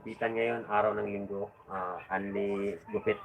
gupitan ngayon, araw ng linggo. Unli gupit.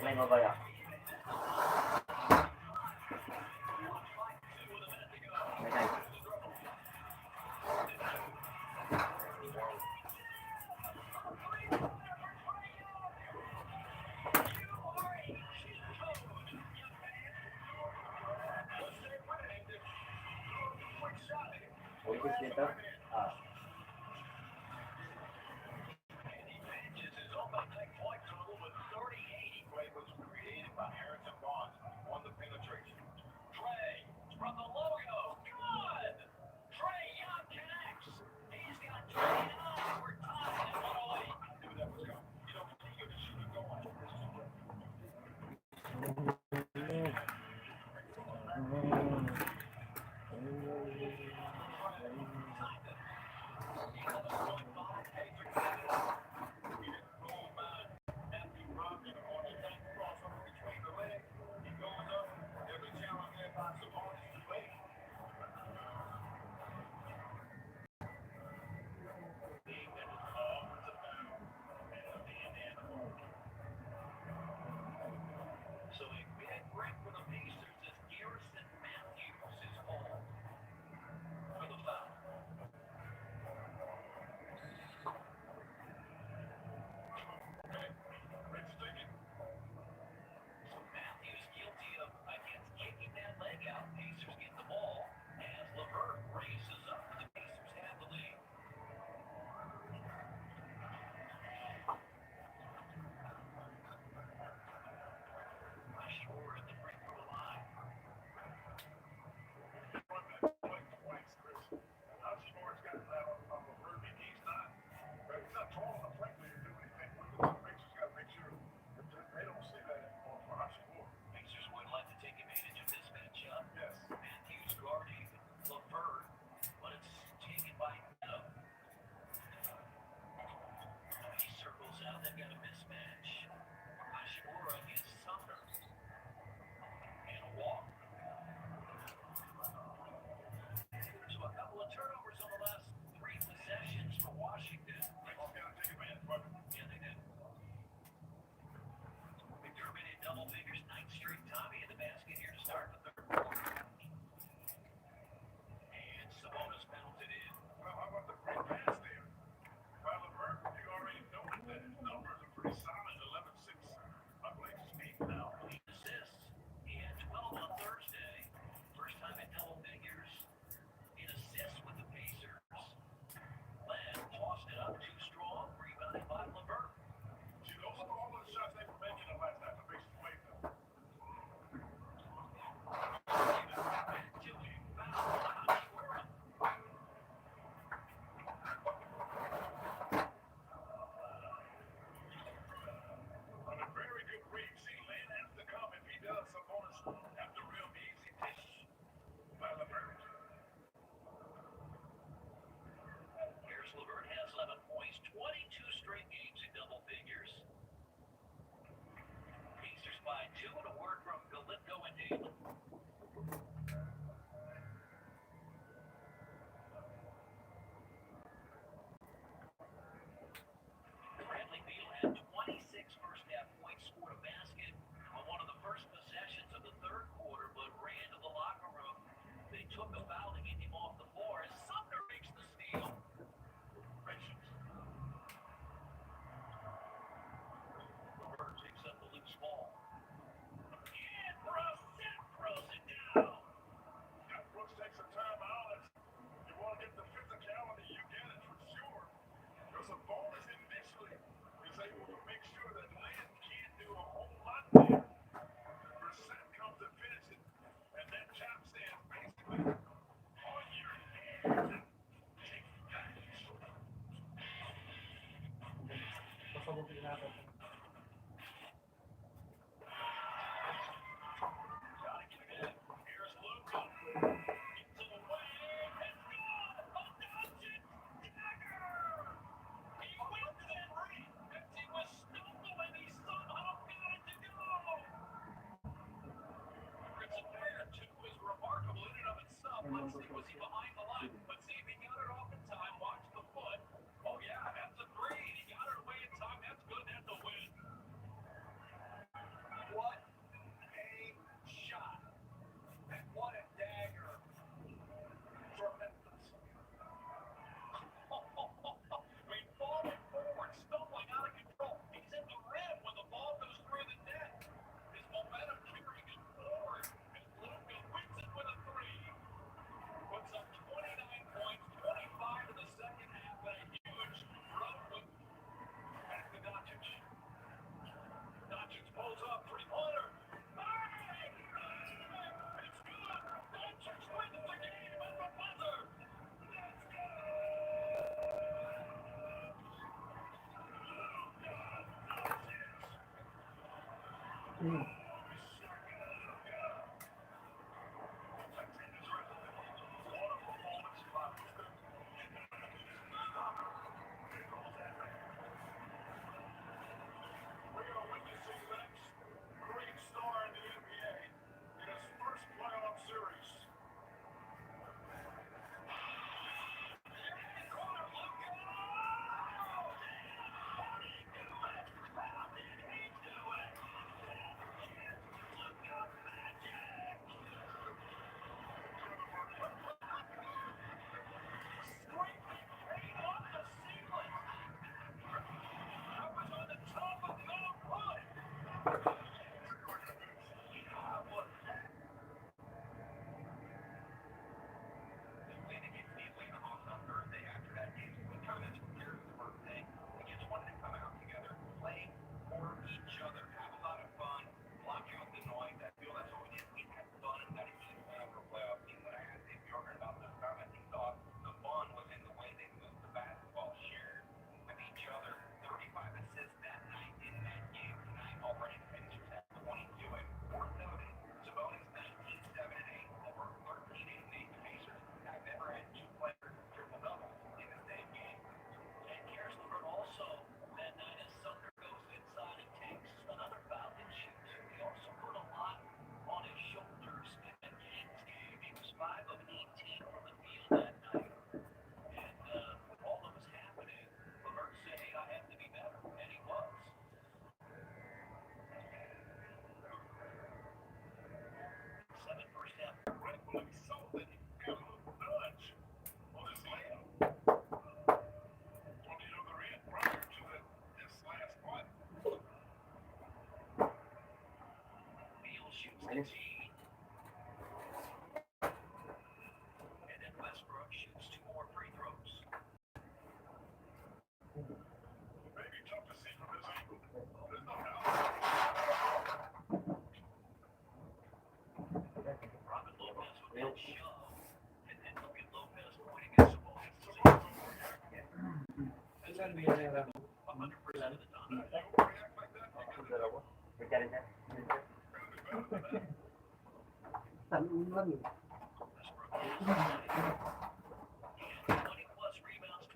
May mabaya. May nice. Ulit dito. Ah.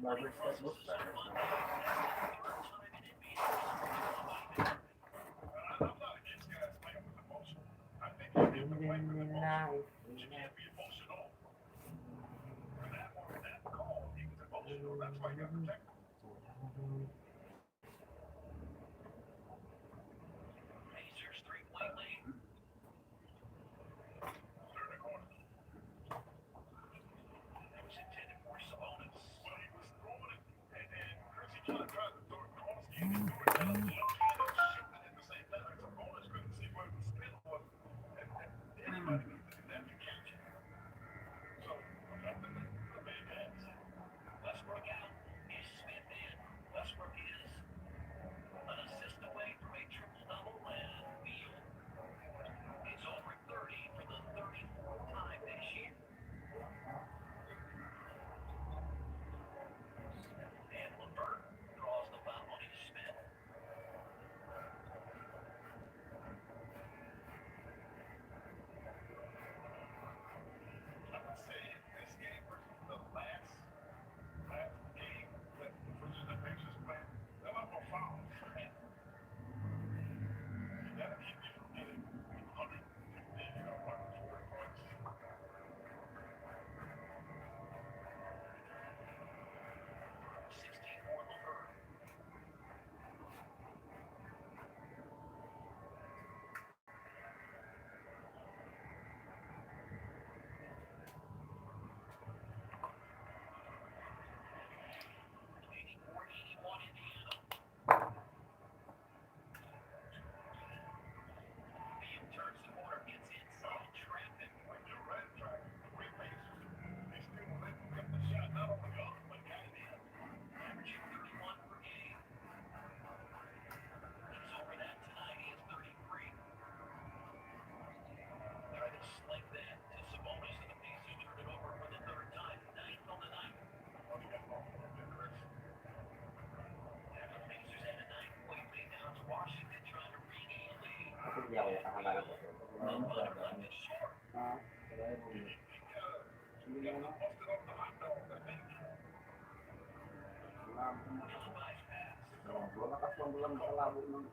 BARBERS that looks better. Malakas lang lang makalabo ng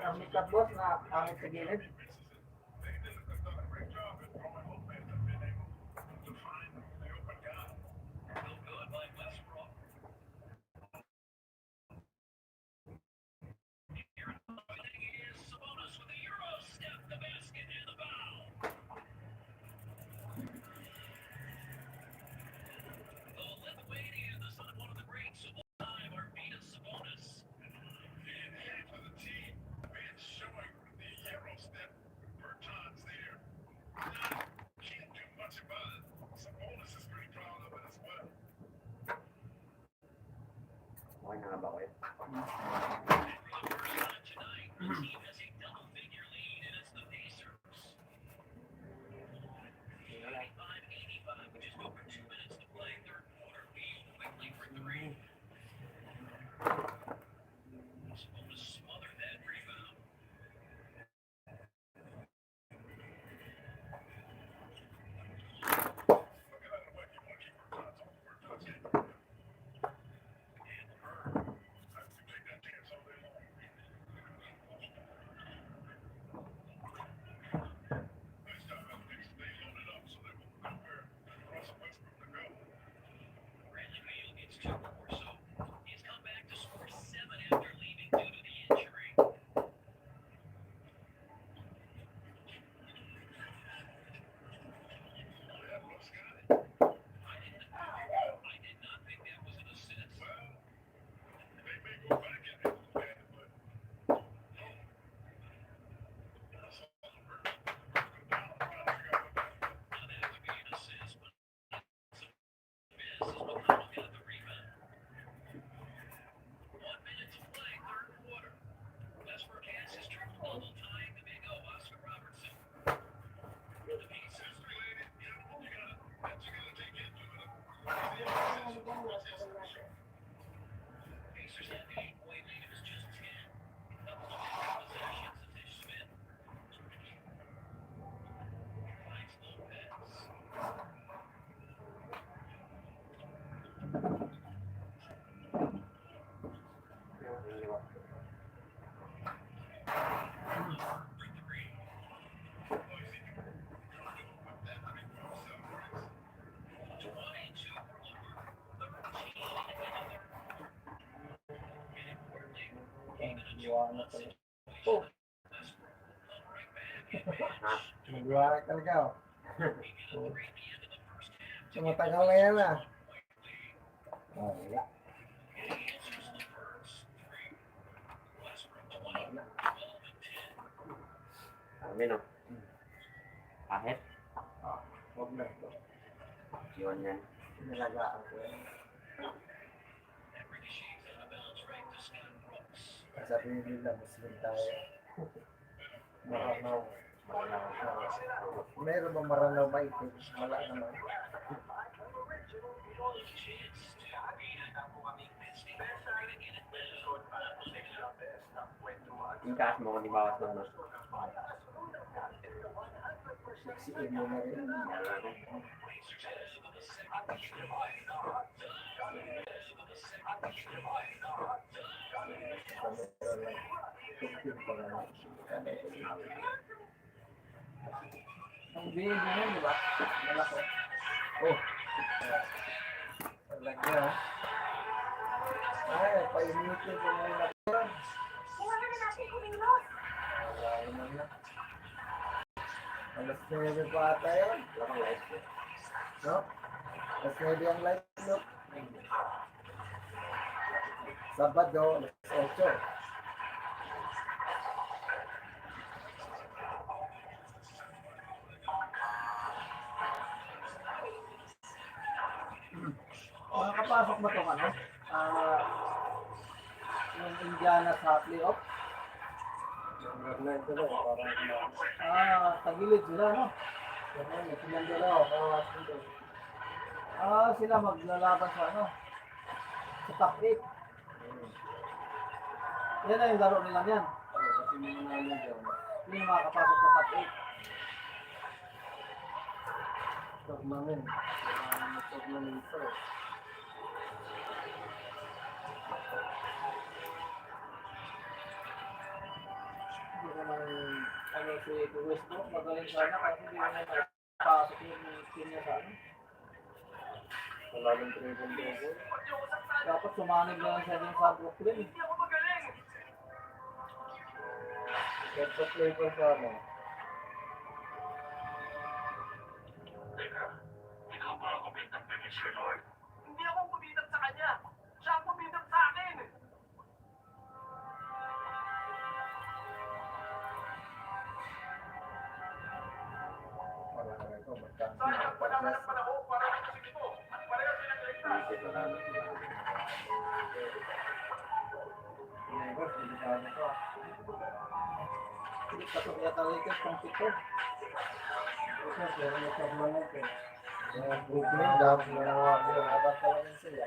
ang mikat boss na pangit sa gilid. Okay na nga ba kayo? Iwanan talaga. Oh. Iwanan talaga. Sumatagal na yan ah. Oh, wala. Amin o. Kahit? Huwag na ito. Yun yan. Nilagaan ko yan. Sabihin nila, Muslim tayo. Maranaw. Meron ba maranaw maitim? Wala naman. Yung kaas mo kung di bawas lang no? Siksiin mo na rin. Ang bihindi na, di ba? Malaki. Oh. Talaga. Ay, painitin ko muna. Ay, na. Alas 9 pa ata yun. Wala kang light ko. No? Alas 9 ang light, no? Sabado, alas 8. Makakapasok ba itong ano? Yung Indiana sa playoff? Tagilid sila, no? Silang dalawa, kawas dito. Sila maglalaban sa ano? Sa top 8. Yan na yung laro nila yan. Kasi may nanalo dyan. Hindi makakapasok sa top 8. Tournament. Tournament ito. si Westbrook, magaling sana kasi hindi na napasok yung team niya sa ano. Wala ng triple-double. Dapat sumanib na lang siya din sa Brooklyn. Get the flavor sa ano. Hindi ako pumitat sa kanya. Siya ang pumitat sa akin. Para na ito, magkano Sayang, wala ka ng pag-gas. panahon para makusin ito. At pareha silang ligtas. Isip na lang. Neighbors, delikado to. Hindi pasok yata Lakers pang pito. Ito, pero may pagmanok eh. Yung Brooklyn, dapat na laban talaga sila.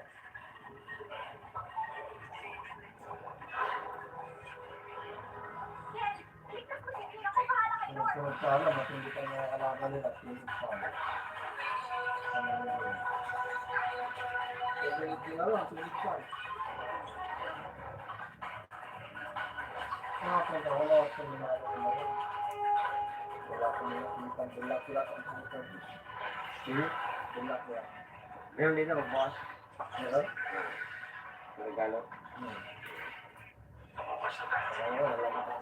Yung sunod sa alam, matindi pa yung mga kalaban nila. Phoenix pa. Ability na lang, sulit siya. Mga kanya, wala ako yung mga ano nila. Wala akong nakikita. Bulak-bulak ang pumunta. Bulak-bulak. Meron din na magbukas. Meron? Regalo. Oo, wala na ako.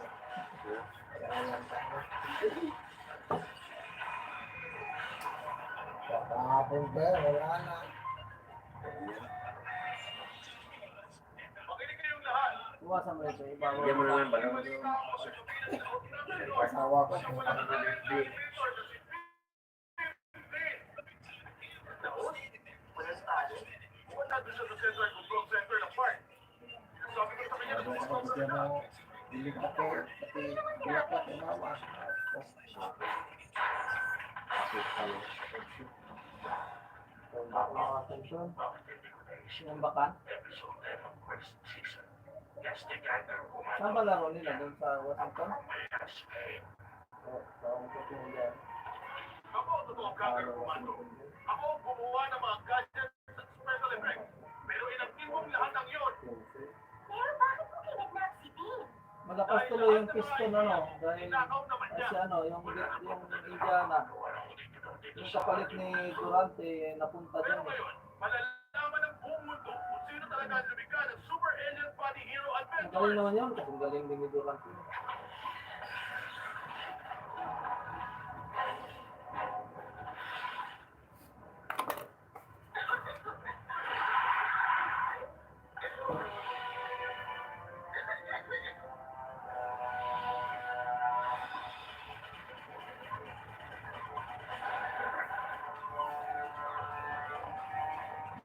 Kahapon ba? Wala na. Makinig kayong lahat. Iwasan mo ito, ibabaw. Bigyan mo naman balon. Asawa ko. Wala doon siya sa center, control center ng park. Sabi ko sa kanya, Sabi ko bigyan mo bilig na kayo. Pati bulak-bulak yung mama. Sinambakan. Saan ba laro nila? Doon sa Washington? Tawag ko po yan. ako ang totoong camera commando. Ako ang gumawa ng mga gadgets at special effects. Pero inaktin mong lahat ng yun. Pero bakit mo kinidnap si Dean? Malakas tuloy yung piston ano. Dahil Tinakaw naman niya. kasi ano, yung Indiana. Yung kapalit ni Durante, napunta Pero dyan eh. ngayon, malalaman ng buong mundo kung sino talaga ang lumikha ng super alien body hero Ang adventure. galing naman yun, kasi galing din ni Durante.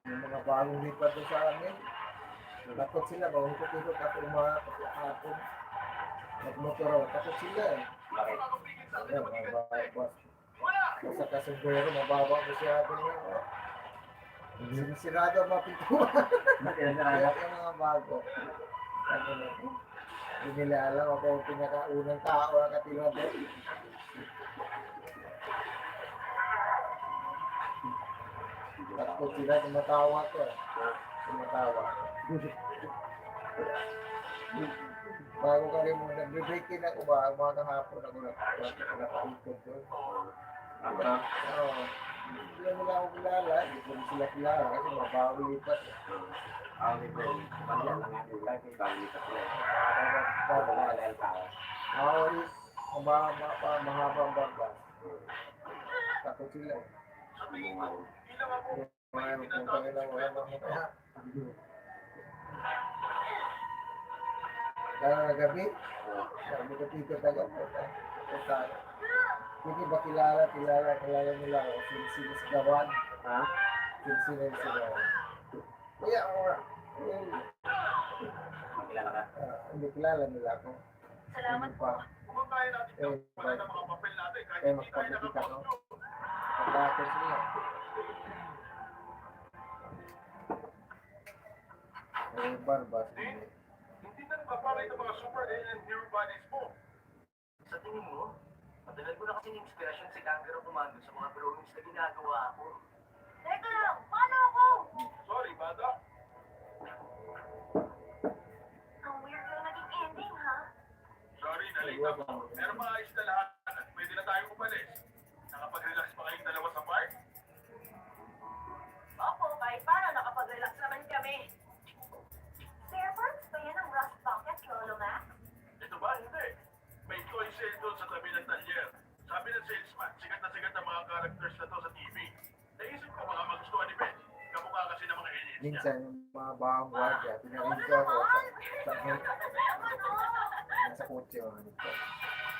Yung mga bagong lipat doon sa amin. Takot sila, ikot-ikot ako umahapon. Nagmotor ako, takot sila eh. Bakit? Ayan, mga barbers. Wala! Sa kasundero, mababa ko siya atin yun. Sinisirado ang mga pintuan. Bakit na Kaya yung mga bago. Ano na ito? Hindi nila alam ako ang pinakaunang tao na katilad doon. Takot sila, tumatawa ko eh. Tumatawa. Bago ka rin mo, nag-break-in ako ba? Mga hapon ako nakapikot doon. Oo. Hindi nila ako kilala. Hindi ko sila kilala kasi mabago lipat. Ang ito, pamilya lang nga nila, kung bakit nito sila. Bago Wala lang tao. mahabang barba. Takot sila. Sa tingin ko, bilang ako, Mga punta nila wala nang mukha. Lalo na gabi, sabi ko tikot agad. Hindi ba kilala nila ako. Sinisigawan. Ha? Sinisigawan. Kaya ako, Makilala ka? hindi kilala nila ako. Salamat pa. kumantayin natin yung wala ng mga papel natin kahit Eh, hindi tayo magpapakita ko. nakakostume. Pagkakot sila. Barbas. Hindi na nagpaparay ng mga super alien hero bodies mo. Sa tingin mo, matagal ko na kasi inspirasyon si Kangaroo Commando sa mga drawings na ginagawa ko. Teka lang, paano ako? Sorry, bata. Ang weird lang naging ending, ha? Sorry, nalita mo. Pero maayos na lahat. characters na to sa TV. Naisip ko baka magustuhan ni Ben. Kamukha kasi ng mga aliens niya. Minsan, yung mga bahang guardia, pinarinig ko ako sa kotse o dito.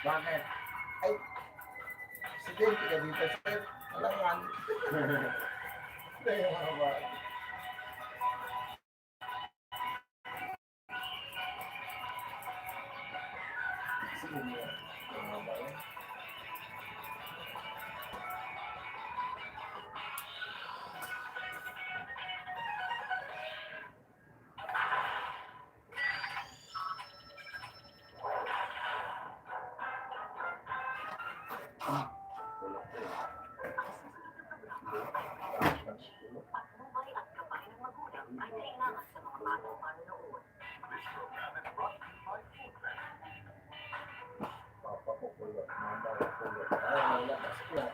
Bakit? Ay, presidente ka dito, sir. Alangan. Ito yung mga guardia. Sige niya. Mga ba yun? Patnubay at gabay ng magulang ay kailangan sa mga batang manonood. Papa ko kulot, mama ko kulot. Ay, wala kasi kulot.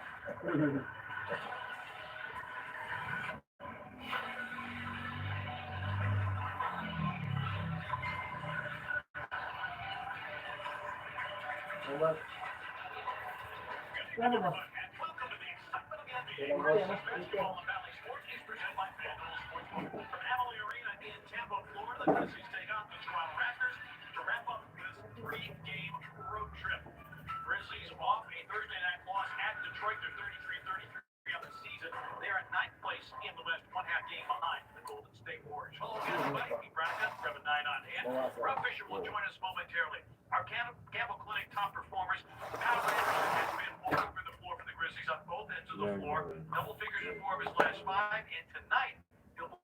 Diba? Ano ba? Ilang boss? From Amalie Arena in Tampa, Florida, the Grizzlies take on the Toronto Raptors to wrap up this three-game road trip. Grizzlies off a Thursday night loss at Detroit. They're 33-33 on the season. They're at ninth place in the West, one half game behind the Golden State Warriors. Hello, everybody. Pete Branica, 7-9 on hand. Rob Fisher will join us momentarily. Our Campbell Clinic top performers. Kyle Anderson has been all over the floor for the Grizzlies on both ends of the floor. Double figures in 4 of his last 5, and tonight he'll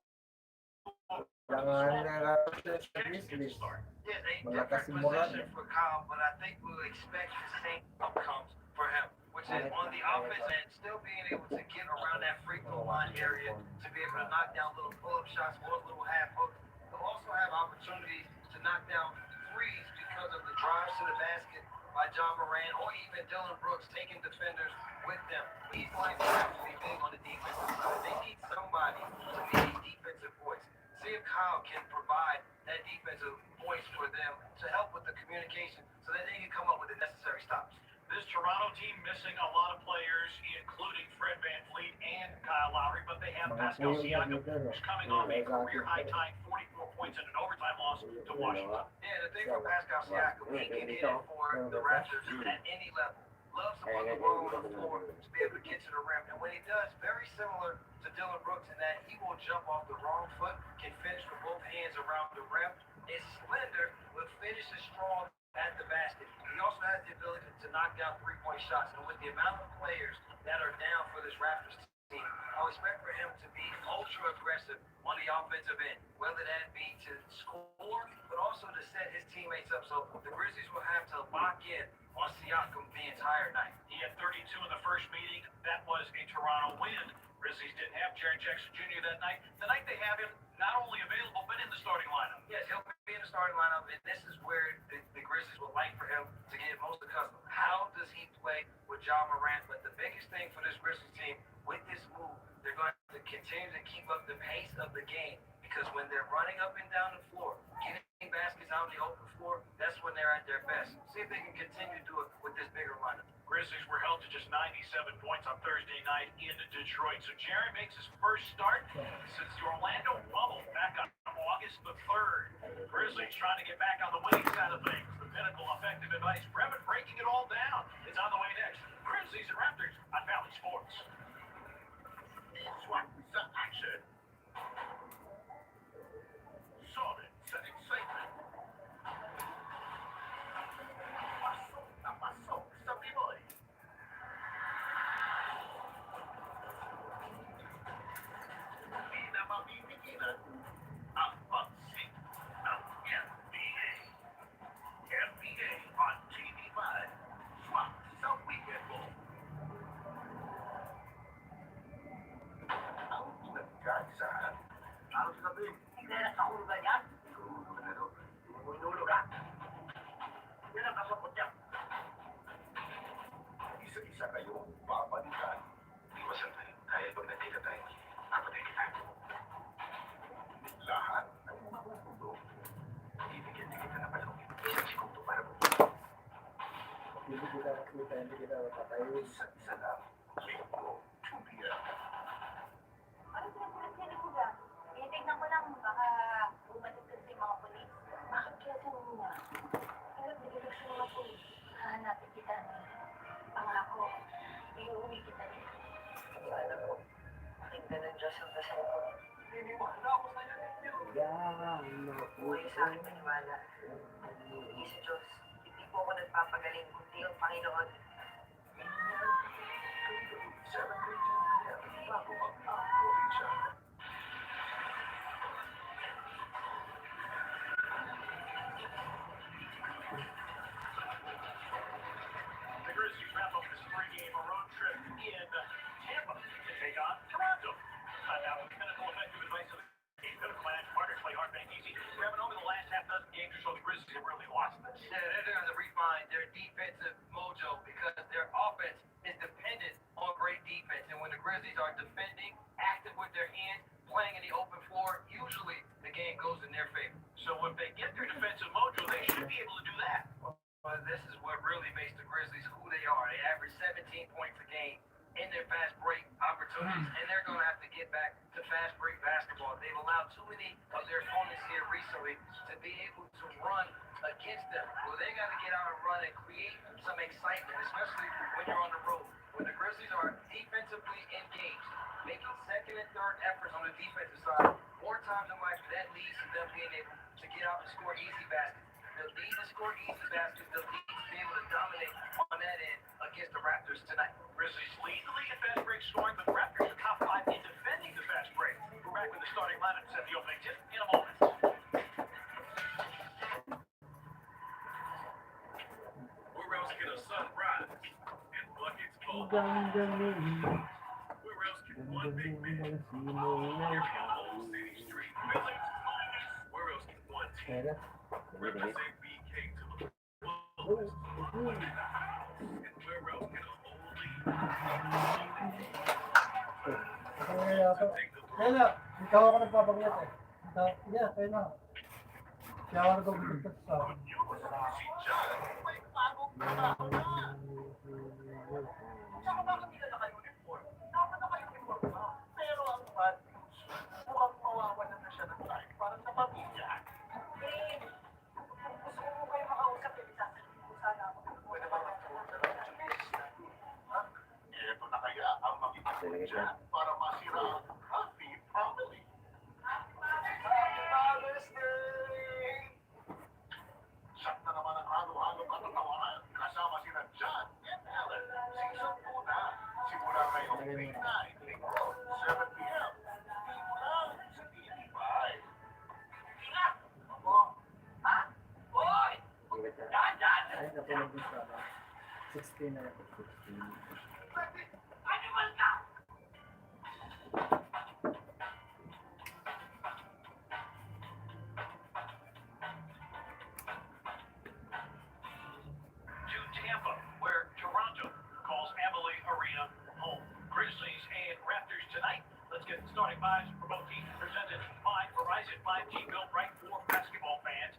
Kailangan na natin sa Grizzlies. Yeah, they Malakas different yung moral position for Kyle, but I think we'll expect the same outcomes for him, which is on the offense and still being able to get around that free throw line area to be able to knock down little pull-up shots or little half hooks. They'll also have opportunities to knock down threes because of the drives to the basket by John Moran or even Dylan Brooks taking defenders with them. These lines have to be big on the defensive side. They need somebody to be a defensive voice. See if Kyle can provide that defensive voice for them to help with the communication so that they can come up with the necessary stops. This Toronto team missing a lot of players, including Fred VanVleet and Kyle Lowry, but they have Pascal Siakam, who's coming off a career-high tying 44 points in an overtime loss to Washington. Yeah, the thing for Pascal Siakam, he can get it for the Raptors at any level. Loves to put the ball on the floor to be able to get to the rim. And when he does, very similar to Dylan Brooks in that he will jump off the wrong foot, can finish with both hands around the rim, is slender, but finishes strong at the basket. He also has the ability to knock down three-point shots. And with the amount of players that are down for this Raptors team, I would expect for him to be ultra aggressive on the offensive end, whether that be to score, but also to set his teammates up. So the Grizzlies will have to lock in on Siakam the entire night. He had 32 in the first meeting. That was a Toronto win. Grizzlies didn't have Jaren Jackson Jr. that night. Tonight they have him not only available, but in the starting lineup. Yes, he'll be in the starting lineup, and this is where the Grizzlies would like for him to get most accustomed. How does he play with John Morant? But the biggest thing for this Grizzlies team, with this move, they're going to continue to keep up the pace of the game, because when they're running up and down the floor, getting baskets out on the open floor, that's when they're at their best. See if they can continue to do it with this bigger lineup. Grizzlies were held to just 97 points on Thursday night in Detroit. So Jaren makes his first start since the Orlando bubble back on August the 3rd. Grizzlies trying to get back on the winning side of things. The pinnacle effective advice. Brevin breaking it all down. It's on the way next. Grizzlies and Raptors on Valley Sports. Swap the action. Solid set excitement. Pasok sa Pinoy. Hindi na mapipigilan ang pagsik ng NBA. NBA on TV5. Swak sa weekend mo. Ang nagkaisahan. Ano sasabihin? Hindi na sa ulo ganyan? Inulog ka? Yan ang kasapot niya. Isa-isa kayong babalikan. Iwasan tayo. Kaya pag nandito tayo, kapatay kita. Lahat ng mga pupulo, ibigyan na kita na palong. Isang segundo para mo. Hindi kita makita, hindi kita mapatay. Isa-isa lang. Linggo dasal-dasal ko. Huwag sa akin maniwala. Hindi sa Diyos. Hindi po ako nagpapagaling, kundi ang Panginoon. The Grizzlies wrap up this three-game road trip in Tampa to take on Toronto. Now, the pinnacle effective advice of the game. Good financial partners play hard, bank easy. We haven't over the last half dozen games or so. The Grizzlies have really lost this. Yeah, they're going to refine their defensive mojo because their offense is dependent on great defense. And when the Grizzlies are defending, active with their hands, playing in the open floor, usually the game goes in their favor. So if they get their defensive mojo, they should be able to do that. But this is what really makes the Grizzlies who they are. They average 17 points a game in their fast break opportunities, and they're going to have to get back to fast break basketball. They've allowed too many of their opponents here recently to be able to run against them. Well, they got to get out and run and create some excitement, especially when you're on the road. When the Grizzlies are defensively engaged, making second and third efforts on the defensive side, more times than not, that leads to them being able to get out and score easy baskets. They'll need to score easy baskets. They'll need to be able to dominate on that end against the Raptors tonight. Grizzlies lead the league in fast break scoring, but the Raptors are top 5 in defending the fast break. We're back with the starting lineup at the opening tip in a moment. Where else can a sunrise and buckets fall? Where else can one big man carry a whole city street? Where else can one team represent BK to the fullest? And where else can a whole league to take the Kaya na, ikaw ako nagpapagyat eh. Yeah, kaya na. Kaya ako nagpapagyat sa akin. si John? Saka bakit hindi na naka-uniform? Dapat naka-uniform ka. Pero ang bad news, mukhang mawawalan na siya ng time parang sa pamilya. Gusto ko kayo makausap, sasabihin ko sana ako. Pwede ba mag-phone na lang sa business natin? Ha? Ito na kaya ang makikita dyan para masira ang happy family. Happy Father's Day! Shot na naman ang halo-halo katatawanan kasama sina John and Ellen. Season 2 na. Simula ngayong May 9, linggo, 7 p.m. Dito lang sa TV5. Ingat! Ako! Ha? Boy! Yan! Ay, napulog din sa 16 na ako. Animal ka! To Tampa, where Toronto calls Amalie Arena home. Grizzlies and Raptors tonight. Let's get starting vibes for both teams presented by Verizon 5G, built right for basketball fans.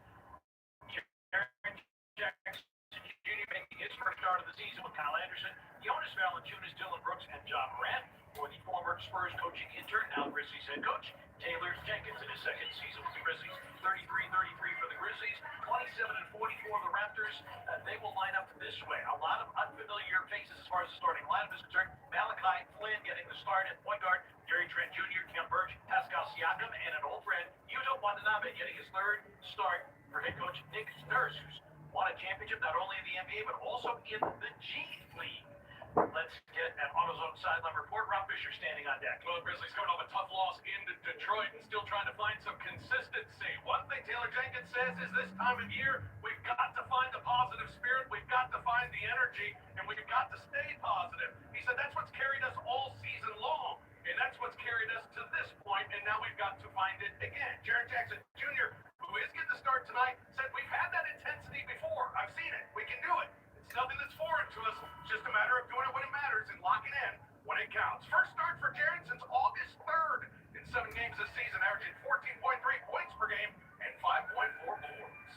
Jaren Jackson Jr. making his first start of the season with Kyle Anderson, Jonas Valanciunas, Dylan Brooks, and John Morant. For the former Spurs coaching intern, now Grizzlies head coach, Taylor Jenkins in his second season with the Grizzlies. 33-33 for the Grizzlies, 27-44 the Raptors. They will line up this way. A lot of unfamiliar faces as far as the starting lineup is concerned. Malachi Flynn getting the start at point guard. Gary Trent Jr., Khem Birch, Pascal Siakam, and an old friend, Yuta Watanabe, getting his third start for head coach Nick Nurse, who's won a championship not only in the NBA but also in the G League. Let's get an AutoZone sideline report. Rob Fisher standing on deck. Well, the Grizzlies coming off a tough loss in Detroit and still trying to find some consistency. One thing Taylor Jenkins says is this time of year, we've got to find the positive spirit, we've got to find the energy, and we've got to stay positive. He said that's what's carried us all season long, and that's what's carried us to this point, and now we've got to find it again. Jaren Jackson Jr., who is getting the start tonight, said we've had that intensity before. I've seen it. We can do it. It's nothing that's foreign to us. It's just a matter of doing it when it matters and locking in when it counts. First start for Jaren since August 3rd in 7 games this season, averaging 14.3 points per game and 5.4 boards.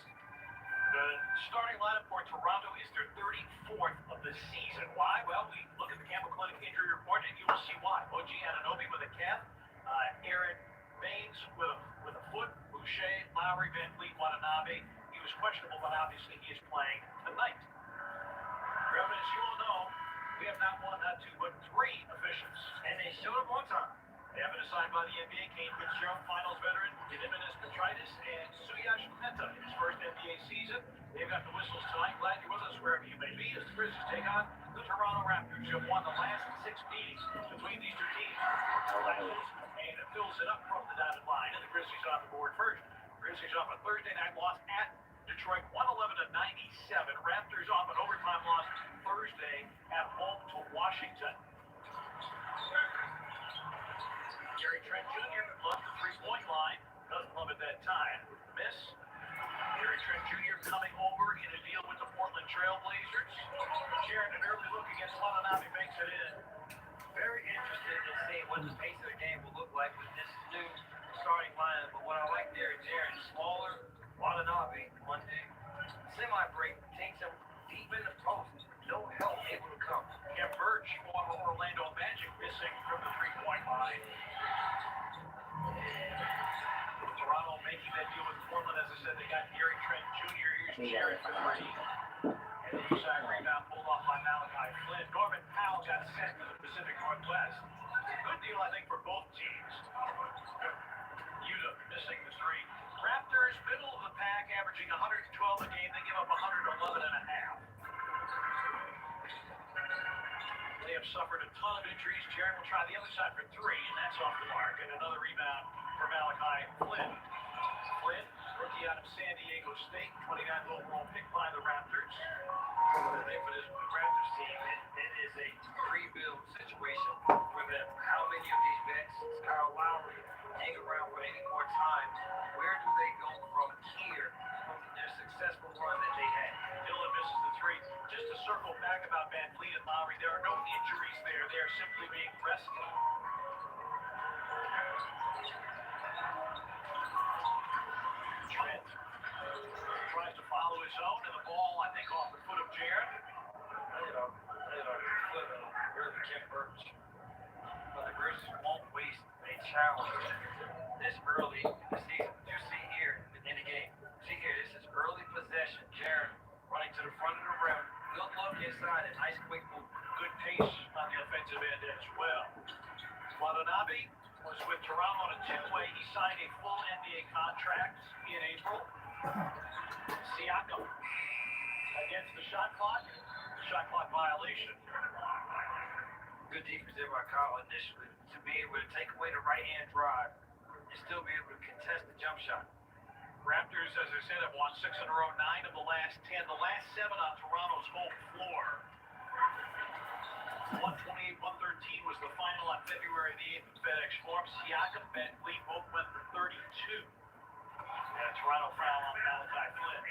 The starting lineup for Toronto is their 34th of the season. Why? Well, we look at the Campbell Clinic injury report and you will see why. OG Anunoby with a calf, Aaron Baines with a foot, Boucher, Lowry, Van Fleet, Watanabe. He was questionable, but obviously he is playing tonight. Reverend, as you all know, we have not one, not two, but three officials. And they showed up on time. They have been assigned by the NBA, Kane Fitzgerald, finals veteran, Didymus Petritis, and Suyash Mehta in his first NBA season. They've got the whistles tonight. Glad you're with us wherever you may be as the Grizzlies take on the Toronto Raptors, who have won the last 6 meetings between these two teams. And it fills it up from the dotted line, and the Grizzlies on the board first. Grizzlies off a Thursday night loss at Detroit, 111-97. Raptors off an overtime loss Thursday at home to Washington. Gary Trent Jr. left the three-point line. Doesn't love it that time. Miss. Gary Trent Jr. coming over in a deal with the Portland Trail Blazers. Jared, an early look against Watanabe makes it in. Very interested in seeing what the pace of the game will look like with this new starting lineup. But what I like there is Jared, smaller, Watanabe, Monday, semi-break, takes him deep in the post. No help able to come. Kevin Birch, former Orlando Magic, missing from the three-point line. Toronto making that deal with Portland. As I said, they got Gary Trent Jr. Here's Jared for three. And the inside rebound pulled off by Malachi Flynn. Norman Powell got sent to the Pacific Northwest. Good deal, I think, for both teams. Utah missing the three. Raptors, middle of the pack, averaging 112 a game. They give up 111 and a half. They have suffered a ton of injuries. Jared will try the other side for three, and that's off the mark. And another rebound for Malachi Flynn. Flynn, rookie out of San Diego State, 29th overall pick by the Raptors. What I think for this Raptors team, it is a rebuild situation for them. How many of these vets, Kyle Lowry, hang around for any more time? Where do they go from here, from their successful run that they had? Dillon misses the three. Just to circle back about Van Fleet and Lowry, there are no injuries there. They are simply being rescued. Trent tries to follow his own, and the ball, I think, off the foot of Jared. Really can't Birch. But the Grizzlies won't waste a challenge this early in the season. You see here in the game. See here, this is early possession. Jared running to the front of the rim. Good look inside and nice quick move. Good pace on the offensive end as well. Watanabe was with Toronto on a two-way. He signed a full NBA contract in April. Siakam against the shot clock violation. Good defense there by Kyle initially to be able to take away the right-hand drive and still be able to contest the jump shot. Raptors, as I said, have won 6 in a row, 9 of the last 10. The last 7 on Toronto's home floor. 128-113 was the final on February the 8th at FedEx Forum. Siakam, Van Fleet both went for 32. And a Toronto foul on Malachi Flynn.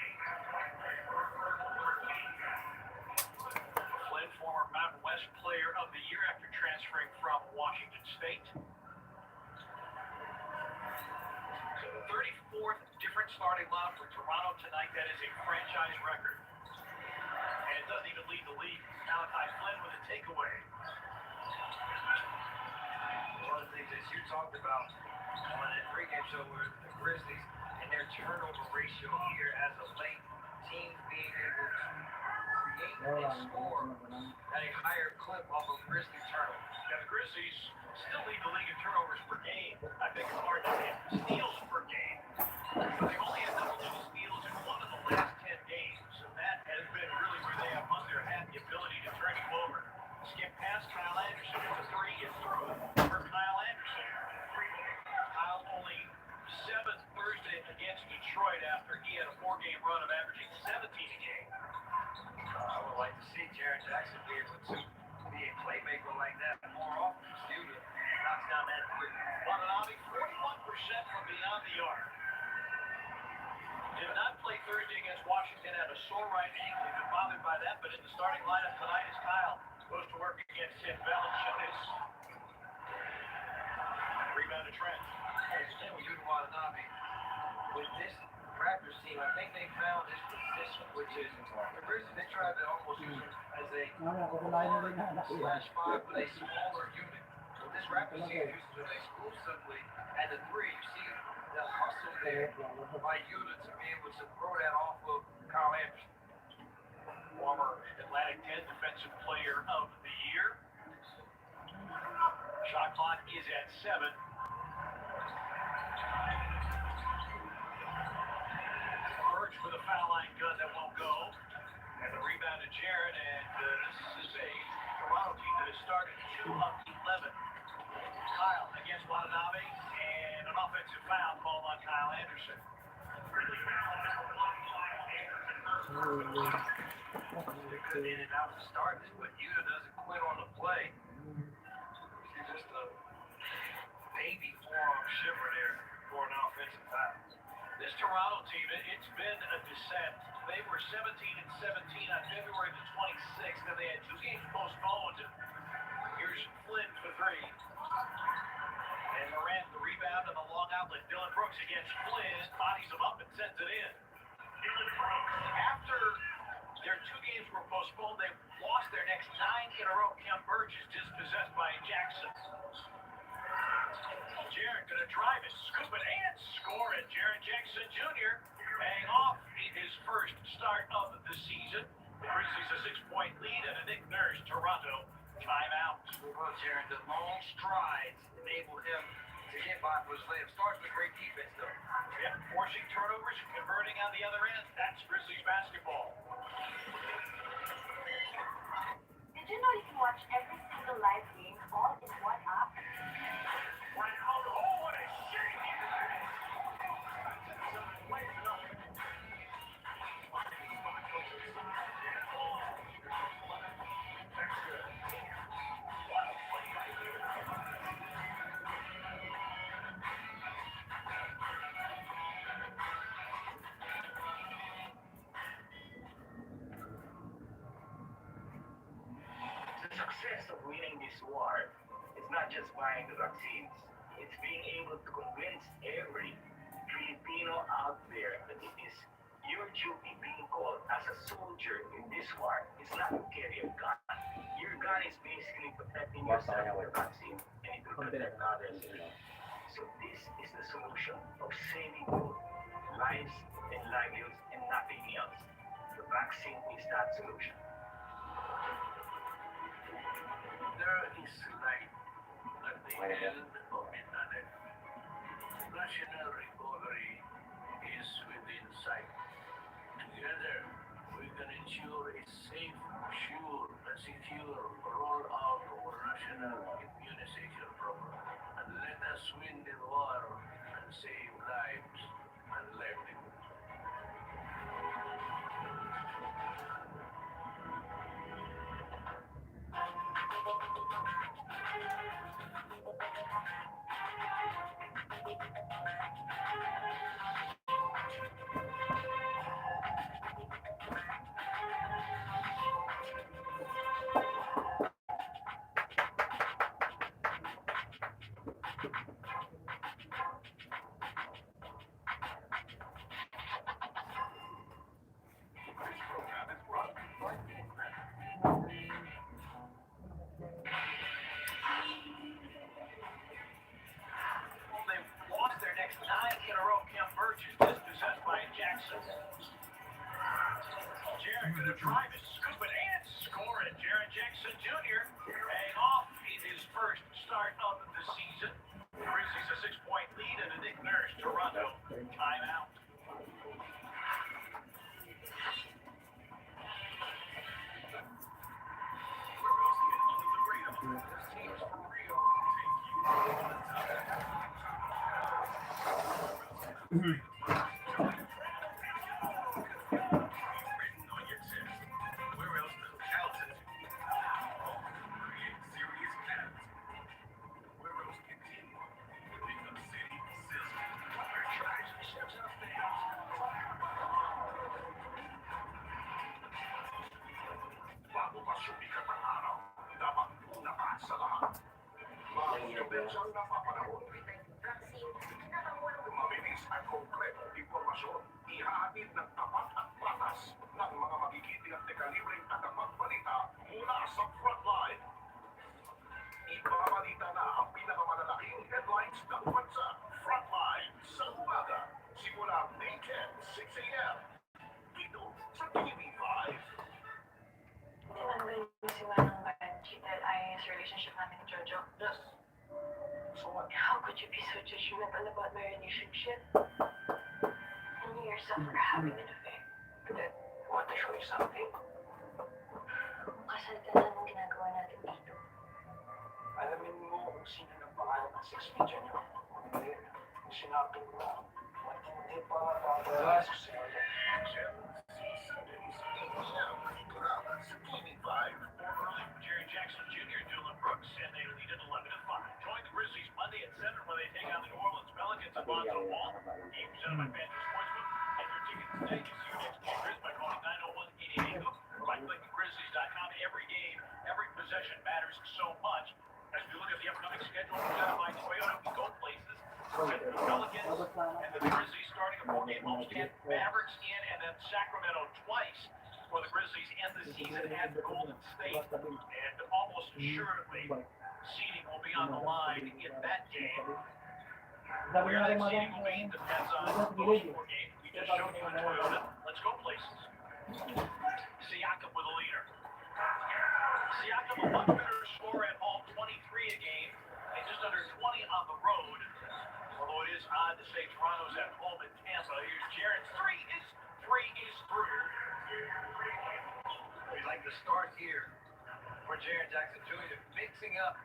Flynn, former Mountain West Player of the Year after transferring from Washington State. So the 34th different starting lineup for Toronto tonight. That is a franchise record. And it doesn't even lead the league. Malachi Flynn with a takeaway. One of the things that you talked about on that pregame show were the Grizzlies and their turnover ratio here as of late. Teams being able to create and score at a higher clip off of Grizzly turnovers. Yeah, the Grizzlies still lead the league in turnovers per game. I think it's hard to say steals per game. But they've only had double-digit steals in 1 of the last 10 games. And that has been really where they have hung their hat, the ability to turn you over. Skip past Kyle Anderson at the 3 and through for Kyle Anderson. Kyle only 7th Thursday against Detroit after he had a 4-game run of averaging 17 a game. I would like to see Jaren Jackson be able to be a playmaker like that more often. Judah knocks down that quick. Watanabe, 41% from beyond the arc. Did not play Thursday against Washington, had a sore right ankle. He's been bothered by that, but in the starting lineup tonight is Kyle. Goes to work against Sid Valanciunas. Rebound to Trent. I understand what you're Watanabe. With this Raptors team, I think they found this position, which is the Grizzlies, they tried to almost use him as a slash 5 with a smaller unit. But this Raptors team uses him exclusively at the 3. You see the hustle there by Utah to be able to throw that off of Kyle Anderson. Former Atlantic 10 Defensive Player of the Year. Shot clock is at 7. Jared, and this is a Toronto team that has started 2 of 11. Kyle against Watanabe, and an offensive foul called on Kyle Anderson. Good in and out to start this, but Yuta doesn't quit on the play. He's just a baby forearm shiver there for an offensive foul. This Toronto team, it's been a descent. They were 17-17 on February the 26th, and they had 2 games postponed. Here's Flynn for 3. And Morant, the rebound and the long outlet. Dylan Brooks against Flynn, bodies him up and sends it in. Dylan Brooks, after their 2 games were postponed, they lost their next 9 in a row. Kemp Birch is dispossessed by Jackson. Jared gonna drive it, scoop it, and score it. Jared Jackson Jr. paying off in his first start of the season. The Grizzlies a 6-point lead and a Nick Nurse Toronto timeout. Jared, the long strides enable him to get by for his layup. Starts with great defense, though. Yeah, forcing turnovers and converting on the other end. That's Grizzlies basketball. Did you know you can watch every single live game all in one app? Oh, what a shake! The success of winning this war is not just buying the vaccines. It's being able to convince every Filipino out there that it is your duty being called as a soldier in this war. It's not to carry a gun. Your gun is basically protecting yourself with the vaccine, and it will protect others. So this is the solution of saving both lives and livelihoods and nothing else. The vaccine is that solution. There is light at the end of the tunnel. National recovery is within sight. Together, we can ensure a safe, sure, and secure rollout of our national immunization program. And let us win the war and save lives and livelihoods. They've lost their next 9 in a row. Kemp Birch is dispossessed by Jackson. Jared gonna drive it, scoop it, and score it. Jared Jackson Jr. paying off in his first start of the season. The Grizzlies a 6-point lead and a Nick Nurse Toronto timeout. Mabilis at konkretong impormasyon, ihahatid ng tapat at patas ng mga magigiting at dekalibreng tagapagbalita mula sa frontline. Ipabalita na ang pinakamalalaking headlines ng bansa. Frontline sa umaga, simula May 10, 6 a.m. Dito sa TV5. Tinanggal mo si Manang Banji dahil ayaw niya sa relationship namin ni Jojo. Yes. So what? How could you be so judgmental about my relationship? And you yourself are having an affair. Then, I want to show you something. Kasal ka na, anong ginagawa natin dito? Alamin mo kung sino nagpakalat ng sex video niyo. Hindi. Kung sinabi mo, matindi pa papalas ko sa'yo. Jerry Jackson Jr. Dylan Brooks, and they lead at 11-5. Join the Grizzlies Monday at 7 when they take on the New Orleans Pelicans at Lonzo Ball. Game presented by Fantasy Sportsbook. Get your tickets today to see your next game Grizz by calling 901-888-HOOP or by clicking Grizzlies.com. Every game, every possession matters so much. As we look at the upcoming schedule presented by Toyota, we go places with the Pelicans and the Grizzlies starting a 4-game homestand. Mavericks in and then Sacramento twice for the Grizzlies end the season at Golden State. And almost assuredly, seeding will be on the line in that game. Where that seeding will be depends on those 4 games we just showed you in Toyota. Let's go places. Siakam with a leader. Siakam a much better score at home, 23 a game, and just under 20 on the road. Although it is odd to say Toronto's at home in Tampa. Here's Jaren's three is through. We'd like to start here for Jaren Jackson Jr. mixing up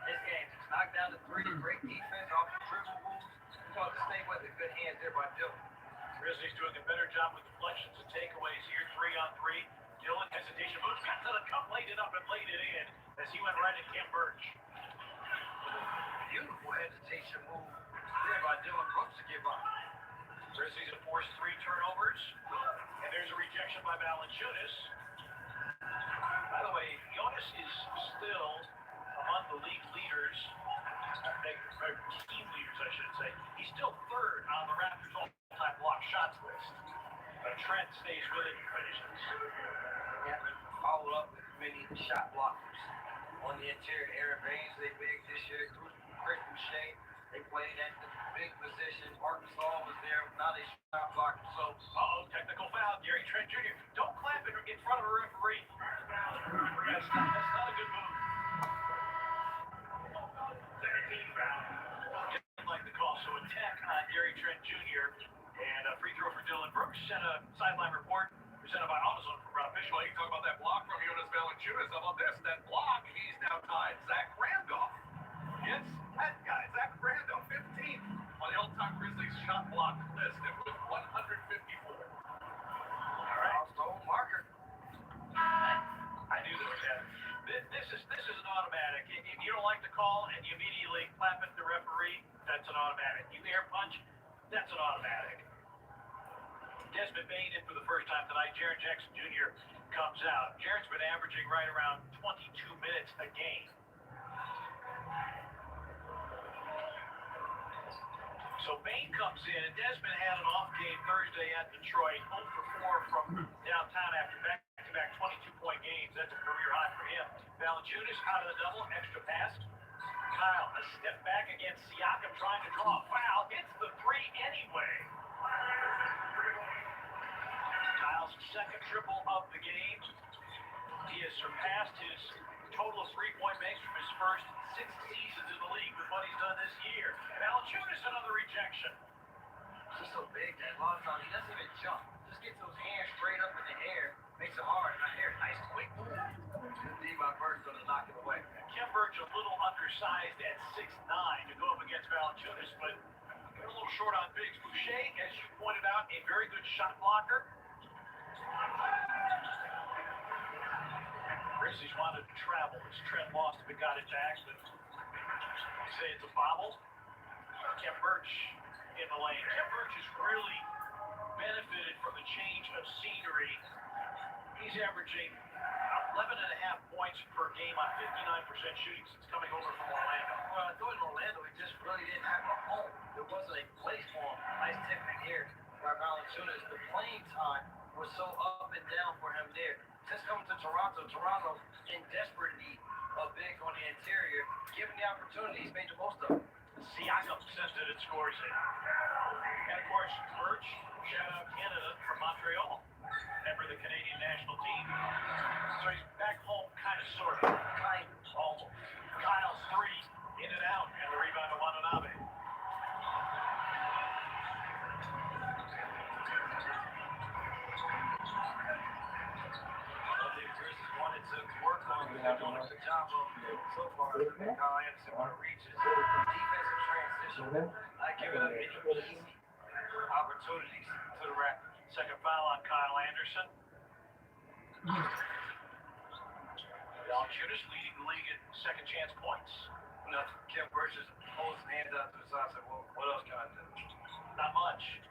his game. Just knocked down the three, great defense off the dribble moves. He's going to stay with it. Good hands there by Dylan. Grizzlies doing a better job with deflections and takeaways here, 3-on-3. Dylan hesitation moves, got to the cup, laid it up and laid it in as he went right at Kim Birch. Beautiful hesitation move there by Dylan Brooks to give up. Grizzlies have forced 3 turnovers, and there's a rejection by Valanciunas. By the way, Jonas is still among the league leaders, team leaders, I should say. He's still 3rd on the Raptors all-time block shots list. Trent stays with it and finishes. Yeah, followed up with many shot blockers. On the interior, Aaron Baines, they big this year. Chris Boucher, they played at the big position. Arkansas was there, not a shot blocker. So, Technical foul, Gary Trent Jr. Don't clap it in front of a referee. That's not a good move. 17 foul. Didn't like the call, so a tech on Gary Trent Jr. And a free throw for Dylan Brooks. And a sideline report presented by AutoZone from Rob Fishway. You talk about that block from Jonas Valanciunas. How about this? That block, he's now tied Zach Randolph. Yes, that guy, Zach Randolph, 15th on the all-time Grizzlies shot block list. It was 154. All right. milestone marker. I knew there was that. This is an automatic. If you don't like the call and you immediately clap at the referee, that's an automatic. You air punch, that's an automatic. Desmond Bain in for the first time tonight. Jaren Jackson Jr. comes out. Jaren's been averaging right around 22 minutes a game. So Bain comes in, and Desmond had an off game Thursday at Detroit. 0 for 4 from downtown after back-to-back 22-point games. That's a career high for him. Valanciunas out of the double, extra pass. Kyle, a step back against Siakam, trying to draw a foul. Hits the three anyway. Kyle's second triple of the game. He has surpassed his total of three-point makes from his first 6 seasons in the league with what he's done this year. Valanciunas, another rejection. He's so big that a lot of times he doesn't even jump. Just gets those hands straight up in the air. Makes it hard. Now here, nice quick move. Good D by Bird's going to knock it away. Kim Birch a little undersized at 6'9" to go up against Valanciunas, but a little short on bigs. Boucher, as you pointed out, a very good shot blocker. Grizzlies wanted to travel as Trent lost but got it back, but you say it's a bobble. Kim Birch in the lane. Kim Birch has really benefited from the change of scenery. He's averaging 11.5 points per game on 59% shooting since coming over from Orlando. Well, I thought in Orlando he just really didn't have a home. There wasn't a place for him. Nice technique here by Valanciunas. The playing time was so up and down for him there. Since coming to Toronto in desperate need of big on the interior, given the opportunity, he's made the most of it. Siakam sends it and scores it. And of course, Birch, shout out Canada from Montreal, member of the Canadian national team. So he's back home, kind of, sort of. Almost. Kyle's three, in and out, and the rebound to Watanabe. Grizzlies wanted to work doing a good job of so far. Kyle Anderson on the reaches. Defensive transition. I give it up any easy opportunities to the Raptors. Second foul on Kyle Anderson. Valanciunas leading the league in second chance points. Kim Birch just holds his hands out to the side and said, well, what else can I do? Not much.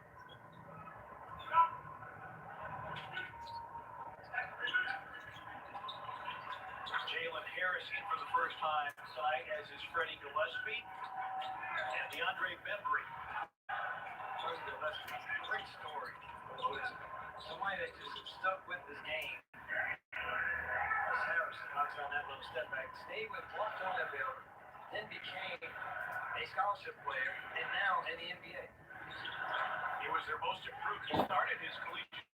Jalen Harris in for the first time tonight, as is Freddie Gillespie and DeAndre Bembry. Freddie Gillespie, great story. Somebody that just stuck with this game. Harrison knocks on that little step back, stayed with Jacksonville, then became a scholarship player, and now in the NBA. He was their most improved. He started his collegiate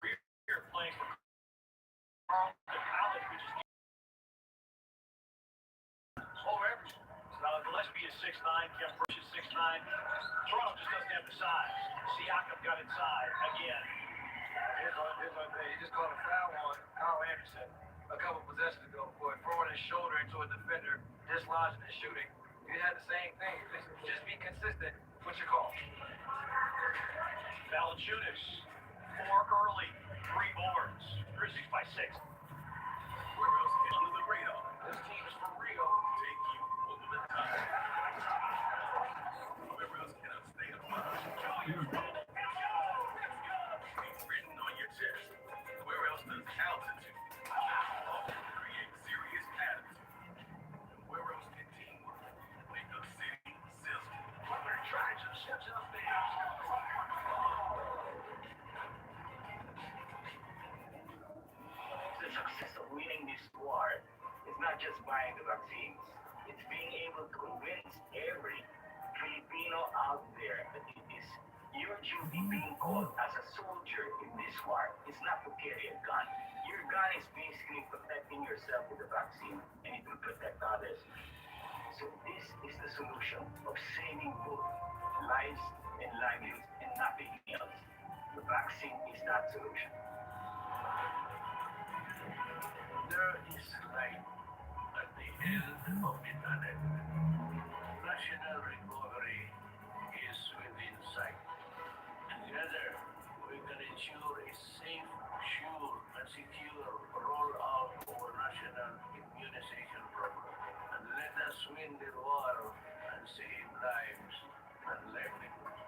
career playing for Carleton College, which is over everything. Gillespie is 6'9", Kemp Birch is 6'9". Toronto just doesn't have the size. Siakam got inside again. Here's one thing. He just called a foul on Kyle Anderson a couple possessions ago for throwing his shoulder into a defender, dislodging and shooting. You had the same thing. Just be consistent with your call. Valanciunas, 4 early, 3 boards. Grizzlies by 6. Where else can under the radar? This team is for real. Take you over the top. Where else can I stay above? Written on your chest. Where else does altitude create serious attitude? Where else can teamwork make a city sizzle? Try to set up there. The success of winning this war is not just buying the vaccines. It's being able to convince every Filipino out there that it is your duty being called as a soldier in this war. It's not to carry a gun. Your gun is basically protecting yourself with the vaccine, and it will protect others. So this is the solution of saving both lives and livelihoods and nothing else. The vaccine is that solution. There is light at the end of the tunnel. National recovery is within sight. Together, we can ensure a safe, sure, and secure rollout of our national immunization program. And let us win the war and save lives and livelihoods.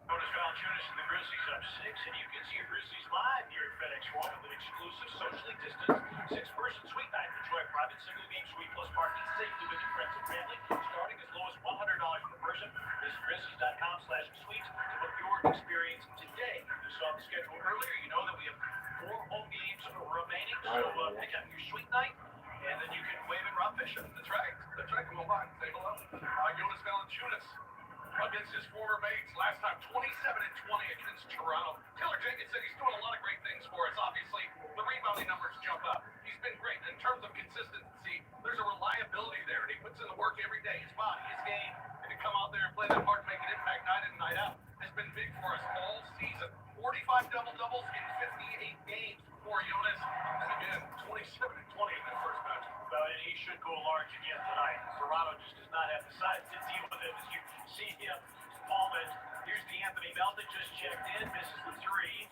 Notice Valanciunas and the Grizzlies up 6, and you can see Grizzlies live here at FedEx Forum with an exclusive, socially distanced, 6-person suite night. Enjoy a private single-game suite plus parking safely with your friends and family, starting as low as $100 per person. Visit Grizzlies.com/suites to book your experience today. You saw the schedule earlier. You know that we have 4 home games remaining, so pick up your suite night, and then you can wave at Rob Fisher. That's right. That's right. Come on by. Say hello. Jonas Valanciunas against his former mates. Last time, 27-20 against Toronto. Taylor Jenkins said he's doing a lot of great things for us. Obviously, the rebounding numbers jump up. He's been great. In terms of consistency, there's a reliability there, and he puts in the work every day. His body, his game, and to come out there and play that hard, make an impact night in and night out has been big for us all season. 45 double-doubles in 58 games for Jonas. And again, 27-20 in that first match. Well, and he should go large again tonight. Toronto just does not have the size to deal with it. As you see him, Paulman, here's D'Anthony Melton, just checked in, misses the 3.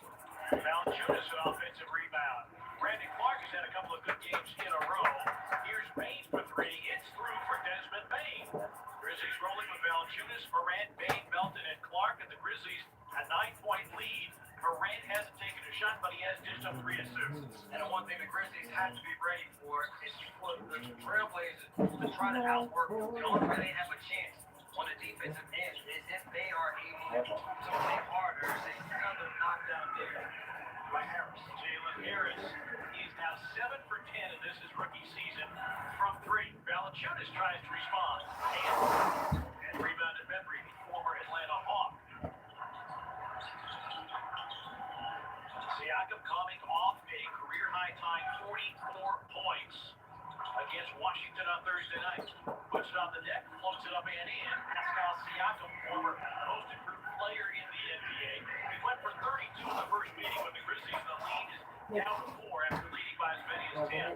Valanciunas an offensive rebound. Brandon Clark has had a couple of good games in a row. Here's Bain for 3. It's through for Desmond Bain. Grizzlies rolling with Valanciunas, Morant, Bain, Melton, and Clark, and the Grizzlies a 9-point lead. Morant hasn't taken a shot, but he has dished up 3 assists. And the one thing the Grizzlies have to be ready for is for the Trailblazers to try to outwork them. The only way they have a chance on the defensive end is if they are able to play harder. They have them knocked down there by Harris. Jalen Harris, he's now 7 for 10, and this is rookie season from 3. Valanciunas tries to respond. And rebounded Bembry, the former Atlanta Hawk. Siakam coming off a career-high tying 44 points against Washington on Thursday night. Puts it on the deck, floats it up and in. Pascal Siakam, former down to 4 after leading by as many as 10.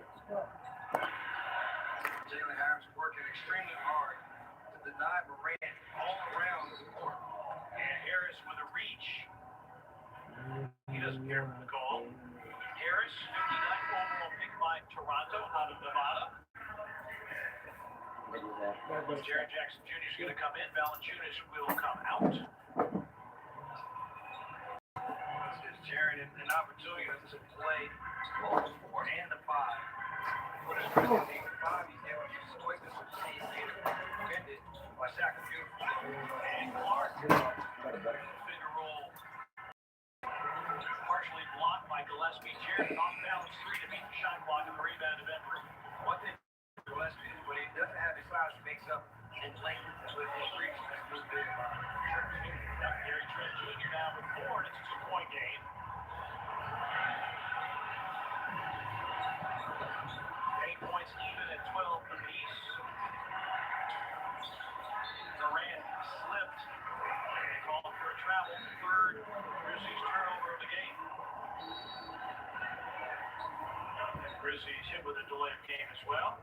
Jalen Harris working extremely hard to deny Morant all around the court. And Harris with a reach. He doesn't care for the call. Harris, 59th overall pick by Toronto out of Nevada. Jared Jackson Jr. is going to come in. Valanciunas will come out. This gives Jared an opportunity to play both the 4 and the 5. For the Grizzlies, the 5, he's able to exploit this defended by Sacramento. And Clark, finger roll. Partially blocked by Gillespie. Jared off balance 3 to beat the shot clock and the rebound to Benford. One thing Gillespie is when he doesn't have his size, he makes up in length with his reach. That's good big. Gary Trent Jr. now with 4, and it's a 2-point game. 8 points even at 12 apiece. Durant slipped. Called for a travel. Third Grizzlies turnover of the game. Grizzlies hit with a delay of game as well.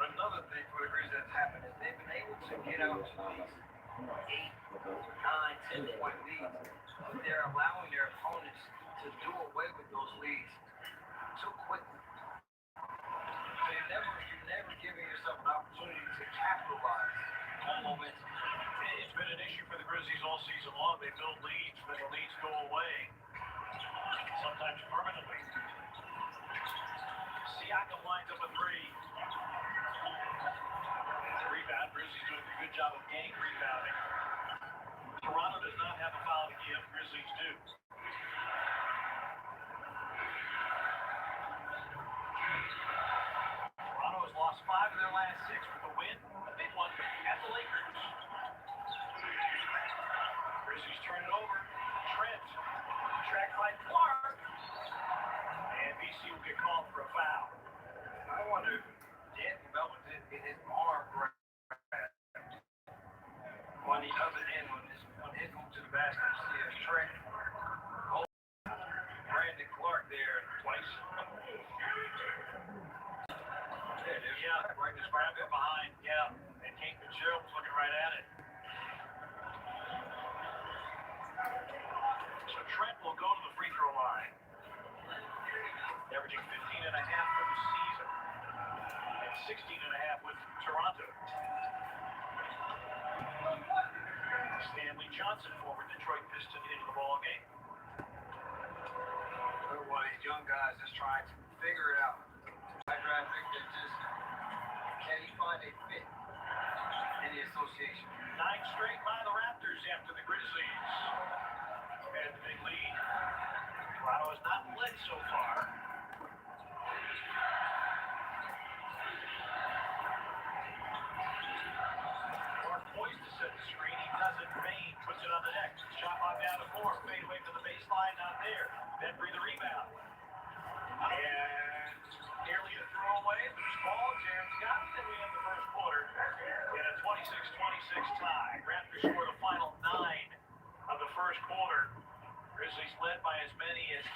Another thing for the Grizzlies that's happened is they've been able to get out to these 8, 9, 10-point leads, but they're allowing their opponents to do away with those leads too quickly. So you're never giving yourself an opportunity to capitalize on momentum. It's been an issue for the Grizzlies all season long. They build leads, but the leads go away, sometimes permanently. Siakam lines up a 3. Rebound. Grizzlies doing a good job of gang rebounding. Toronto does not have a foul to give. Grizzlies do. Toronto has lost 5 of their last 6 with a win, a big one at the Lakers. Grizzlies turn it over. Trent, tracked by Clark. And BC will get called for a foul. I wonder if D'Anthony Melvin did get his arm grabbed on the other end when his move to the basket. You see a Trent, Brandon Clark there twice. Yeah, right, just grabbed it behind. Yeah, and King Fitzgerald was looking right at it. So Trent will go to the free throw line, averaging 15 and a half for the season, and 16 and a half with Toronto. Stanley Johnson, former Detroit Piston, into the ball game. Another one of these young guys that's trying to figure it out. I draft pick that just can he find a fit in the association? 9 straight by the Raptors after the Grizzlies had the big lead. Toronto has not led so far. Clark poised to set the screen. He does it. Bain puts it on the deck. Shot clock down to 4. Fade away to the baseline. Not there. Benford the rebound. And nearly a throwaway. Loose ball. Jared's got it. And we end the first quarter in a 26-26 tie. Raptors score the final 9 of the first quarter. Grizzlies led by as many as 10.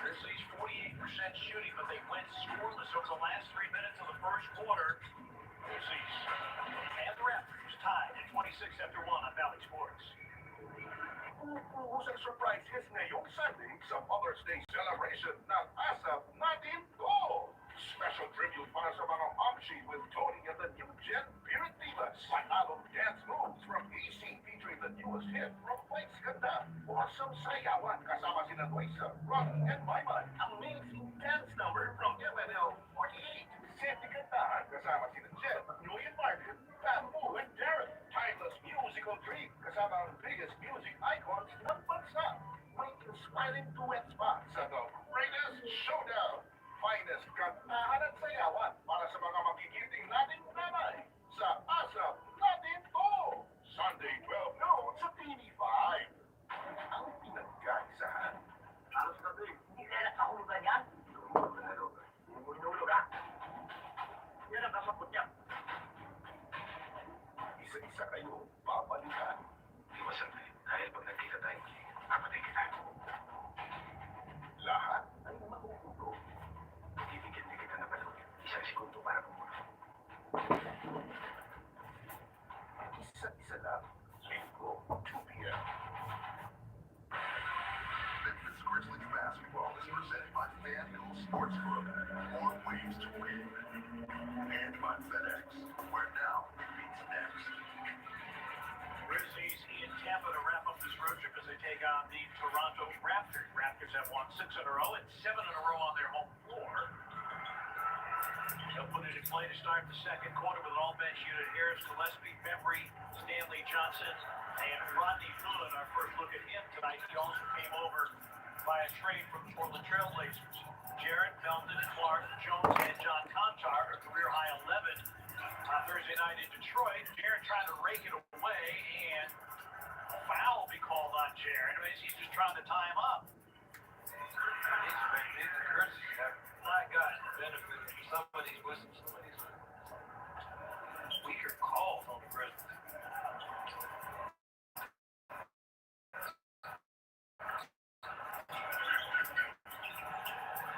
Grizzlies 48% shooting, but they went scoreless over the last 3 minutes of the first quarter. Grizzlies and the Raptors tied at 26 after 1 on Valley Sports. Who's a surprise his ngayong Sunday sa Mother's Day celebration ng ASAP Natin Go! Special tribute para sa mga momshi with Tony and the new Gen Spirit Divas. Panalong dance moves from AC featuring the newest hit from Mike's Ganda. Awesome sayawan kasama sina Luisa, Ronnie, and Maiman. Amazing dance number from MNL 48. Safety Kantahan kasama sina Jen, Nguyen Martin, Bamboo, and Darren. Timeless musical treat kasama ang biggest music icons ng bansa. May inspiring duet spots sa The Greatest Showdown. Finest kantahan at sayawan para sa mga magigiting nating nanay sa ASAP Natin Go! Sunday 12 noon sa TV5. Ang pinagkaisahan. Alas gabi, Sportsbook, more ways to win. And by FedEx, where now means next. Grizzlies in Tampa to wrap up this road trip as they take on the Toronto Raptors. Raptors have won 6 in a row and 7 in a row on their home floor. They'll put it in play to start the second quarter with an all-bench unit. Harris, Gillespie, Bembry, Stanley Johnson, and Rodney Hood. Our first look at him tonight. He also came over by a trade from the Portland Trailblazers. Jarrett, Belton, Clark, Jones, and John Conchar, a career-high 11 Thursday night in Detroit. Jarrett trying to rake it away, and a foul will be called on Jarrett. I mean, he's just trying to tie him up. My God, benefit of some of these whistles, some of these weaker calls on the Grizzlies.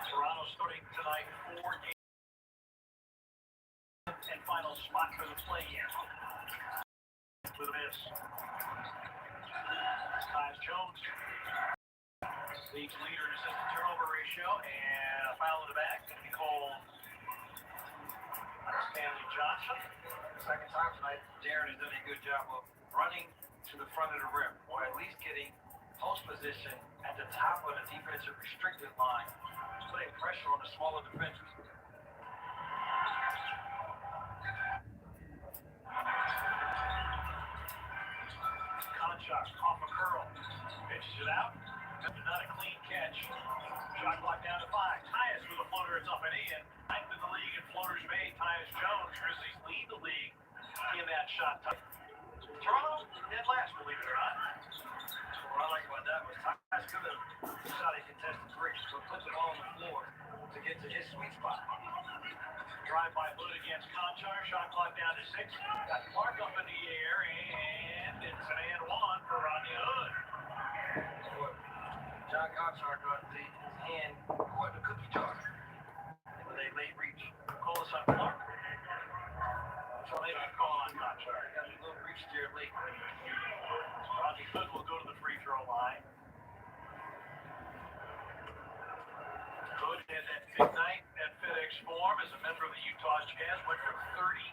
Toronto starting tonight 4 games and final spot for the play-in. With a miss. Tyus Jones, league's leader in assistant turnover ratio, and a foul in the back. Going to be called Stanley Johnson. Second time tonight, Darren has done a good job of running to the front of the rim, or at least getting post position at the top of the defensive restricted line, putting pressure on the smaller defenders. Conchar off a curl, pitches it out. Not a clean catch. Shot clock down to 5. Tyus with a floater. It's up and in. 9th in the league in floaters made. Tyus Jones. Grizzlies lead the league in that shot type. Toronto dead last, believe it or not. What I like about that was Tyus could have shot a contested three, but put the ball on the floor to get to his sweet spot. Drive by Hood against Conchar. Shot clock down to 6. Got Clark up in the air, and it's an and one for Rodney Hood. John Conchar got his hand caught in the cookie jar with a late reach. Call us on Clark. So they can call on Conchar. Got a little reach there late. Rodney Hood will go to the free throw line. Hood had that big night at FedEx Forum as a member of the Utah Jazz. Went for 32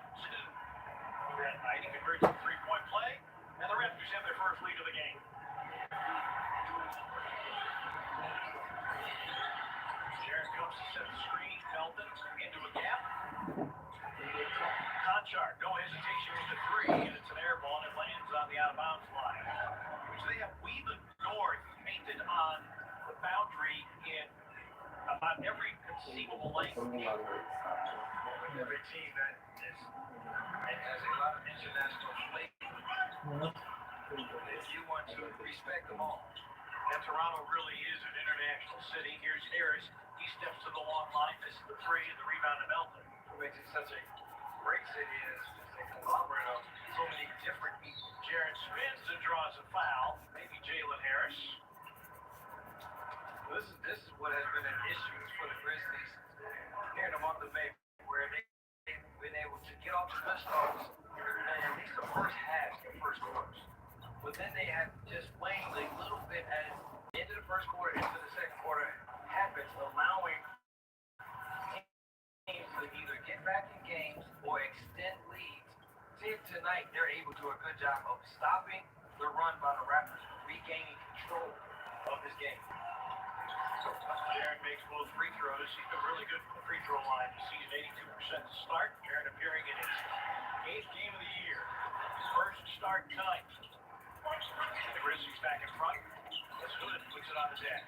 that night. He converts a three-point play, and the Raptors have their first lead of the game. Jarrett comes to set the screen. Belton into a gap. Conchar, no hesitation with the 3, and it's an air ball, and it lands on the out-of-bounds line. Which they have We the North painted on the boundary in about every conceivable language. Every team that is and has a lot of international flavor. If you want to respect them all. And Toronto really is an international city. Here's Harris. He steps to the long line. This is the 3 and the rebound to Melton. What makes it such a great city is a conglomerate of so many different people. Jarrett spins and draws a foul. Maybe Jalen Harris. This is what has been an issue for the Grizzlies here in the month of May, where they've been able to get off the good starts and at least the first half, the first quarters. But then they have just waned a little bit as into the first quarter, into the second quarter happens, allowing teams to either get back in games or extend leads. See, tonight they're able to do a good job of stopping the run by the Raptors, regaining control of this game. Jarrett makes both free throws. He's been really good from the free throw line this season, 82% to start. Jarrett appearing in his 8th game of the year. First start tonight. The Grizzlies back in front. As Hood puts it on the deck.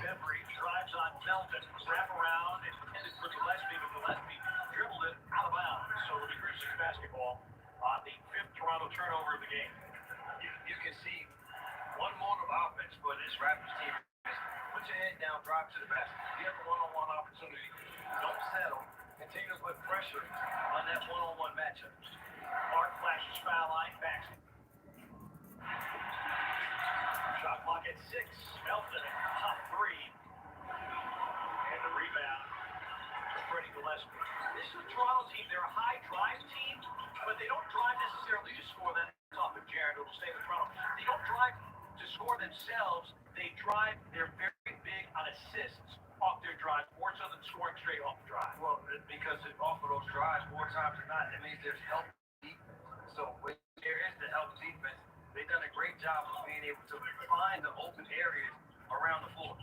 Bembry drives on Melton. Wrap around. Intended for Gillespie, but Gillespie dribbled it out of bounds. So it'll be Grizzlies basketball on the 5th Toronto turnover of the game. You can see one mode of offense for this Raptors team is put your head down, drive to the basket. If you have a one-on-one opportunity, don't settle. Continue to put pressure on that one-on-one matchup. Clark flashes foul line, backs it. Shot clock at 6. Melton at top 3. And the rebound for Freddie Gillespie. This is a Toronto team. They're a high drive team, but they don't drive necessarily to score that top of Jarrett. It'll stay with Toronto. They don't drive to score themselves, they drive. They're very big on assists off their drive, more so than scoring straight off the drive. Well, because off of those drives, more times than not, it means there's help defense. So when there is the help defense, they've done a great job of being able to find the open areas around the floor.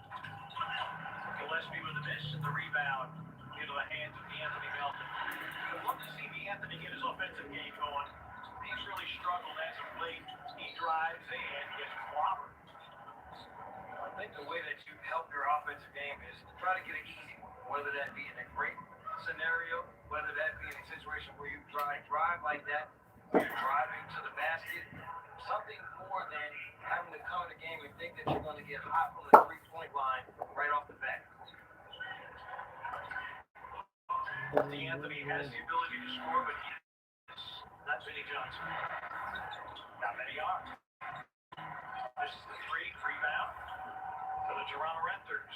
Gillespie with a miss and the rebound into the hands of Anthony Melton. I'd love to see Anthony get his offensive game going. He's really struggled as of late. He drives and gets clobbered. I think the way that you help your offensive game is try to get an easy one, whether that be in a great scenario, whether that be in a situation where you drive like that, where you're driving to the basket, something more than having to come in the game and think that you're going to get hot from the three-point line right off the bat. Anthony has the ability to score, but he is not Vinny Johnson. Not many are. This is the rebound for the Toronto Raptors.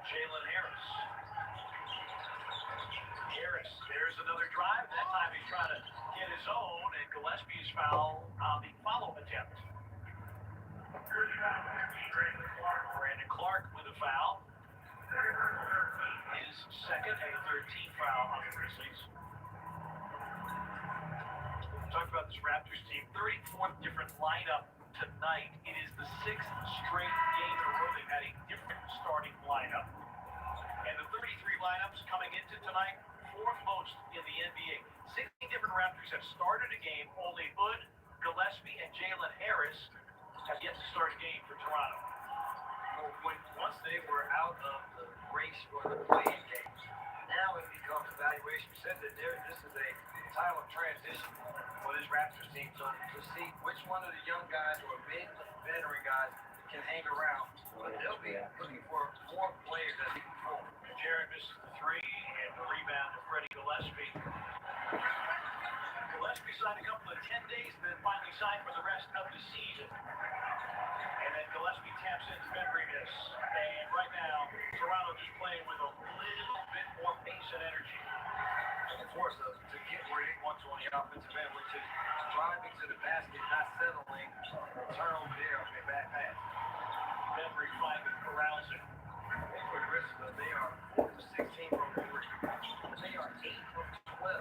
Jalen Harris. There's another drive. That time he's trying to get his own, and Gillespie's foul on the follow-up attempt. Brandon Clark with a foul. His second and 13th foul on the Grizzlies. Talked about this Raptors team, 34th different lineup tonight. It is the 6th straight game in a row they've had a different starting lineup. And the 33 lineups coming into tonight, 4th most in the NBA. 60 different Raptors have started a game. Only Hood, Gillespie, and Jalen Harris have yet to start a game for Toronto. Once they were out of the race for the play-in games, now it becomes evaluation. You said that this is a time of transition for this Raptors team to see which one of the young guys or mid-veteran guys can hang around. But they'll be looking for more players as they move forward. Jared misses the three and the rebound to Freddie Gillespie. Gillespie signed a couple of 10 days, then finally signed for the rest of the season. And then Gillespie taps into Fenrigas. And right now, Toronto just playing with a little bit more pace and energy. And force us to get where they want to on the offensive end, which is driving to the basket, not settling, turnover there on their back pass. Fenric finally corrals it. For the rest of us, they are 16 from 3. They are 8 from 12.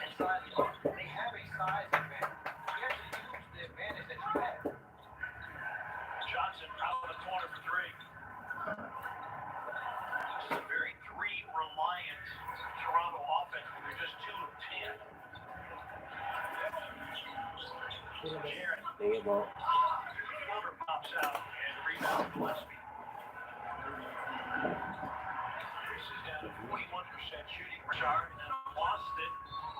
Inside the arc, they have a size advantage. You actually use the advantage that you have. Johnson out of the corner for three. This is a very three-reliant Toronto offense. They're just 2 of 10. Jared. There you go. Floater pops out and the rebound to Gillespie. This is down to 41% shooting. Richard and then lost it.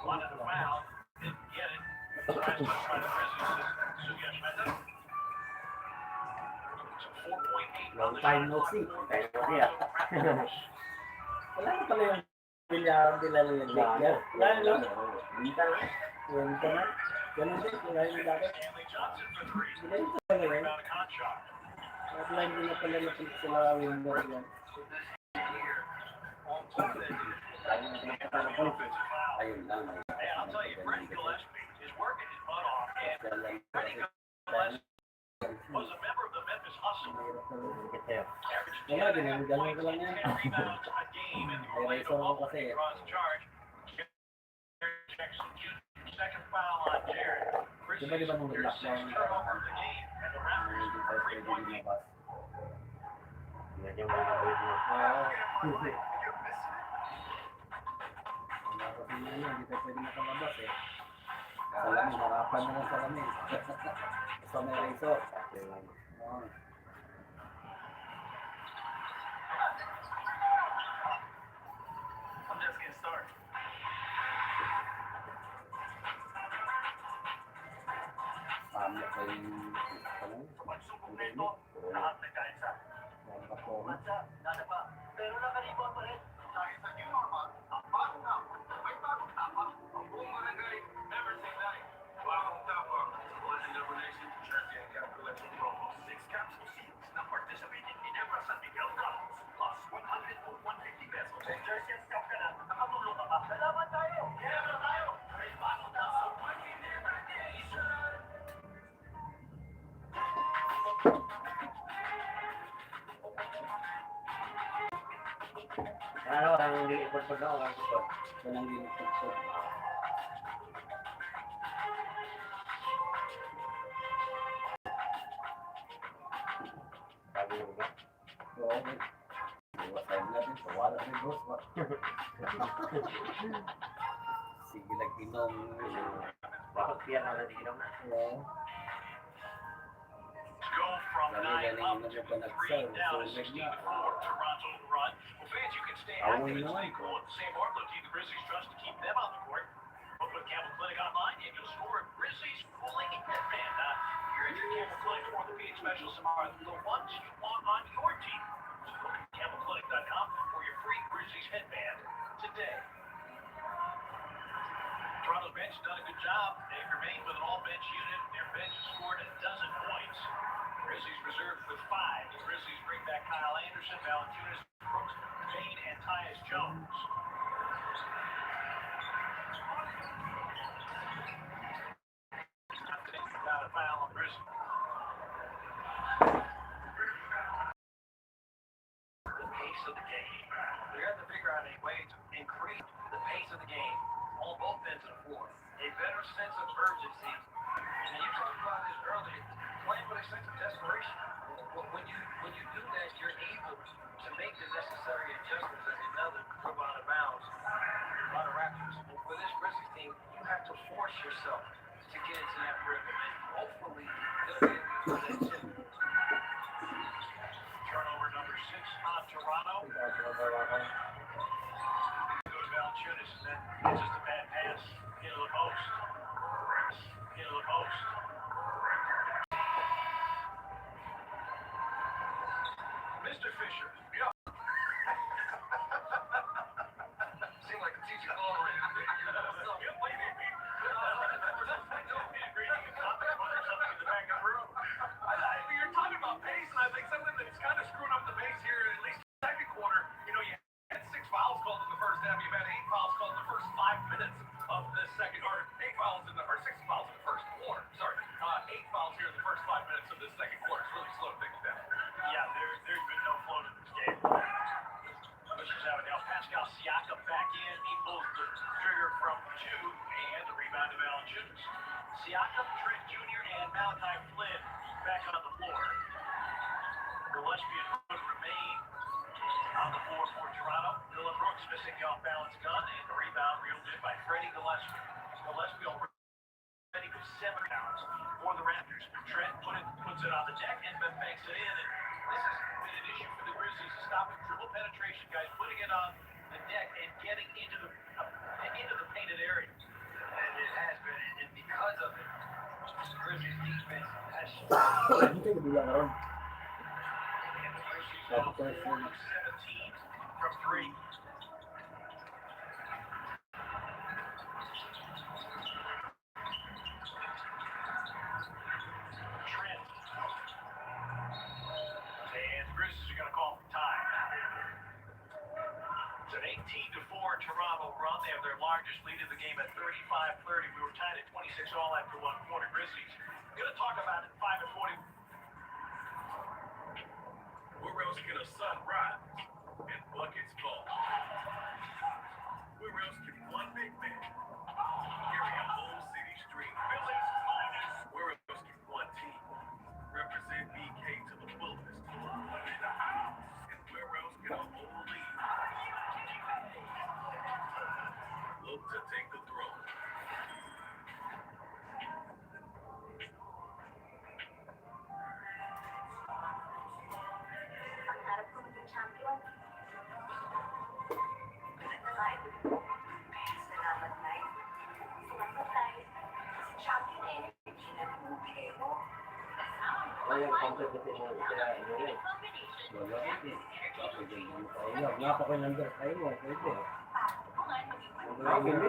Wanted the foul. Didn't get it. Last touch by the Grizzlies. Sugesh Mehta. 4.8 Long time no see. Wala na pala yung bilyaran nila ng Lakers. Wala na. Bita na. Bita na. Ganun din. Kung ngayon yung dati. Stanley Johnson for three. Bila yung pala ngayon. Rebound to Conchar. Apply din na pala napit sila window yan. Ayun lang. And I'll tell you, Freddie Gillespie is working his butt off. And Freddie Gillespie was a member of the Memphis Hustle. Averaged 10 Wala din. Ganun ko lang 10 yan. rebounds a game in the Orlando bubble. He draws charge. Jackson Jr. Second foul on Jared. Diba di ba nung There's 6 lockdown? turnovers a game, and the Raptors are 3-point lead. Yan yung mga gawin mo. Wala kasi yun yun. Hindi tayo pwede makalabas eh. Salamin. Harapan na lang salamin. Sa may resort. Oo. I'm just getting started. Pamit pa yung Pagsupumento, lahat nagkaisa. Matsa, nada pa. Pero nakalibot pa rin. Dahil sa new normal, ang bagong tapa, may bagong tapa. Ang buong barangay, never say die. Bagong tapa, Legend of Nation, Jersey and Capital Electric Promo. 6 capsule seals na participating in Ebra San Miguel Ramos. Plus 100 to 150 pesos. Sa Jersey and Scout ka na, nakatulong ka pa. Salamat tayo! Ebra tayo! May bagong tapa, Pag-Ebra Nation! Ano, ang dili-ipod-pod na, ang ipod. Kanang ginipot. Sabi mo ba? Oo. Iwasan natin. Wala rin boss. Sige lang inom. Bakit siya na nag-inom na? Oo. Go from Lalo 9 na up inom to mo pa 3 nagsal. down to Sulit 16 na. to 4. Toronto run. Well, fans, you can stay Away active and naman. stay cool at the same Orlando team. The Grizzlies trust to keep them on the court. But put Campbell Clinic online and you'll score a Grizzlies cooling headband. Your enter Campbell Clinic orthopedic specialists are the ones you want on your team. So go to CampbellClinic.com for your free Grizzlies headband today. Toronto's bench has done a good job. They've remained with an all-bench unit. Their bench scored a dozen points. Grizzlies reserved with 5. The Grizzlies bring back Kyle Anderson, Valanciunas, Brooks, Payne, and Tyus Jones. Without a foul on Grizzlies. The pace of the game. They're going to figure out a way to increase the pace of the game on both ends of the floor. A better sense of urgency. And you talked about this earlier, playing with a sense of desperation. When you do that, you're able to make the necessary adjustments as another move out of bounds. A lot of Raptors. And for this Grizzlies team, you have to force yourself to get into that rhythm. And hopefully, they'll be able to do that too. Turnover number 6 on Toronto. Goes Valanciunas, and then it's just a bad pass into the post. Into the post. Mr. Fisher. Yeah. Seemed like a teacher already. You play me. Reading a comic book or something in the back of the room. You're talking about pace, and I think something that's kind of screwed up the pace here, at least second quarter. You know, you had 6 fouls called in the first half. You've had 8 fouls called in the first 5 minutes of the second, or 8 fouls in the, or 6 fouls in the first quarter. Sorry, 8 fouls here in the first 5 minutes of the second quarter. It's really slowed things down. Yeah, there's been no flow to this game. Pushes out now. Pascal Siakam back in. He pulls the trigger from 2, and the rebound to Valanciunas. Siakam, Trent Jr., and Malachi Flynn back on the floor. Gillespie and Wood remain on the floor for Toronto. Dylan Brooks missing the off-balance gun, and the rebound reeled in by Freddie Gillespie. Gillespie already with 7 pounds for the Raptors. Trent puts it on the deck and then banks it in. And this has been an issue for the Grizzlies, stopping dribble penetration, guys, putting it on the deck and getting into the painted area. And it has been, and because of it, Grizzlies defense has Hindi ko bilang ron. And the Grizzlies go 4 of 17 from 3. Trent. And the Grizzlies are going to call for time. It's an 18-4 Toronto run. They have their largest lead of the game at 35-30. We were tied at 26 all after 1 quarter. Grizzlies going to talk about it 5 and 40. Where else can a sun rise and buckets fall? Where else can one big man carry a whole city stream? Where else can one team represent BK to the fullest? And where else can a whole league look to take the throne? Ang harap ko maging champion. Salamat, Nay. Salamat, Nay. Champion energy na bumibigay mo. Ano yung concept kasi mo sila yun? Wala. Tapos yung tayo. Nga pa kayo number tayo mo. Pwede. Open mo?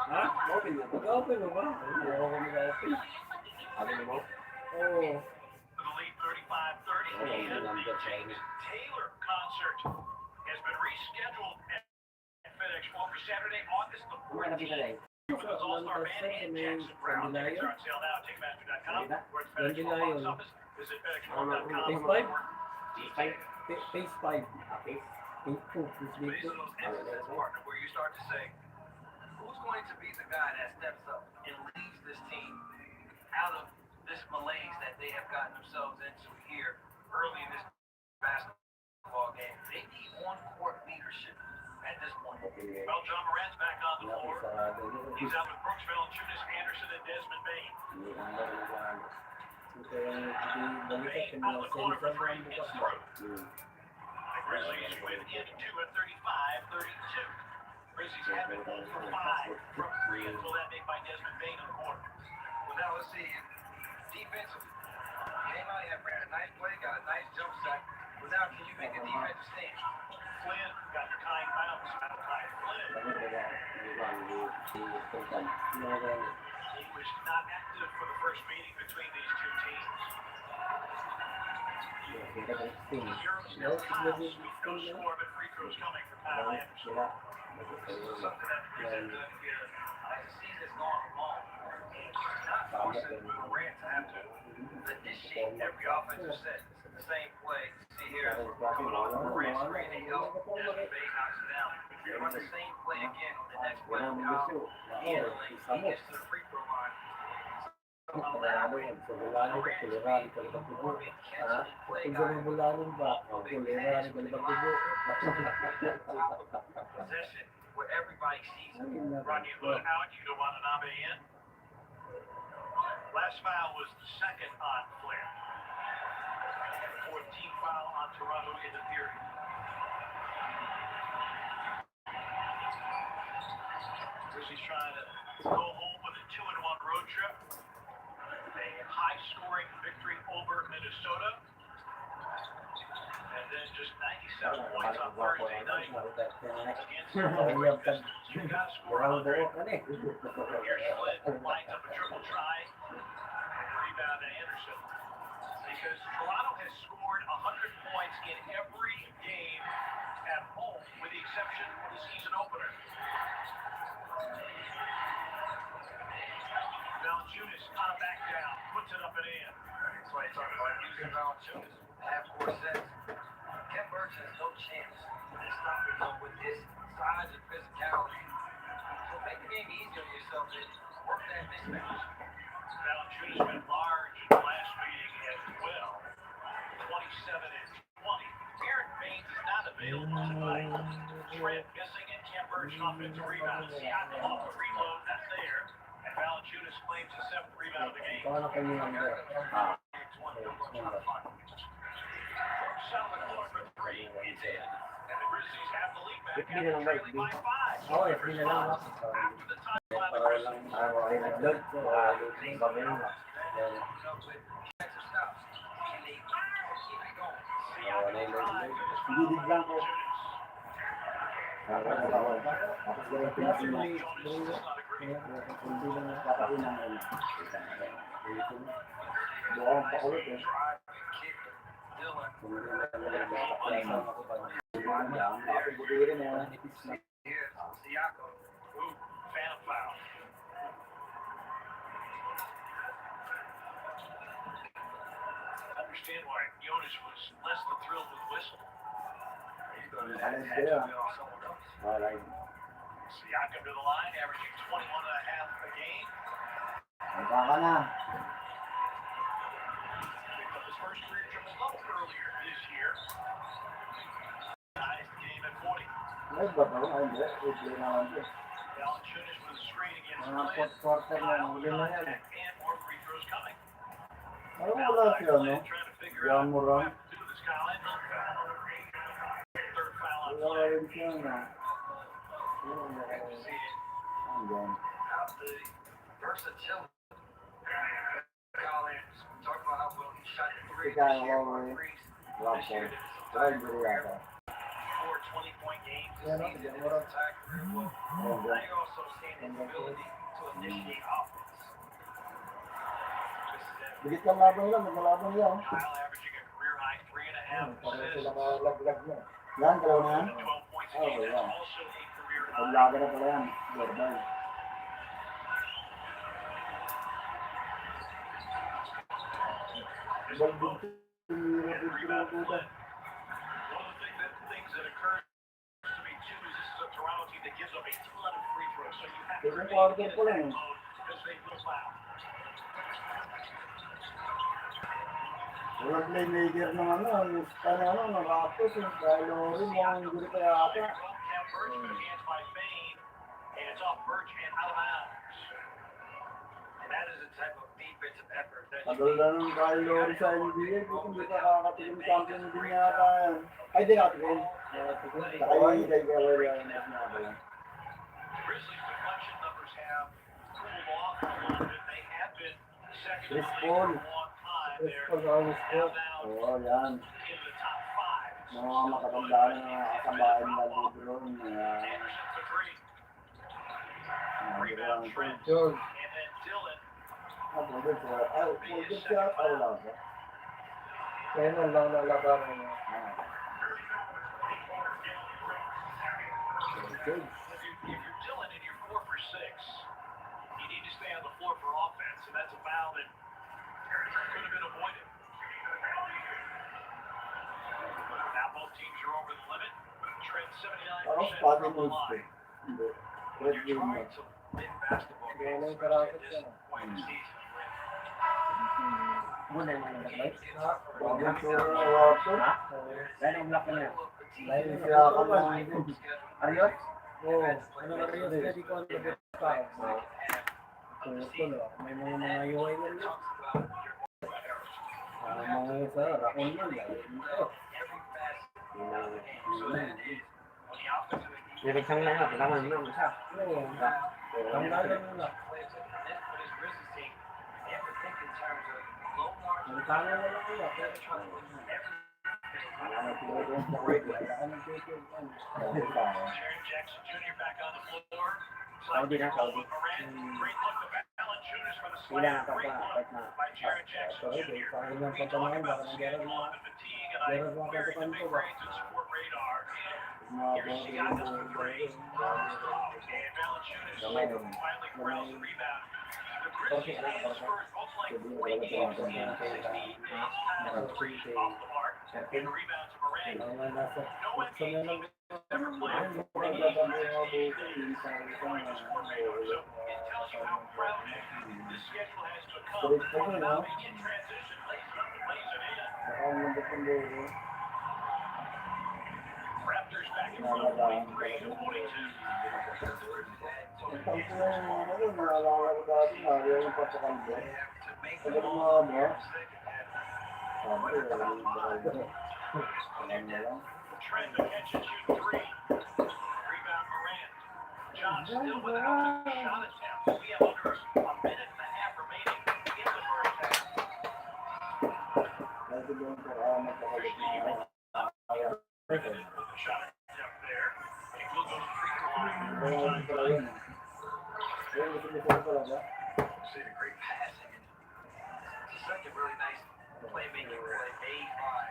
Ha? Open mo? Mag-open mo ba? Hindi ako mag-open. Sabi mo? Oo. For the lead 35-30. Wala And yung number the tayo. Taylor concert has been rescheduled at FedEx Forum for Saturday, August the Kumana kita 14th. na eh. With All-Star Band and Jackson Brown. Tickets are on sale now at Ticketmaster.com. Or at FedEx Forum box office. Visit FedExForum.com. Phase 5? G5? Phase 5. Face? These are those instances, partner, where you start to say, who's going to be the guy that steps up and leads this team out of this malaise that they have gotten themselves into here early in this basketball game? They need on-court leadership at this point. Well, John Morant's back on the floor. He's out with Brooks Valanciunas, Anderson, and Desmond Bain. Bain on the corner for three is through. The Grizzlies win in 2 at 35-32. Grizzlies have been 0 for 5 from 3 until that make by Desmond Bain on the corner. Well, now let's see. Defensively, came out here, ran a nice play, got a nice jump shot. Well, now can you make a defensive stand? Flynn got the kind bounce. Malachi Flynn. He was not active for the first meeting between these two teams. Heroes no fouls, no score, but free throws coming for Kyle Anderson. This is something that the Grizzlies have done here as the season's gone along. Not forcing Morant to have to initiate every offensive set. The same play. See here, coming off the Morant screen, they help. Desmond Bain knocks it down. They run the same play again on the next play. Kyle handling, he gets to the free throw line. Possession where everybody sees it. Rodney Hood out, you go Watanabe in. Last foul was the second on Flynn. Fourth team foul on Toronto in the period. Grizzlies trying to go home with a 2-1 road trip. A high-scoring victory over Minnesota. And then just 97 points on Thursday night against the Memphis Pistons. You got to score 100. Here's Flynn, lines up a triple try. Rebound to Anderson. Because Toronto has scored 100 points in every game at home, with the exception of the season opener. Valanciunas on a back down, puts it up and in. That's why you talk about using Valanciunas. Half-court sets. Ken Burch has no chance in stopping them with his size and physicality. So make the game easier on yourself and work that mismatch. Valanciunas been large in the last meeting as well. 27 and 20. Aaron Baines is not available tonight. Trent missing and Ken Burch offensive rebound. Siakam off the reload, not there. And Valanciunas claims his 7th rebound of the game. Brooks on the floor for 3. It's in. And the Grizzlies have the lead back after trailing by 5. After the timeline, the Grizzlies. Phantom foul. Understand why Jonas was less than thrilled with the whistle. He's going to have to be on someone else. Siakam to the line, averaging 21 and a half a game. Picked up his first career triple-double earlier this year. Ties the game at 40. Valanciunas with a screen against Flynn. And more free throws coming. Flynn trying to figure out what to do with this Kyle Anderson foul. Third foul on Flynn. Out the versatility. Kyle Anderson. We talked about how well he shot the 3 this year. This year, did his entire career. 4 20-point games this He's season. in his entire career. Well, now you're also seeing his ability to initiate offense. This is Kyle averaging a career high 3.5 assists. 12 points a game. That's also a career high. Rebound Flynn. One of the things that occurred Second quarter ko lang. Walang playmaker ng ano, yung ng Raptors, yung Kylori, mukhang hindi kaya ata. Tagal na ng Kylori sa NBA, hindi ka kakatikim champion din yata yan. Ay, di nakatikim. Nakaiway kay Kylori ang nabala. Chris Paul. Chris Paul sa Chris Paul. Oo, yan. Mga makatandaan na kasambahan na LeBron. Ang George. Ang good for good shot. Wala ba? Kaya na lang nalabanan niya. Good. If you're Dillon and you're 4 for 6, you need to stay on the floor for offense, and that's a foul that could have been avoided. Now both teams are over the limit. Trent 79% from the line. When you're trying to win basketball games, especially at this point in the season, Ayos? Oo. Ano na rin yun? Hindi ko alam pa. May mga UI na rin. Mga isa, rakon man. Niliksang na nga, kailangan nyo isa. Oo. Tanggalan mo lang. Ang tanga na lang nila. Sharon Jackson Jr. back on the floor. Saudi na, Saudi. Great look to Valanciunas for the Wala slam. na pa Great pa. look by Sharon Jackson Jr. We talk about schedule on the fatigue, and I'm wearing the big grades and sport radar. And here's Siakam for three. And Valanciunas finally corrals the rebound. The Grizzlies lead the Spurs both like 3 games in the 60. Off the mark. And the rebound to Morant. No NBA team has ever played 40 games in sport radar. So it tells you how crowded this schedule has become. Without in transition, lays it in. Raptors back in front 43 to 42. Ang tampo yung mga ano, naalala ko dati, nariyan yung papakalbo. Sabi ko mga mo, sabi, walang bakal. Alam na lang. Trent to catch and shoot three. Rebound Morant. John still without a shot attempt. We have under a minute and a half remaining in the first half. Dahil doon ko magpakalit na Shot attempt there. He will go to the free throw line. Ayun pala yun. Ayun, gusto pala ba? See the great passing. It's a second really nice playmaking play made by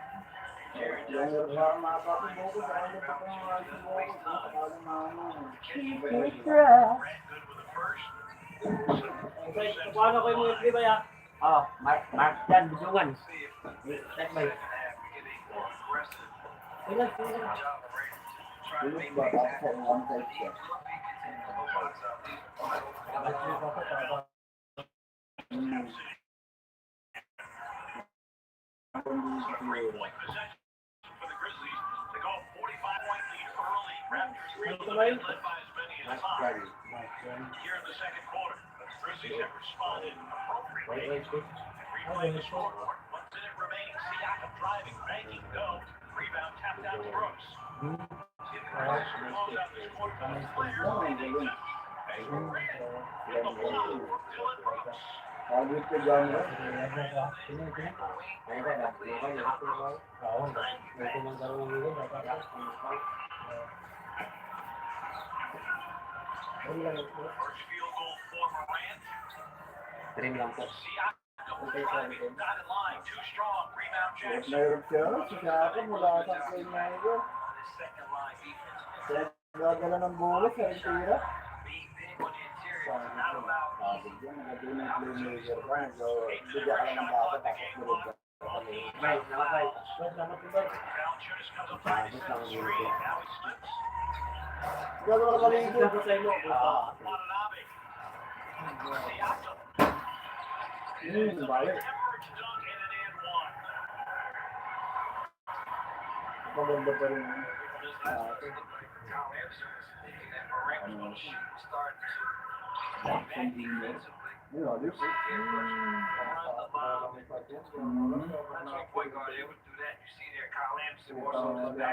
Jerry Yung Jackson. mapapag-buko sa ano pa kung mga sumuko, pakalang mama. Morant good with the first. Paano kayo mga iba ya? Oh, Mark yan, bujungan. See if That the way. second half we get a more aggressive Ilan? job of Brady. Trying to Yung make ba, things bakit happen. one side siya? Three-point possession for the Grizzlies to go a 45-point lead early. Raptors were able to be led by as many as 5 here in the second quarter. The Grizzlies have responded appropriately and replaying the scoreboard. 1 minute remaining. Siakam driving, banking, go. Rebound tapped out to Brooks. In the Grizzlies close out this quarter. Players leading to from the blow from Dylan Brooks. Agit ka dyan, no? First field goal for Morant. Trim lang po. Siakam driving, dotted line, too strong. Rebound Jackson. Mayroon siya, sinabi mula sa playmaker. Second line defense. Kaya gagala ng bulas sa tira. Being big on the interior is not about Sabi dyan, nagagawin ng playmaker ka. So, bigyan ka lang ng bata, tapos tulog ka. Right, nakakay. Valanciunas comes up behind his center screen. Now he slips. Gano'n ka maligo. Watanabe Balik. Maganda pa rin. Yun, alis.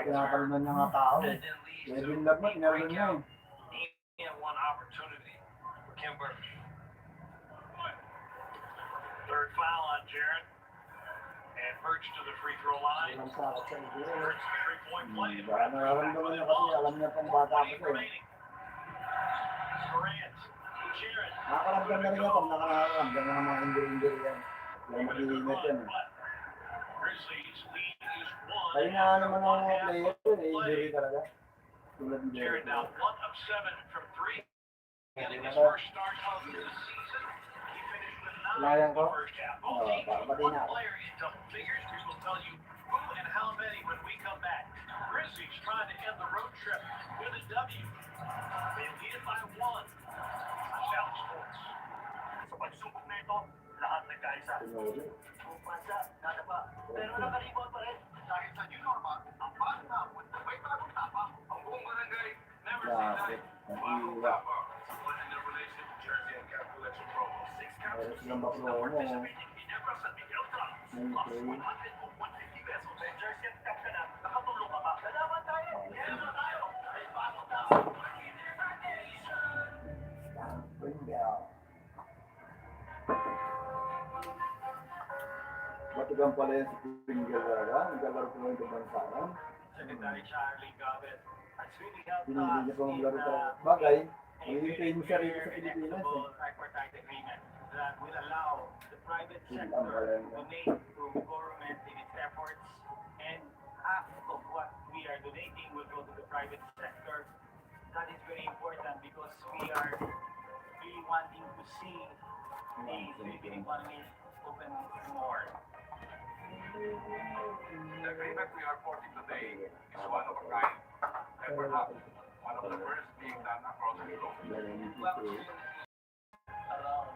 Kinakalman ng mga tao. Level lab mo, inalun niya eh. One opportunity for Kimber. Third foul on Jaron. And Birch to the free throw line. Walang sakit sa iyo. Birch, three-point play. Baka nararamdaman niya kasi alam niya pang bata ko siya eh. Durant. Jaron. Nakakaramdam na rin niya pag nakakaramdam na ng mga injury yan. Kaya mag-iingat yan eh. Grizzlies lead is one. Kaya nga naman ang mga player yun eh, injury talaga. Tulad ni Jaron Jerry. now 1 of 7 from 3. Getting his first start of the season. He finished with 9 Layan in ko. the first half. Oo, Both teams baka with pati one na. player in double figures. We will tell you who and how many when we come back. Grizzlies trying to end the road trip with a W. They lead it by 1. Challenge Sports. Sa pagsubok na ito, lahat nagkaisa. Tinuli. Pumasa, nadapa, pero nakalibot pa rin. Dahil sa New Norma, ang bata with the way bagong tapa, ang buong barangay never say Lapit. die. Nag-iwa. Supporting the relationship with Jersey and Capital Election Promo. 6 Meron capsules silang baklo mo. participating in Ebra San Miguel Drops. Plus Okay. 100 o 150 pesos. May Jersey at Cap ka na, nakatulong ka ba? Lalaban tayo! Kaya tayo! May bagong tao! Bring down. Matigang pala yan si Pringle talaga. Naglalaro ko ng bansanan. Secretary Charlie Gabet has really helped Pinili niya us pa in maglaro sa bagay. Magiging famous siya rin sa clear, Pilipinas eh. equitable tripartite agreement that will allow the private Hindi sector ang pala to donate to government in its efforts, and half of what we are donating will go to the private sector. That is very important because we are really wanting to see the Philippine economy open more. The agreement we are reporting today is one of a kind, and perhaps one of the first being done across the globe. Galing ni Well, Tito. around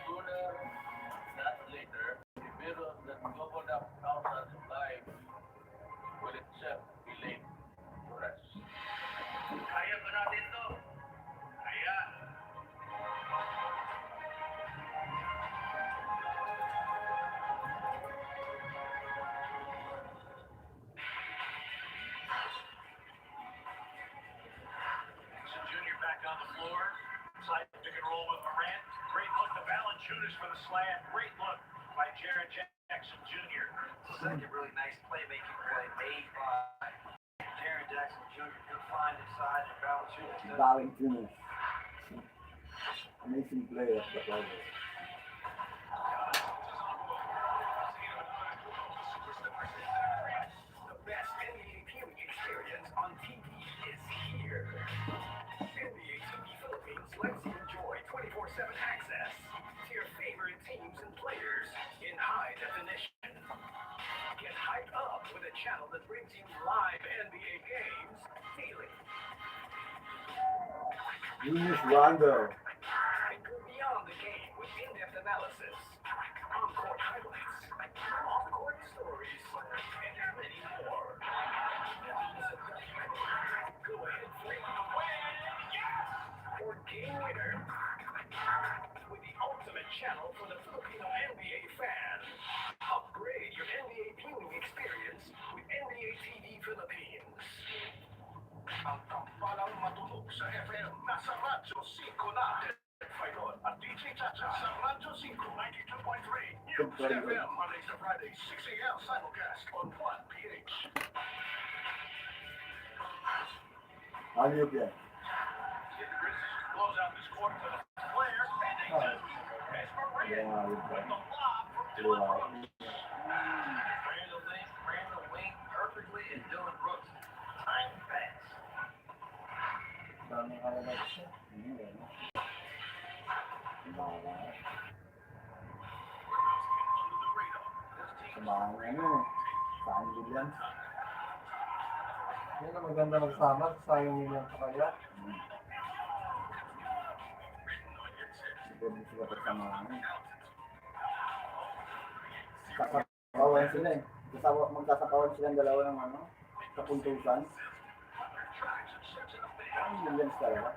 sooner, not later, the virus that gobbled up thousands of lives will itself be laid to rest. Kaya ba natin to? Kaya. Junior back on the floor. Side pick and roll with Morant. Great look to balance shooters for the slam. Great look by Jaron Jackson Jr. Second really nice playmaking play made by Jaron Jackson Jr. Good find inside and balance shooters. Bowing finish. Amazing player of the club. The best NBA viewing experience on TV is here. NBA TV Philippines lets you enjoy 24/7 access to your favorite teams and players in high definition. Get hyped up with a channel that brings you live NBA games daily. Julius Randle. And go beyond the game with in-depth analysis, on-court highlights, off-court stories, and many more. Go ahead, flip the win, yes! For Game Winner. With the ultimate channel for the Filipino NBA fan. Upgrade your NBA viewing experience with NBA TV Philippines. Ang tampalang matunog sa FM, nasa Radyo 5 na. Fayron at DJ Chacha sa Radyo 5, 92.3. News FM, Mondays to Fridays, 6 a.m. simulcast on 1PH. Ayop yan. See the Grizzlies close out this quarter to the player, and they do. Esmer Yan, Reyes ayop with yan. the lob from Dylan Brooks. Randall Wing perfectly, and Dylan Brooks time pass. Dami highlights siya. Bawa. Samahan nga nun eh. Saan din yan? Yan ang maganda magsama, sayang nila pa kaya. pwede sila pagsamahan. Sasapawan sila eh. Magsasapawan silang dalawa ng ano, sa puntusan. Ang millions talaga.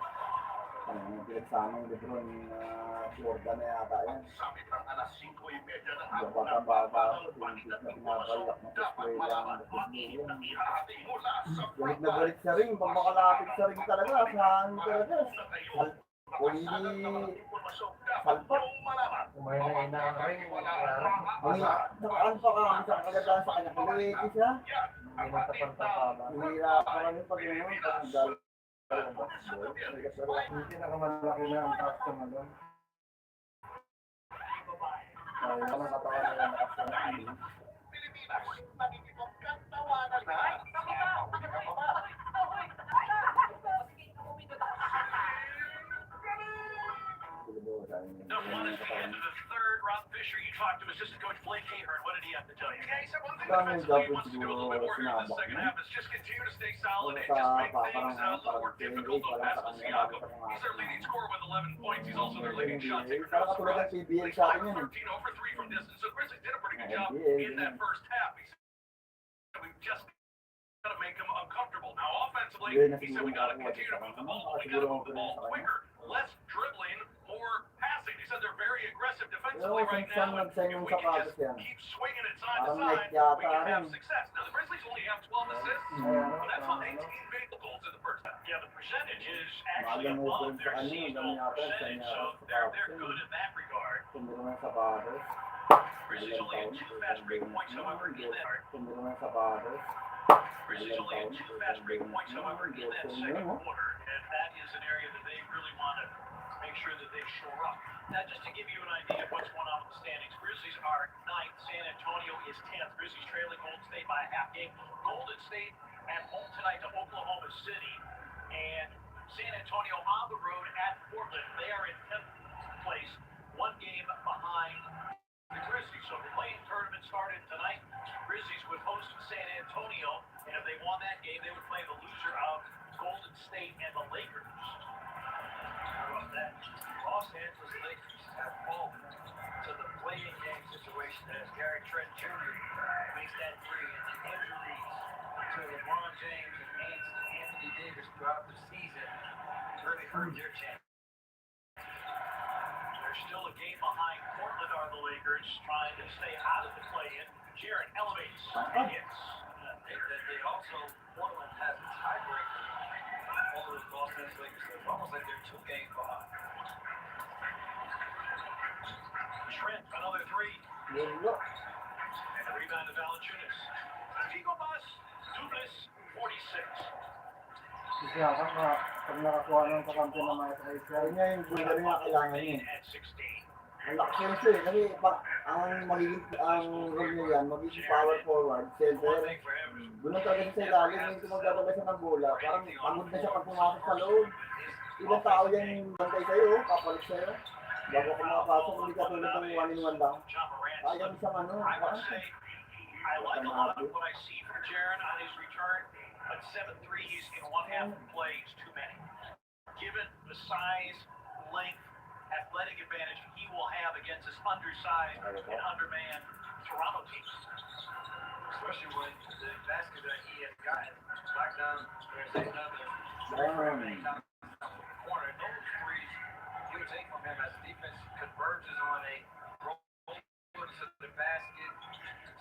Ano, pinagsamang Lebron, Jordan na yata yan. Bata-bata ako, hindi na pinapayak na display lang. Galit na galit sa ring, pag makalapit sa ring talaga, saan talaga? Kung hindi salpak. Kumain na ina ang ring. Nakaan pa ka, isang kagandaan sa kanya. Kuliwiti siya. Hindi na tapang-tapaba. Hihira pa kami pag yun, pag dal. Hindi nakamalaki na ang taas ng ano. Ay, ang katawan nila nakasama. Now, one is the end of the third. Rob Fisher, you talked to assistant coach Blake Ahern. What did he have to tell you? Yeah, he said one thing defensively he wants to do a little bit more here in the second half is just continue to stay solid and just make things a little more difficult on Pascal Siakam. He's their leading scorer with 11 points. He's also their leading shot taker. Parang katulad ng PBL sa akin yun. 13 over 3 from distance. So Grizzlies did a pretty good job in that first half. He said, we've just got to make them uncomfortable. Now, offensively, he said we got to continue to move the ball. We got to move the ball quicker. Less dribbling, more passing. He said they're very aggressive defensively right now. And if we can just keep swinging it side to side, we can have success. Now, the Grizzlies only have 12 assists, but that's on 18 field goals in the first half. Yeah, the percentage is actually above their seasonal percentage, so they're good in that regard. Tumuro ng sapatos. Grizzlies only had 2 fast break points, however, in that. Tumuro ng sapatos. Grizzlies only had 2 fast break points, however, in that second quarter, and that is an area that they really want to make sure that they shore up. Now, just to give you an idea of what's going on with the standings, Grizzlies are 9th, San Antonio is 10th. Grizzlies trailing Golden State by a half game. Golden State at home tonight to Oklahoma City, and San Antonio on the road at Portland. They are in 10th place, 1 game behind the Grizzlies. So the play-in tournament started tonight. Grizzlies would host San Antonio, and if they won that game, they would play the loser of Golden State and the Lakers. How about that? Los Angeles Lakers have fallen to the play-in game situation as Gary Trent Jr. makes that three, and the injuries to LeBron James and Anthony Davis throughout the season really hurt their chance. They're still a game behind. Portland are the Lakers, trying to stay out of the play-in. Jarrett elevates and hits. They also, Portland has a tiebreaker over the Los Angeles Lakers. So it's almost like they're 2 games behind. Trent, another 3. And the rebound to Valanciunas. Vigo Bus, Dubas, 46. Kasi ako, pag nakakuha ng kakampi na mga sa Yun nga yung gula rin na kailangan yun. At 16. Ang lakas yun siya eh. Kasi ang magiging, ang role niya yan, magiging power forward, center. Gulong talaga siya sa ilalim, yung magdadala siya ng bola. Parang pagod na siya pag pumasok sa loob. Ilang tao yan yung bantay sa'yo, kapalit sa'yo. Bago ka makapasok, hindi ka tulad ng 1-in-1 lang. Kaya mo siyang ano, I would say I like a lot of what I see from Jaren on his return, but 7 threes in one half of play is too many. Given the size, length, athletic advantage he will have against this undersized and undermanned Toronto team. Especially when the basket that he has gotten back down, there's another corner. Those threes you take from him as defense converges on a roll to the basket,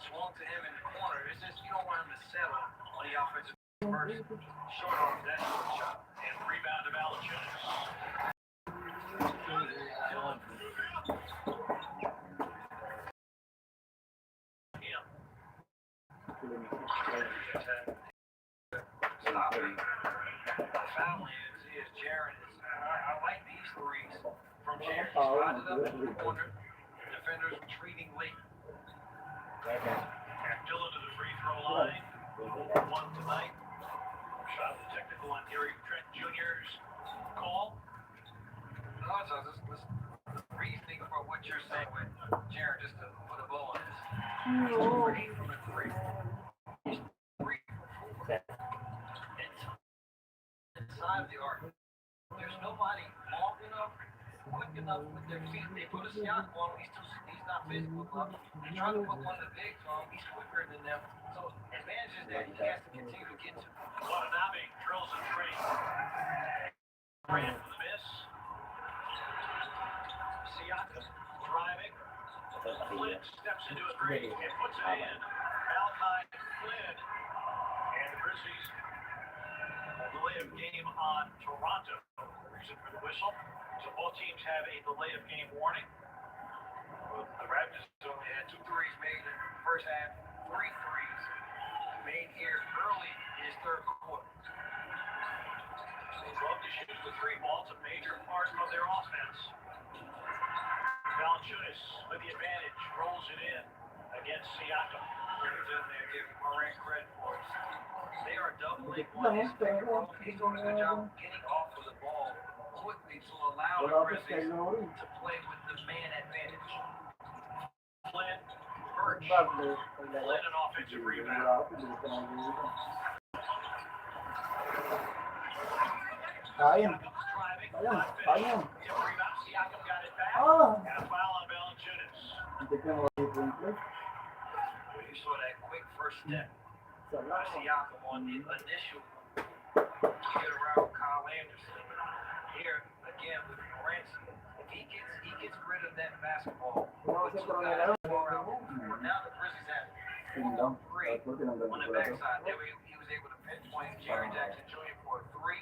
swung to him in the corner. It's just you don't want him to settle on the offensive conversion. Short off that short shot. And rebound to Valanciunas. Dylan. The foul is Jaren. I like these threes from Jaren. Spotted up in the corner. Defenders retreating late. And Dylan to the free throw line. 1 tonight. Shot the technical on Gary Trent Jr.'s call. No, so this reasoning for what you're saying with Jaren, just to put a bow on this. He's 3 from the 3. He's 3 from 4. Inside of the arc. There's nobody long enough, quick enough. enough with their feet. They put a Siakam on him. He's not physical enough. They try to put one of the bigs on him. He's quicker than them. So advantages that he has to continue to get to. Watanabe drills a three. Ran for the miss. Siakam driving. Flynn steps into a three and puts it in. Malachi Flynn. And the Grizzlies delay of game on Toronto. Reason for the whistle. So both teams have a delay of game warning. Well, the Raptors only had 2 threes made in the first half, 3 threes made here early in his third quarter. They love to shoot the three ball. It's a major part of their offense. Valanciunas with the advantage rolls it in against Siakam. He's in there giving Morant credit for it. They are doubling on his pick and roll. He's doing a good job getting off of the ball quickly to allow the Grizzlies to play with the man advantage. Flynn, Birch, Flynn an offensive rebound. Sayang. Siakam's driving, Sayang. not finished. Sayang. Tip rebound, Siakam got it back. Ah! And a foul on Valanciunas. Hindi ka mawala. When you saw that quick first step by Salamat. Siakam on the initial get around Kyle Anderson. Here again with Morant, if he gets rid of that basketball, with 2 guys far out. Now the Grizzlies have 4-3 on the backside. There he was able to pinpoint Jaren Jackson Jr. for a 3.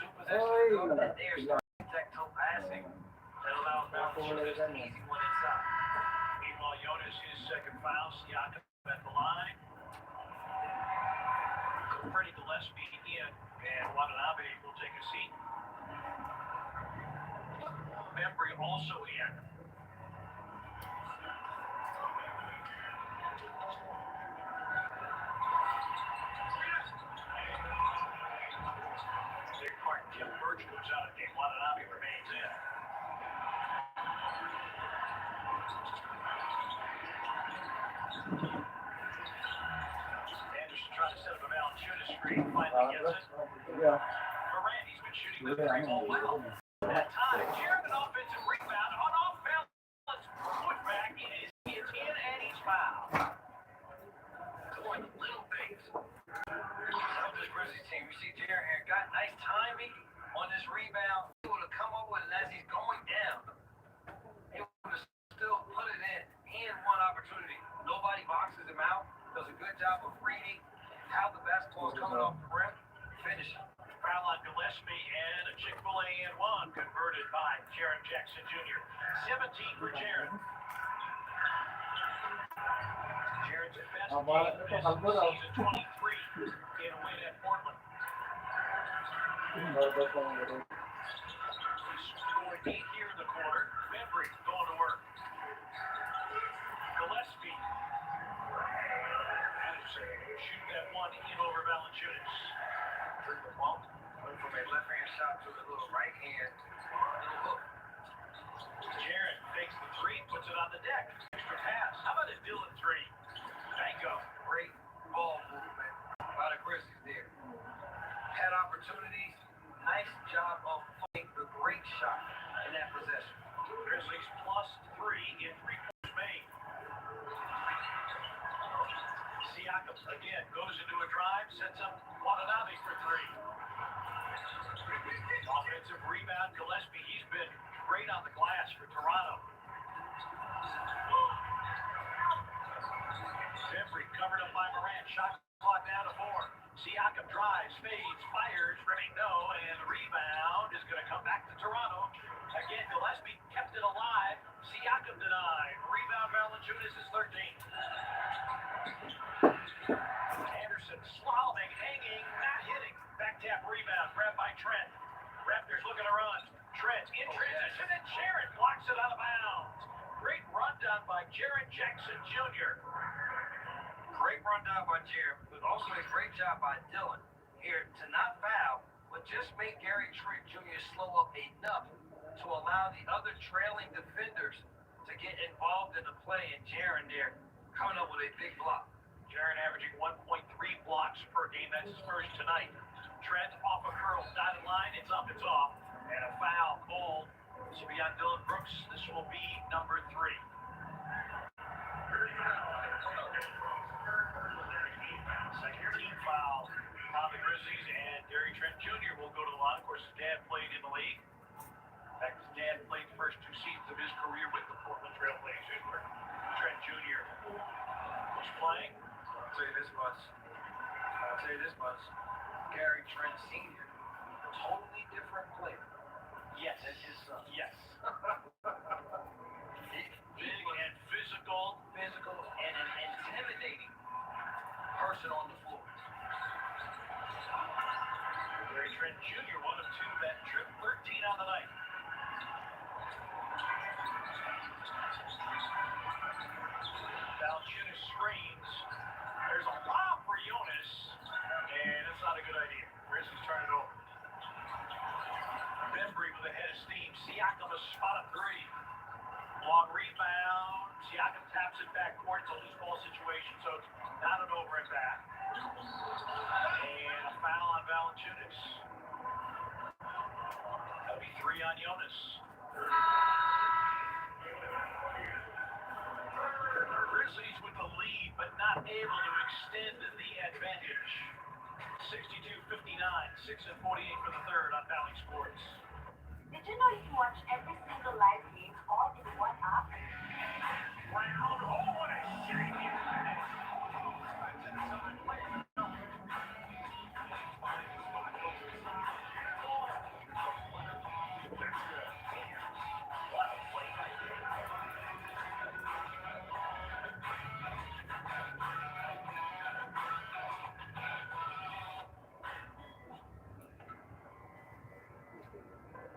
2 possessions ago, and they're starting tactile passing that allows Valanciunas an easy one inside. Meanwhile, Jonas his second foul. Siakam at the line. Freddie Gillespie in, and Watanabe will take a seat. Bembry also in. Big part, Tim Birch goes out of game. Watanabe remains in. Anderson trying to set up a Valanciunas screen. Finally gets it. Yeah. Morant, he's been shooting the three ball well. That time, Jared an offensive rebound on off balance. Putback is in and he's fouled. Doing little things. Of this Grizzlies team, you see Jaren here got nice timing on this rebound. He would have come up with it as he's going down. He would have still put it in. He had one opportunity. Nobody boxes him out. Does a good job of reading how the basketball is coming off the rim. Finish. Foul on Gillespie and a Chick-fil-A and one converted by Jaren Jackson Jr. 17 for Jaren. Jaren's best game this season 23 in a win at Portland. Scored 8 here in the quarter. Bembry going to work. Gillespie. Anderson shoot that one in over Valanciunas. Took the bump. Went from a left-hand shot to a little right-hand. Little hook. Jaren takes the three, puts it on the deck. Extra pass. How about a Dylan three? Bango. Great ball movement by the Grizzlies there. Had opportunities. Nice job of playing the great shot in that possession. Grizzlies +3 in 3 points made. Siakam again goes into a drive, sets up Watanabe for 3. Offensive rebound, Gillespie. He's been great on the glass for Toronto. Bembry covered up by Morant. Shot clock down to 4. Siakam drives, fades, fires, rimming no, and the rebound is going to come back to Toronto. Again, Gillespie kept it alive. Siakam denied. Rebound, Valanciunas is 13. Anderson slaloming, hanging, not hitting. Back tap rebound, grabbed by Trent. Raptors looking to run. Trent in transition, and Jaren blocks it out of bounds. Great rundown by Jaren Jackson Jr. Great rundown by Jaren, but also a great job by Dylan here to not foul, but just make Gary Trent Jr. slow up enough to allow the other trailing defenders to get involved in the play, and Jaren there coming up with a big block. Jaren averaging 1.3 blocks per game. That's his first tonight. Trent off a curl, dotted line. It's up, it's off. And a foul called This will be on Dylan Brooks. This will be number 3. Second team foul on the Grizzlies, and Gary Trent Jr. will go to the line. Of course, his dad played in the league. In fact, his dad played the first 2 seasons of his career with the Portland Trail Blazers, where Trent Jr. was playing. I'll tell you this much. Gary Trent Sr., totally different player Yes. than his son. Yes. He Big was and physical. physical and an intimidating person on the floor. Gary Trent Jr., one of 2 that tripped 13 on the night. Valanciunas screens. There's a lob for Jonas, and it's not a good idea. Grizzlies turn it over. Bembry with a head of steam. Siakam a spot of 3. Long rebound. Siakam taps it backcourt. It's a loose ball situation, so it's not an over and back. And a foul on Valanciunas. That'll be 3 on Jonas. Grizzlies with the lead, but not able to extend the advantage. 62-59, 6:48 for the third on Valley Sports. Did you know you can watch every single live game all in one app? Round, oh, what a shake!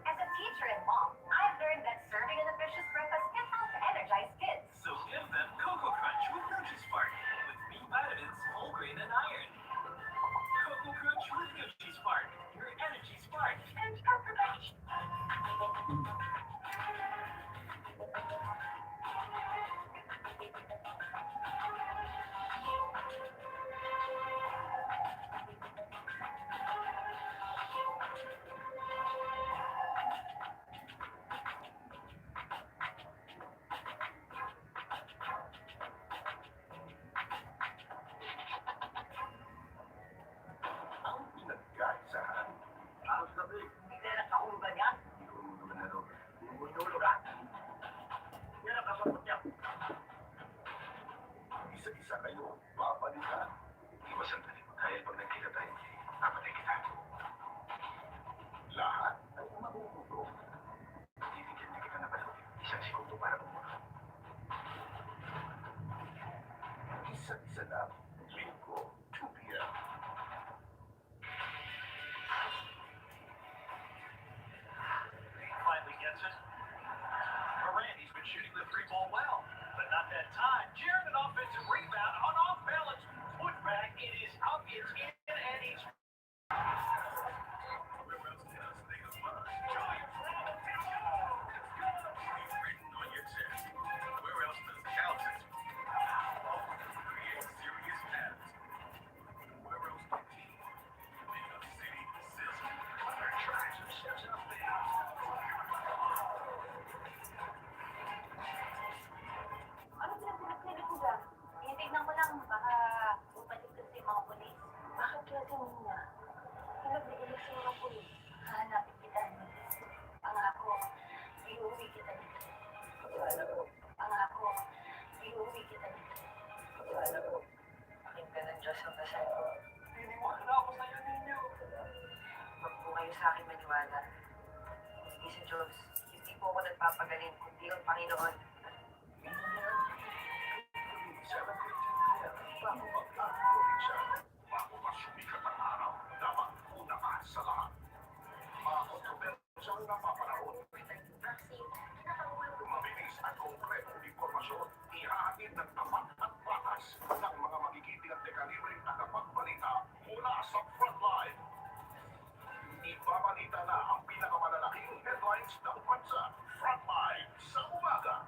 As a teacher and mom, I've learned that serving a nutritious breakfast can help energize kids. So give them Cocoa Crunch with Nutri-Spark with B vitamins, whole grain, and iron. Cocoa Crunch with Nutri-Spark, your energy spark. And perfection. Ang pinagkaisahan. Ang sabi, Hindi na akong ganyan. Bumunulo ka. Yan ang kasabot niya. Isa-isa kayo, papalitan. Iwas sandali. Dahil pag nagkita tayo, napatay kita. Lahat ay mabubuto. Bibigyan na kita na pala. Isang segundo para bumuha. Isa-isa lang. Linggo, 2 p.m. Finally gets it. Morant, he's been shooting the 3-ball well, but not that time. Jared, an offensive rebound, on off balance, put back, it is up, it's in, and he's... Ano pinagpinagpilit mo dyan? Tinitignan ko lang, baka upalik kasi yung mga polis. Bakit kaya kanina? Pinagbigilig sa mga polis. Hahanapin kita. Pangako, iuwi kita dito. Pangako, iuwi kita dito. Aking ka ng Diyos ang dasal ko. Niniwala ako sa'yo ninyo. Huwag po kayo sa akin maniwala. Hindi si Diyos. Hindi po ako nagpapagaling, kundi ang Panginoon. Bago pa sumikat ang araw, dapat una ka sa lahat. Mga kontrobersyal na papanahon, mabilis at konkretong impormasyon, ihahatid ng tapat at batas ng mga magigiting at dekalibring tagapagbalita mula sa frontline. Ibabalita na ang pinakamalalaking headlines ng bansa, Frontline sa umaga.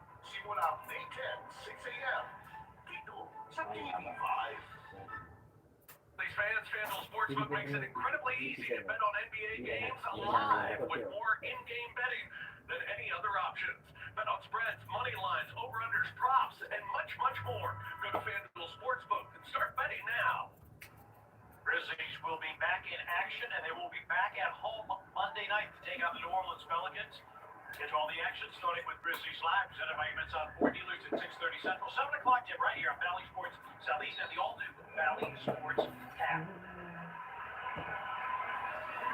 Sportsbook makes it incredibly easy to bet on NBA games live with more in-game betting than any other options. Bet on spreads, money lines, over-unders, props, and much, much more. Go to FanDuel Sportsbook and start betting now. Grizzlies will be back in action, and they will be back at home Monday night to take on the New Orleans Pelicans. Catch all the action starting with Grizzlies Live, presented by Events on 4 Dealers at 6:30 Central. 7 o'clock tip right here on Valley Sports Southeast and the all-new Valley Sports app.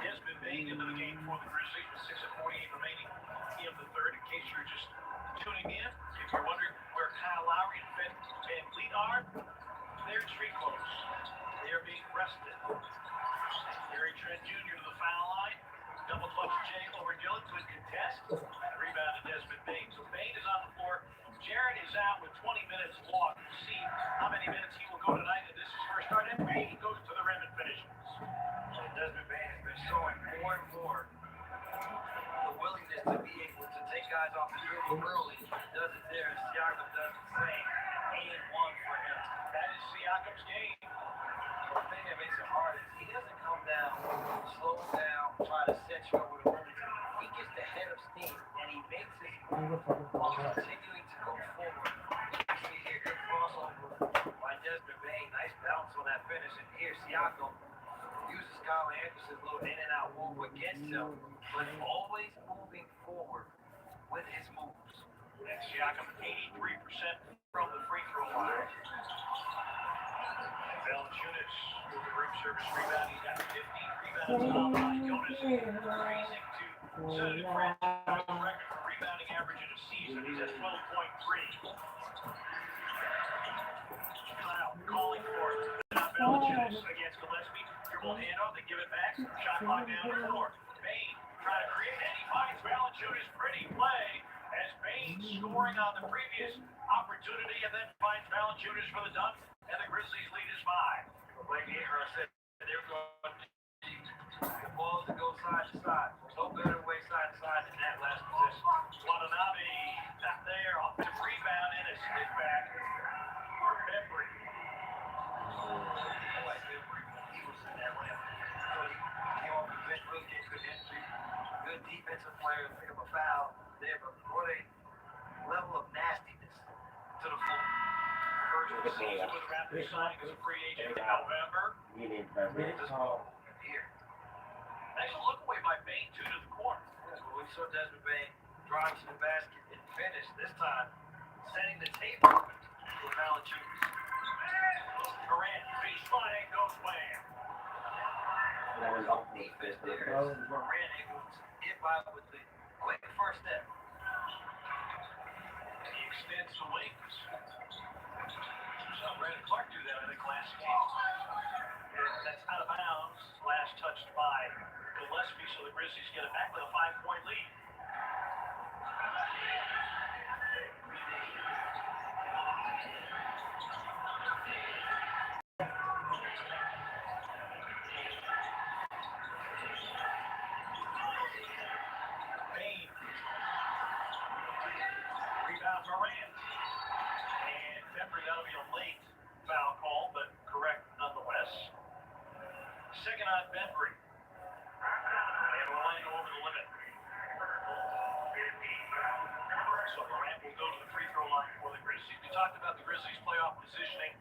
Desmond Bain into the game for the Grizzlies with 6:48 remaining in the third. In case you're just tuning in, if you're wondering where Kyle Lowry and Finn VanVleet are, they're street close. They are being rested. Gary Trent Jr. to the foul line. Double clutch Jay over Dillon, good contest. Rebound to Desmond Bain. So Bain is on the floor. Jarrett is out with 20 minutes logged. We'll see how many minutes he will go tonight. And this is first start. And Bain goes to the rim and finishes. Desmond Bain has been showing more and more the willingness to be able to take guys off the dribble early. He does it there, and Siakam does the same. 8-1 for him. That is Siakam's game. The thing that makes it hard is he doesn't come down, slow down, try to set you up with a rhythm. He gets the head of steam, and he makes his move while continuing to go forward. You see here, good crossover by Desmond Bain. Nice bounce on that finish. And here, Siakam uses Kyle Anderson's little in and out move against him, but always moving forward with his moves. And Siakam 83% from the free throw line. Valanciunas with the rim service rebound. He's got 15 rebounds off Jonas, raising to set a franchise record for rebounding average in a season. He's at 12.3. Kyle calling for it. Valanciunas against Gillespie. Dribble handoff, they give it back. Shot clock down to 4. Bain trying to create, and he finds Valanciunas. Pretty play as Bain scoring on the previous opportunity and then finds Valanciunas for the dunk. And the Grizzlies lead is 5. Like Aaron said, they're going to need the balls to go side to side. No better way side to side than that last possession. Watanabe not there. Offensive rebound and a stick back for Bembry. I like Bembry. He was in that rim. So he came off the bench, really get good entry. Good defensive player. Pick up a foul. They have a great level of nastiness to the floor. First season with Raptors signing as a free agent in November. You need beverage. This ball here. Nice look away by Bain, 2 to the corner. We saw Desmond Bain drive to the basket and finish this time, setting the table for Valanciunas. Durant, baseline, and goes wham. That was off Defense there. Durant able to get by with the quick first step. He extends the wings. Saw Brandon Clark do that, I think, last game. That's out of bounds. Last touched by Gillespie, so the Grizzlies get it back with a 5-point lead. Bain. Rebound Durant. And Bembry, that'll be a late foul call, but correct nonetheless. Second on Bembry. And Orlando over the limit. So Durant will go to the free throw line for the Grizzlies. We talked about the Grizzlies' playoff positioning.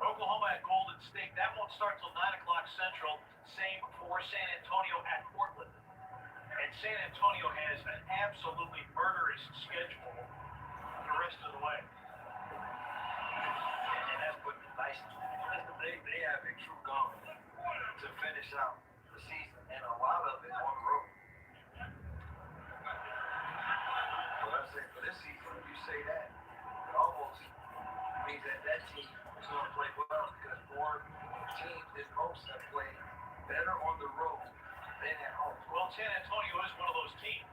Oklahoma at Golden State. That won't start till 9 o'clock Central. Same for San Antonio at Portland. And San Antonio has an absolutely murderous schedule the rest of the way. And that's what nice. They have a true gauntlet to finish out the season, and a lot of it on the road. But I say for this season, if you say that, it almost means that that team is going to play well because more teams than most have played better on the road than at home. Well, San Antonio is one of those teams.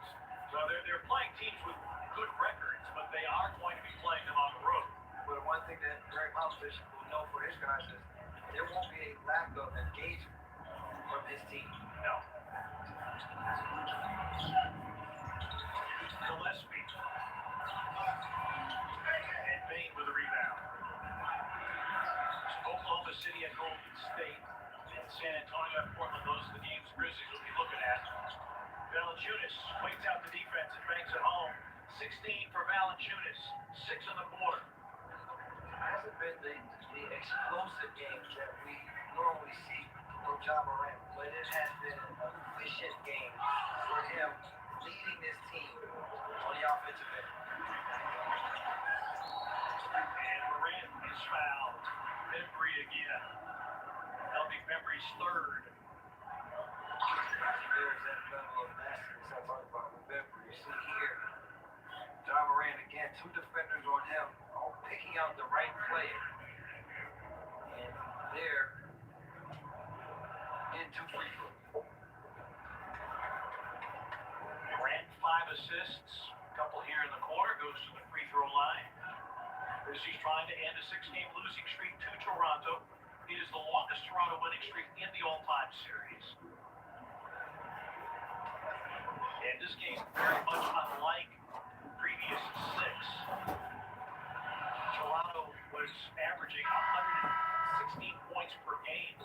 So they're playing teams with good records, but they are going to be playing them on the road. But one thing that Greg Popovich will know for his guys is there won't be a lack of engagement from his team. No. Gillespie. And Bain with a rebound. So Oklahoma City at Golden State. And San Antonio Jeff Portland, those are the games Grizzlies will be looking at. Valanciunas waits out the defense and banks it home. 16 for Valanciunas, 6 in the quarter. Hasn't been the explosive games that we normally see from John Morant, but it has been an efficient game for him leading this team on the offensive end. And Morant is fouled. Bembry again. That'll be Bembry's third. There's that level of nastiness I talked about with Bembry. You see here, John Morant again, 2 defenders on him, all picking out the right player. And there, into free throw. Morant, 5 assists. A couple here in the quarter. Goes to the free throw line. Grizzlies trying to end a 6-game losing streak to Toronto. It is the longest Toronto winning streak in the all-time series. And this game's very much unlike previous 6. Toronto was averaging 116 points per game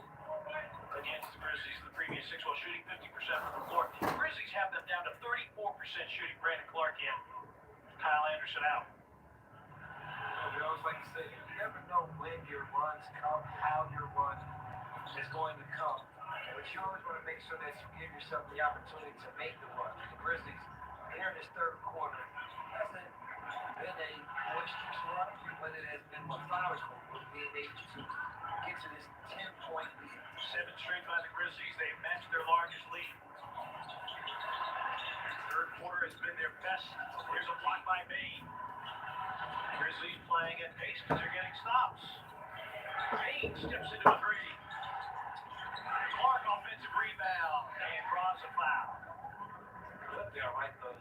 against the Grizzlies in the previous 6 while shooting 50% from the floor. The Grizzlies have them down to 34% shooting. Brandon Clark in. Kyle Anderson out. We always like to say, you never know when your runs come, how your run is going to come. But you always want to make sure that you give yourself the opportunity to make the run. The Grizzlies, here in this third quarter, hasn't been a boisterous run, but it has been methodical with being able to get to this 10-point lead. 7 straight by the Grizzlies. They've matched their largest lead. Third quarter has been their best. Here's a block by Bain. Grizzlies playing at pace because they're getting stops. Bain steps into a 3. Clark offensive rebound and draws a foul. But they are right, though.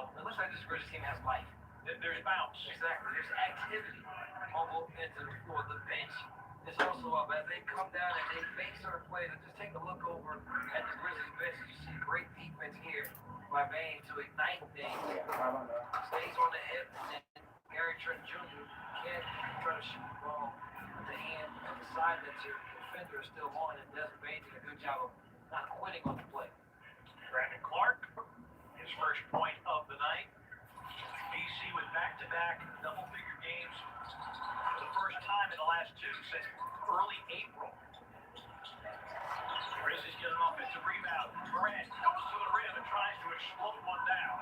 It looks like this Grizzlies team has life. There's bounce. Exactly. There's activity on both ends of the floor. The bench is also up. As they come down and they make certain plays, and just take a look over at the Grizzlies bench, you see great defense here by Bain to ignite things. Stays on the hip, and then Gary Trent Jr. can't try to shoot the ball with the hand on the side that your defender is still on, and Desmond Bain did a good job of not quitting on the play. Brandon Clark, his first point of the night. BC with back-to-back double-figure games for the first time in the last 2 since early April. Grizzlies get an offensive rebound. Morant goes to the rim and tries to explode one down.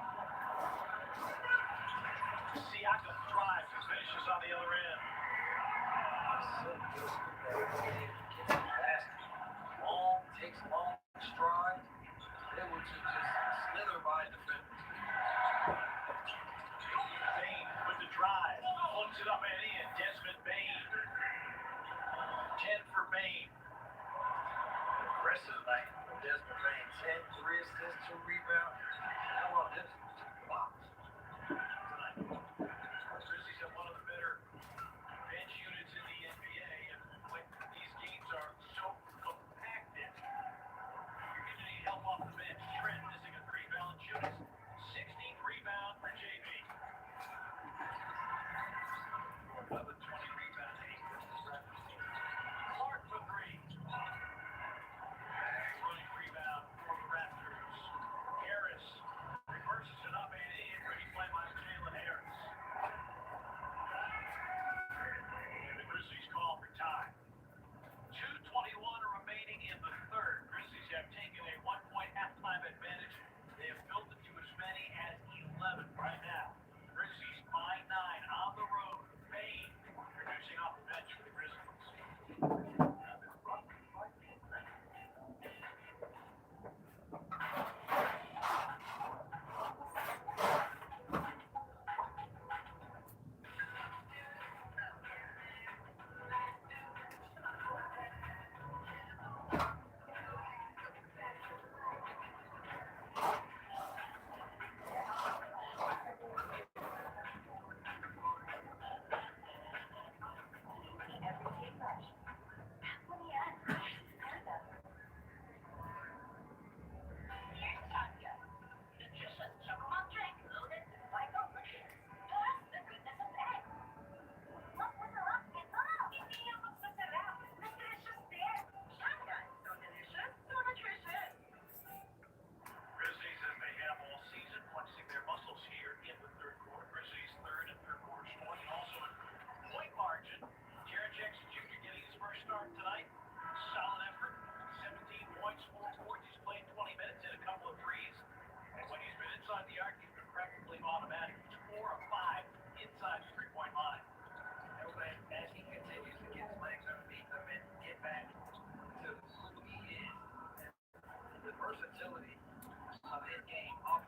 Siakam drives and finishes on the other end. Long, takes long strides. Able to just slither by defenders. Bain with the drive. Floats it up and in. Desmond Bain. 10 for Bain. The rest of the night, Desmond Bain, 10, 3 assists, 2 rebounds. How about this? Wow. Grizzlies have one of the better bench units in the NBA, and when these games are so compacted, you're going to need help off the bench. Trent missing a 3. Valanciunas, 16th rebound for JB. 11, 20 rebound, 8 versus Raptors. Clark for 3. Running rebound for the Raptors. Harris reverses it up and in.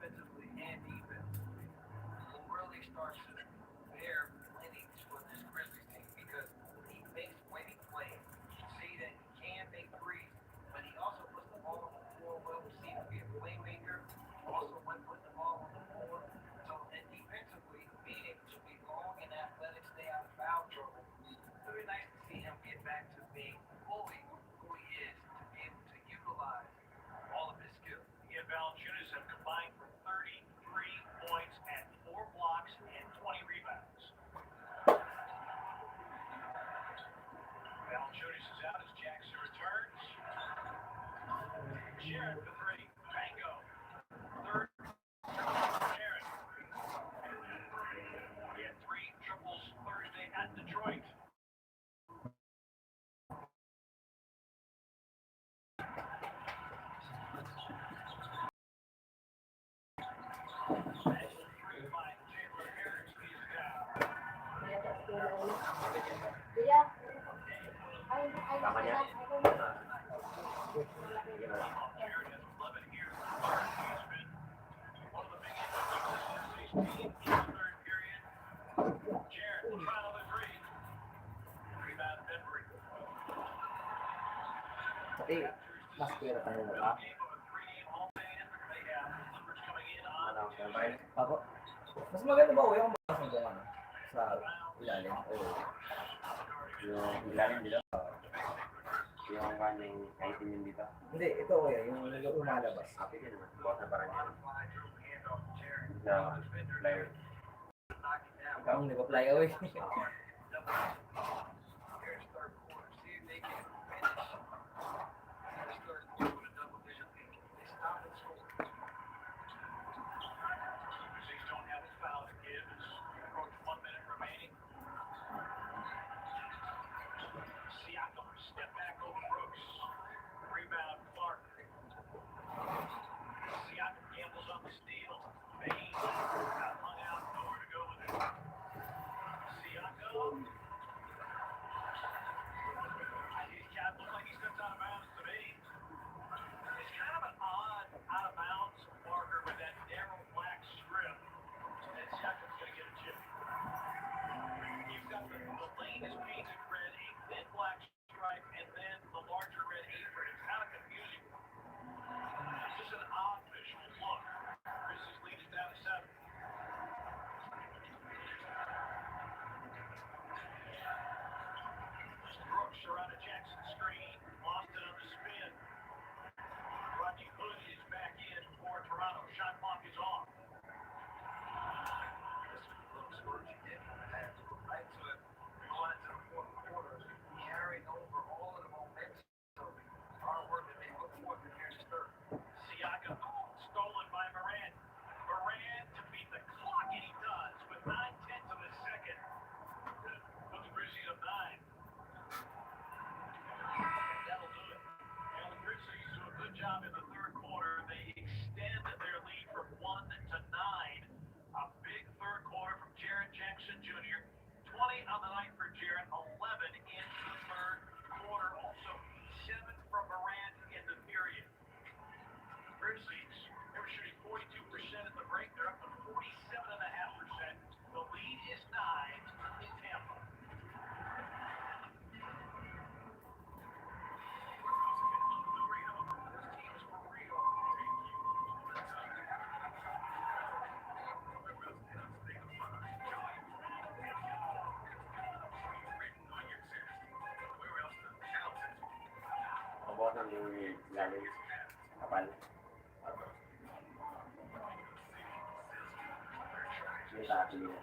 offensively and defensively, will really start to bear winnings for this Grizzlies team because he makes winning plays. You see that he can make threes, but he also puts the ball on the floor well. We see him be a playmaker, also when putting the ball on the floor. So, and defensively, being able to be long and athletic, stay out of foul trouble. It's very nice to see him get back to being fully who he is, to be able to utilize all of his skills. He and Valanciunas have combined for 33 points and 4 blocks and 20 rebounds. Valanciunas is out as Jackson returns. Jarrett for 3. Bango. Third Jarrett. He had 3 triples Thursday at Detroit. Kuya, ay, Tama niya. ay, Jarrett has 11 here. He's been one of the biggest in the third period. Jarrett will try another 3. Rebound Denver. Tapi, mas pera tayo na ba? Game of a 3-game home band. They have Clippers coming in on Ano, Tuesday. Apo. Mas maganda ba yung pasang doon ano? Sa ilalim? Yung ilalim dito. Yung kanyang item yun dito. Hindi, ito kuya, yung lumalabas. Happy din naman. Bukas na parang yan. Sa player. Ikaw, hindi ba fly away? Here's third quarter. See if they can finish this third quarter with a double-digit lead. They stop and score. Grizzlies don't have a foul to give. It's approach 1 minute remaining. Siakam, step back over Brooks. Rebound Clark. Siakam gambles on the steal. Bain got hung out, nowhere to go with it. Siakam. He's got, looks like he stepped out of bounds to me. It's kind of an odd out of bounds marker with that narrow black strip. And Siakam's going to get a chip. You've got the lane is painted red, a thin black stripe, and then the larger red apron. It's kind of confusing. It's just an odd visual look. Grizzlies lead is down to 7. Brooks around a Jackson screen, lost it on the spin. Rodney Hood is back in for Toronto. Shot clock is off. Little spurt he did have to go right to it. Going into the fourth quarter, carrying over all of the momentum. Hard work that they put forth in here's his third. Siakam stolen by Morant. Morant to beat the clock, and he does with 9/10 of a second. Put the Grizzlies up 9. That'll do it. And the Grizzlies do a good job in the third quarter. They extend their lead from 1 to 9. A big third quarter from Jaren Jackson Jr. 20 on the night for Jaren, 11 in the third quarter. Also 7 from Morant in the period. Grizzlies, they were shooting 42% at the break. They're up to 47.5%. The lead is 9 in Tampa. Pabukasan yung ilalim. Kapal. May tabi yun.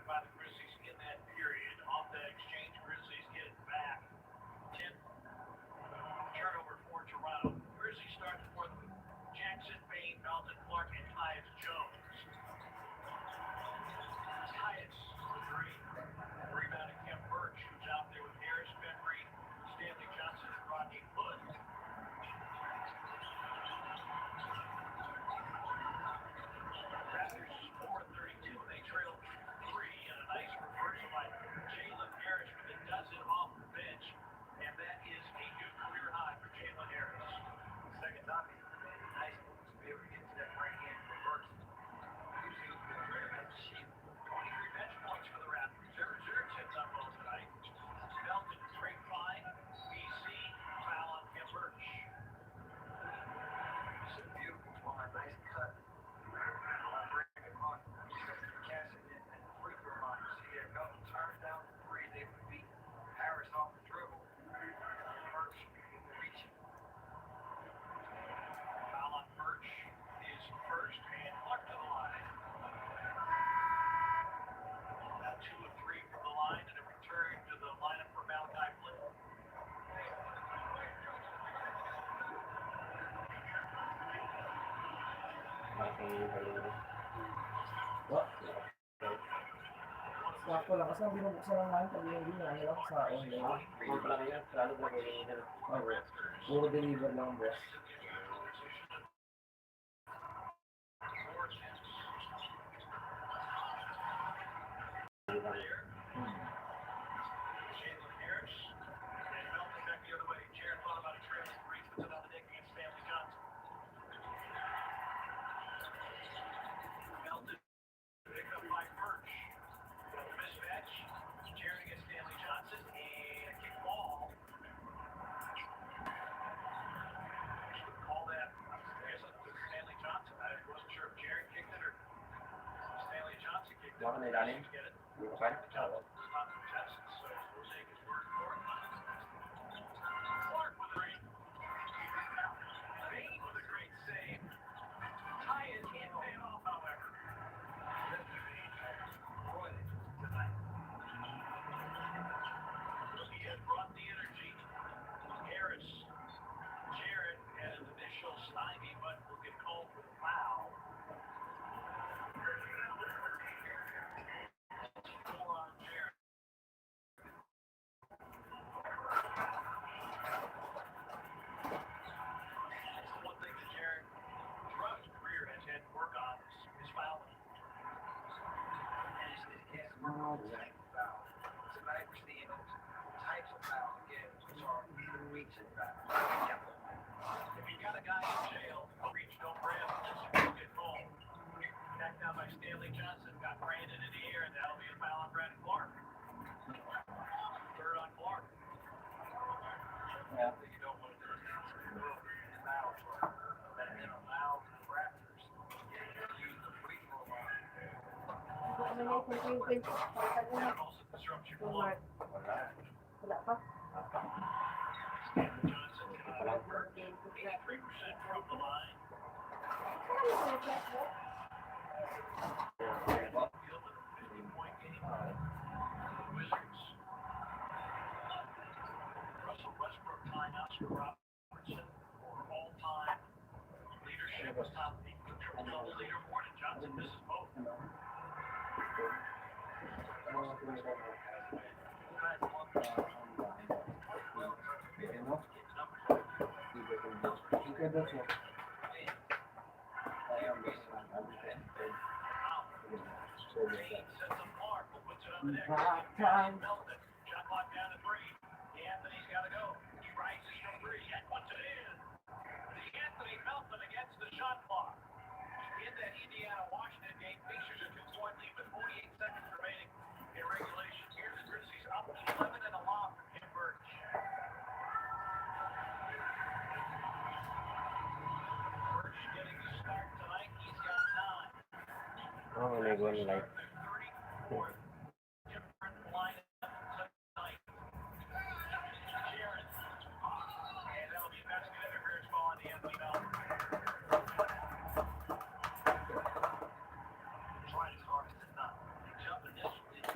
by the Grizzlies in that period. Off that exchange, Grizzlies get it back. 10 turnover for Toronto. Grizzlies start the fourth with Jackson, Bain, Melton, Clark, and Tyus Jones. Tyus for three. Rebound to Kemp Birch, who's out there with Harris, Ben Reed, Stanley Johnson, and Rodney Hood. Raptors score 32. They trail 3, and a nice reversal by Jalen Harris with a dozen off the bench, and that is a new career high for Jalen Harris. Second time, nice move to be able to get to that right hand reverse. Usually, the 23 bench points for the Raptors. Their reserve sits on both tonight. Melton, grapevine, BC, foul on Kemp Birch. It's a beautiful find, nice cut. Breaking across, cashing in at the free throw line. See there, Melton turns down the three, they would beat Harris off the dribble. Birch reaching. Foul on Birch is first, and Clark to the line. Now 2 of 3 from the line, and a return to the lineup for Malachi Flynn. Sakto lang. Kasi ang binubuksan lang namin pag hindi na lang sa online. Hindi pala kayo, lalo na kayo. Okay. Puro deliver lang, boss. Jalen Harris and Melton back the other way. Jared thought about a trailing three, puts it on the deck against Stanley Johnson. Melton picked up by Birch. Mismatch. Jared against Stanley Johnson, and a kick ball. Call that. I guess it was Stanley Johnson. I wasn't sure if Jared kicked it or Stanley Johnson kicked it. Baka may ilalim. Get it. Bukan? Johnson was not from Texas, so we'll take his word for it. Clark with a great. Bain with a great save. Tyus can't pay it off, however. tonight. He has brought the energy. Harris, Jared had an initial stymie, but will get called for the foul. 4 on Jared. That's the one thing that Jared, throughout his career, has had to work on is fouling. And it's more type of foul. Tonight we're seeing those types of fouls again, which are reaching fouls. If you got a guy in jail, reach, don't grab, just a good ball. Backed down by Stanley Johnson, got Brandon in the air, and that'll be a foul on Brandon Clark. Third on Clark. Yeah. You don't want to do it. Foul trouble. And then allow the Raptors to use the free throw line. That also disrupts your flow. Stanley Johnson, 83% from the line. Field with a 50-point game. Wizards. Russell Westbrook timeouts for Robertson for all-time leadership was top the triple-double leaderboard, and Johnson misses both. Bain sets up Clark, who puts it on the deck. Melton, shot clock down to 3. Anthony's got to go. He rises from 3 and puts it in. The Anthony Melton against the shot clock. In that Indiana-Washington game, Pacers a 2-point lead with 48 seconds remaining in regulation. Here the Grizzlies up 11 and a lob for Kemp Birch. Birch getting the start tonight. He's got 9. Oh, may going light. 34th different lineup tonight. Jared. And that'll be best good interference ball on the Anthony Melton. Trying as hard as it's not. Jumping this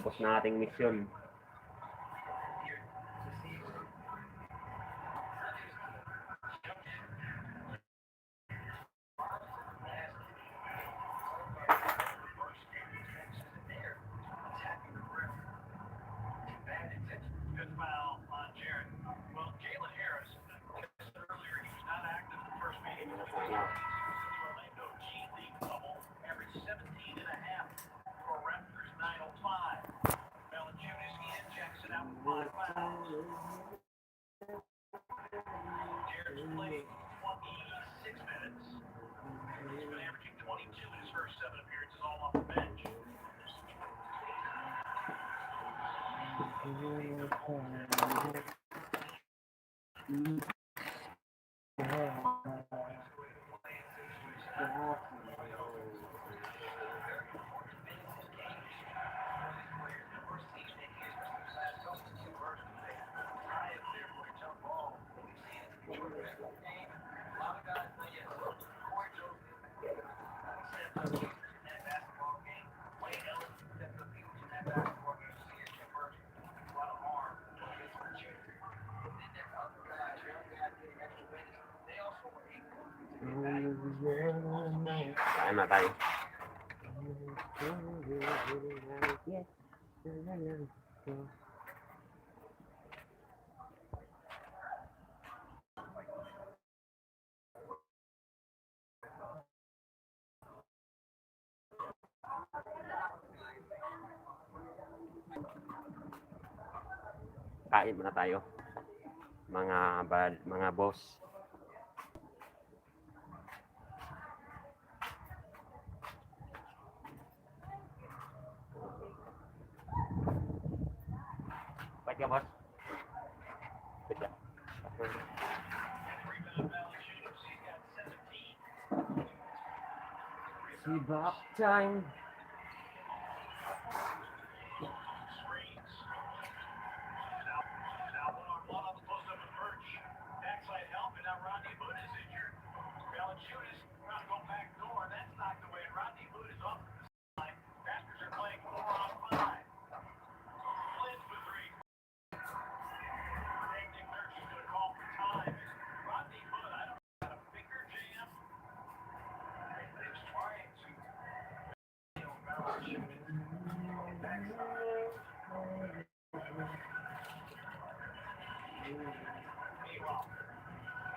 Tapos na ating mission. Good foul on Jared. Well, Jalen Harris, earlier he was not active in the first meeting. Orlando G League bubble, averaged 17 and a half for Raptors 905. Valanciunas in, checks it out with 5 fouls. Jared's played 26 minutes. He's been averaging 22 in his first 7 appearances, all off the bench. Kain na tayo. Kain muna tayo. Mga boss. Ba't ka, boss? Ba't ka? See back time.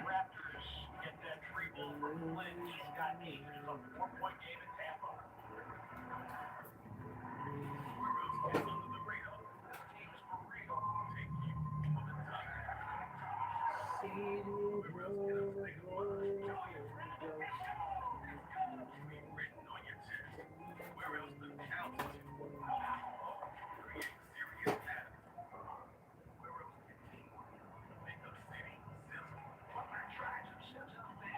Raptors get that free ball from Flynn. He's got 8. It's a 4-point game in Tampa. We're moving on the burrito. James Burrito will take you to the top. Written on your chest. Where else the Cowboys create serious matter? Where else can teamwork make a city simple? Try to set something.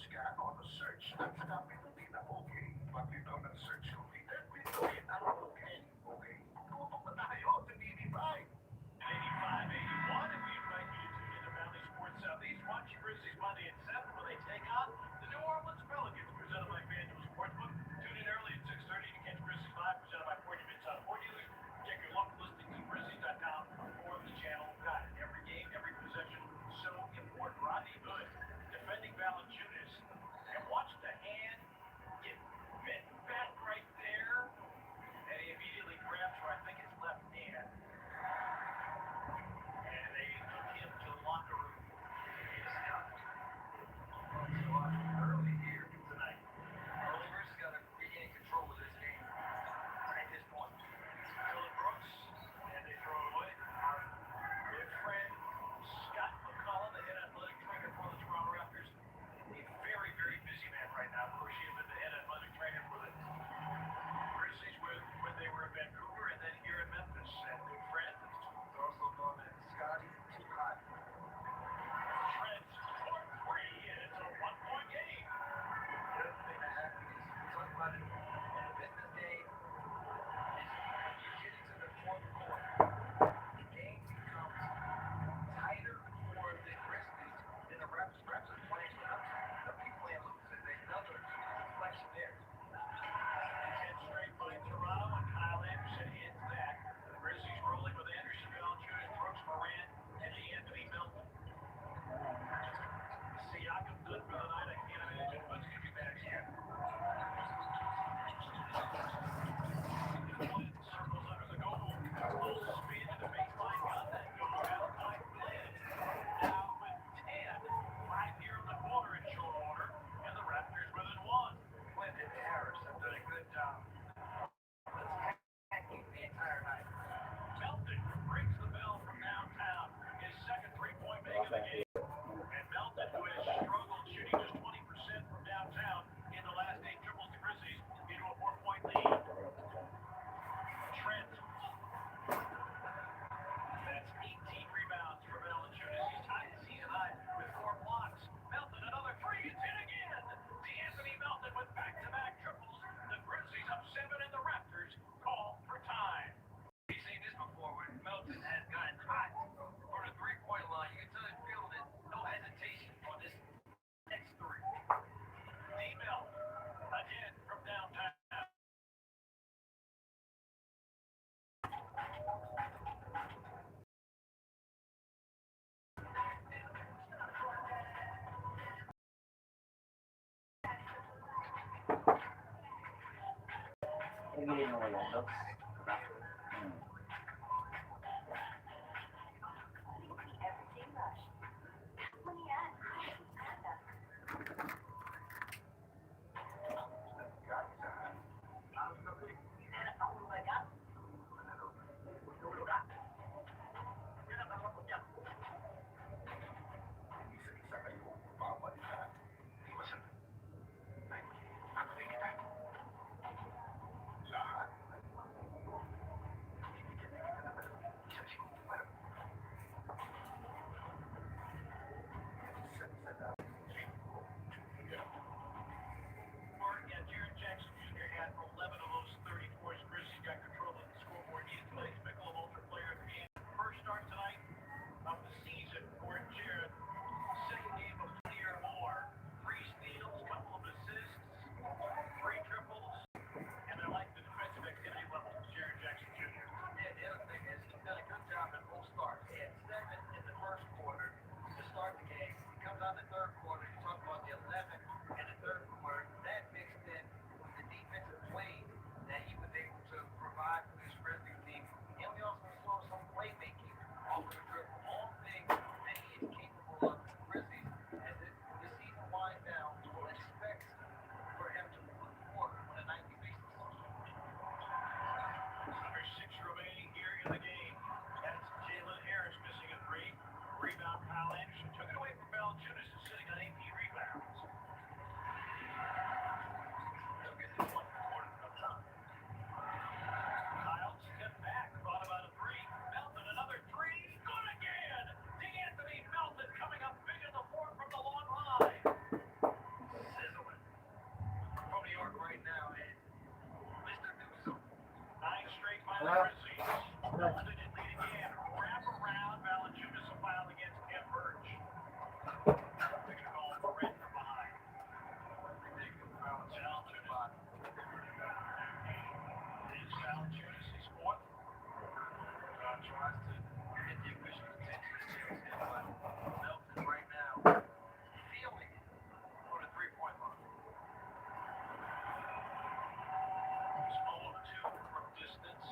Scott on the search. Stop it. Okay. Pagkitaw ng search ko. Okay. Okay. Tutok na tayo sa TV5. 85-81, and we invite you to tune into Valley Sports Southeast. Watch Grizzlies Monday at 7 when they take on the New Orleans Pelicans, presented by FanDuel Sportsbook. Tune in early at 6:30 to catch Grizzlies Live, presented by 40 Bits on 40 Dealers. Check your local listings at Grizzlies.com or the channel guide. Every game, every possession, so important. Rodney Hood defending Valanciunas, and watch the hand get bit back right there, and he immediately grabs for, I think, his left hand. And they took him to the locker room. He's out. Early here tonight. Oliver's got to regain control of this game at this point. Dylan Brooks, and they throw it away. Our good friend Scott McCollum, the head athletic trainer for the Toronto Raptors, a very, very busy man right now. Of course, he has been the head athletic trainer for the Grizzlies when they were in Vancouver, and then here in Memphis. And good friend, They're also known as Scotty Too Hot. Trent, court three, and it's a one-point game. The other thing that happened is, we talk about it in the business game, is when you get into the fourth quarter, the game becomes tighter for the Grizzlies than the Raptors. Raptors playing for nothing. The people playing losers, there's another deflection there. 10 straight by Toronto, and Kyle Anderson hits that. The Grizzlies rolling with Anderson, Valanciunas, Brooks, Moran, and Anthony Milton. Siakam good for the night. I can't imagine what's going to be back here. Circles under the goal. Little spin to the baseline. Got that goal out by Flynn. Now with 10. 5 here in the corner in short order. And the Raptors within one. Flynn and Harris have done a good job. Let's tackle the entire night. Melton rings the bell from downtown. His second three-point make of the game. And Melton, who has struggled shooting just 20% from downtown in the last 8 triples to Grizzlies, into a 4-point lead. Trent. That's 18 rebounds for Valanciunas. He's tied the season high with 4 blocks. Melton, another three. It's in again. D'Anthony Melton with back-to-back triples. The Grizzlies up 7, and the Raptors call for time. We've seen this before when Melton has gotten hot for the three-point line. You can tell he's feeling it. No hesitation for this next three. D-Mel, again from downtown. Hindi mo wala, no? Everything rush. Ano yan? Ada. Ako ba ka? Isa kayo pabalikan. Iwasan. Ang kita. Lahat Wala. They did lead again. Wrap around. Valanciunas will foul against Kemp Birch. They're going to call for red from behind. Valanciunas. It's Valanciunas' fourth. Tries to get the official attention, but Melton right now feeling it for the three-point line. Small of two from distance.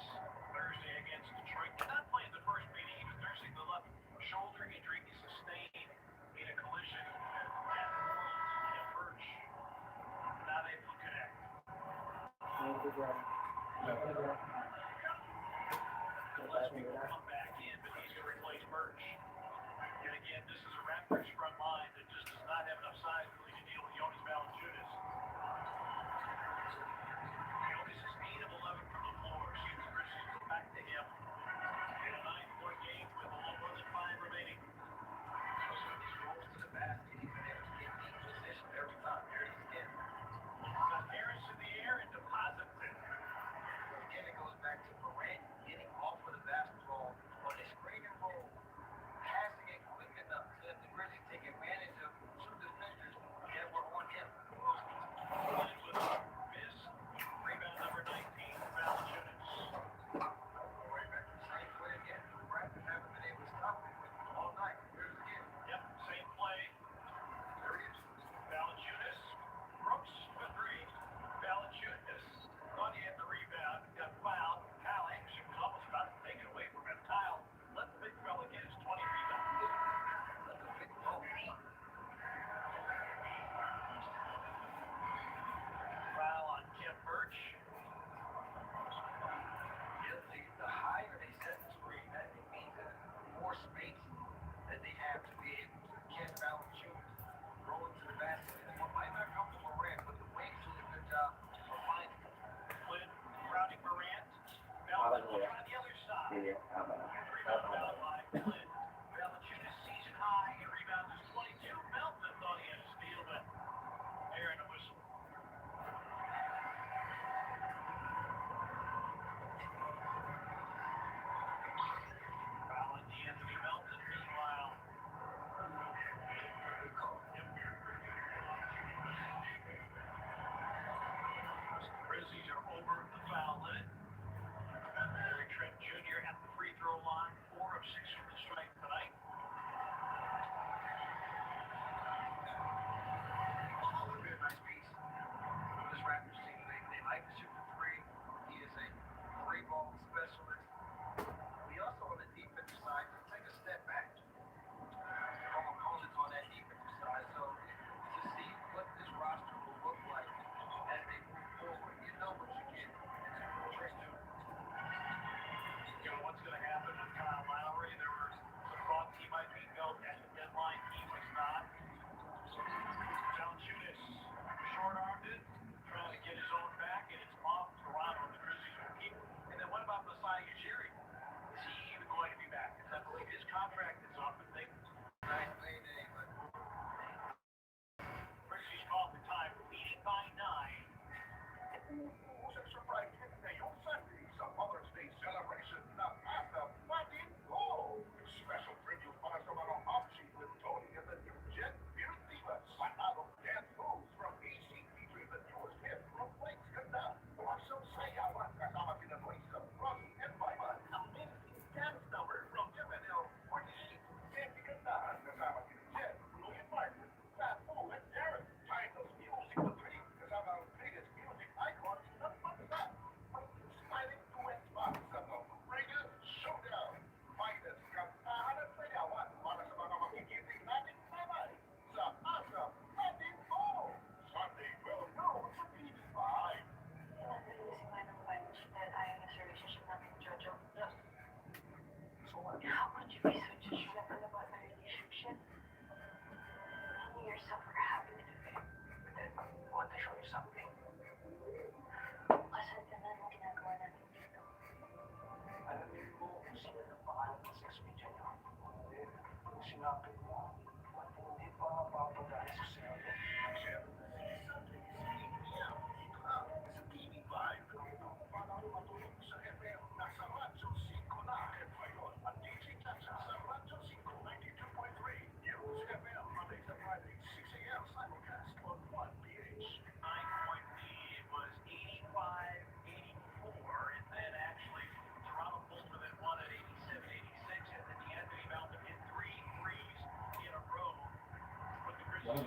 Thursday against Detroit. Did not play in the first meeting. He was nursing the left shoulder injury he sustained in a collision at Worlds in Birch. Now they will connect. Gillespie will come back in, but he's going to replace Birch. And again, this is a Raptors front line that just does not have enough size really to deal with Jonas Valanciunas. Jonas is 8 of 11 from the floor. Shoots Grizzlies go back to him in a 9-point game with a little more than 5 remaining. Rolls to the basket, even there, in position every time. There's his skin. Got Harris in the air and deposits it. Again, it goes back to Morant getting off of the basketball on a screen and roll, passing it quick enough to let the Grizzlies take advantage of two defenders that were on him.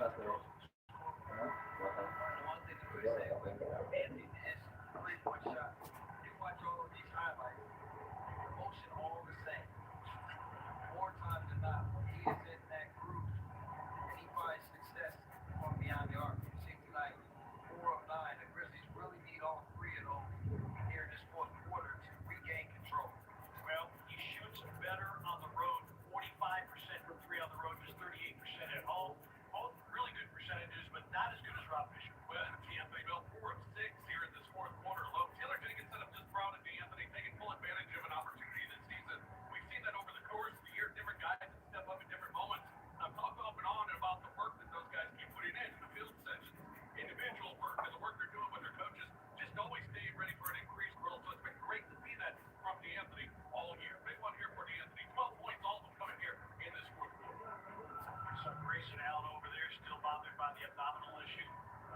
basketball. Ha? Bata. The one thing that we Siguro, say okay. with Anthony is three-point shot. You watch all of these highlights, the motion all the same. More times than not, when he is in that groove and he finds success from beyond the arc. It seems like 4 of 9, the Grizzlies really need all 3 of those here in this fourth quarter to regain control. Well, he shoots better on the road, 45% from 3 on the road, just 38% at home. Both really good percentages, but not as good as Rob Fisher. Well, D'Anthony Bell, 4 of 6 here in this fourth quarter alone. Taylor Jenkins said, I'm just proud of D'Anthony taking full advantage of an opportunity this season. We've seen that over the course of the year, different guys that step up in different moments. I've talked up and on about the work that those guys keep putting in the field sessions, individual work, and the work they're doing with their coaches, just always staying ready for an increased growth. So it's been great to see that from D'Anthony all year. Big one here for D'Anthony. 12 points, all of them coming here in this fourth quarter. So Grayson Allen over there still bothered by the abdominal issue.